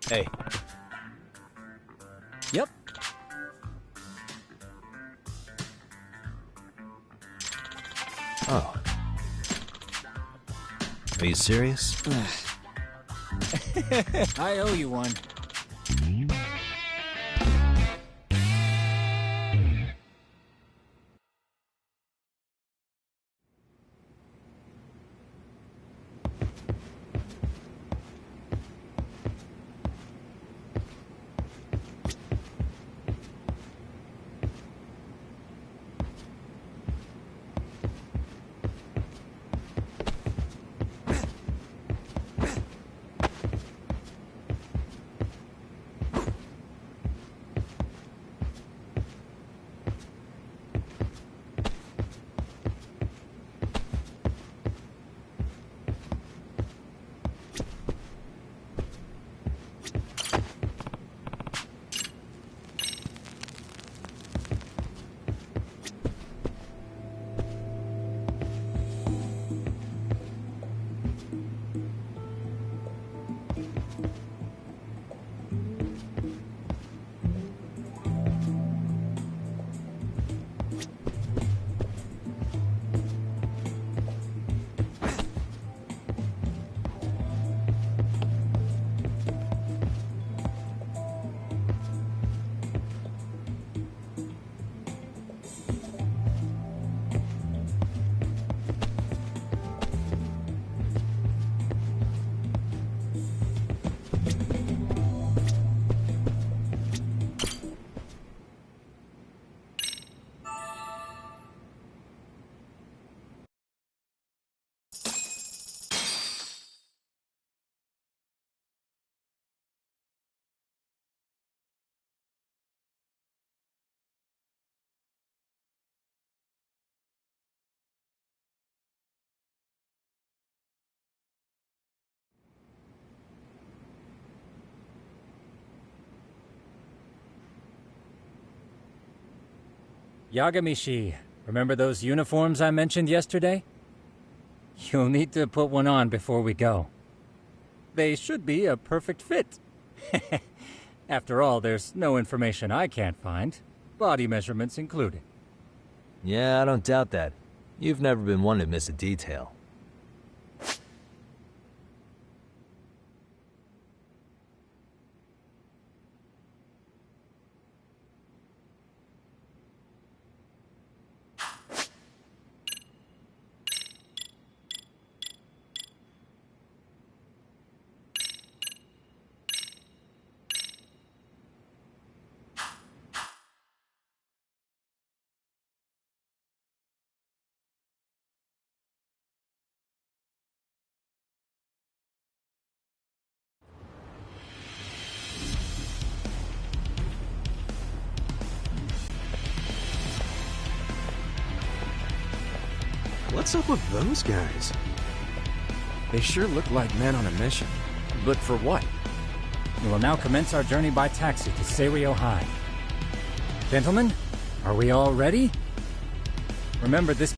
Hey. Yep. Oh. Are you serious? I owe you one. Yagamishi, remember those uniforms I mentioned yesterday? You'll need to put one on before we go. They should be a perfect fit. After all, there's no information I can't find, body measurements included. Yeah, I don't doubt that. You've never been one to miss a detail. What's up with those guys? They sure look like men on a mission. But for what? We will now commence our journey by taxi to Seiryo High. Gentlemen, are we all ready? Remember, this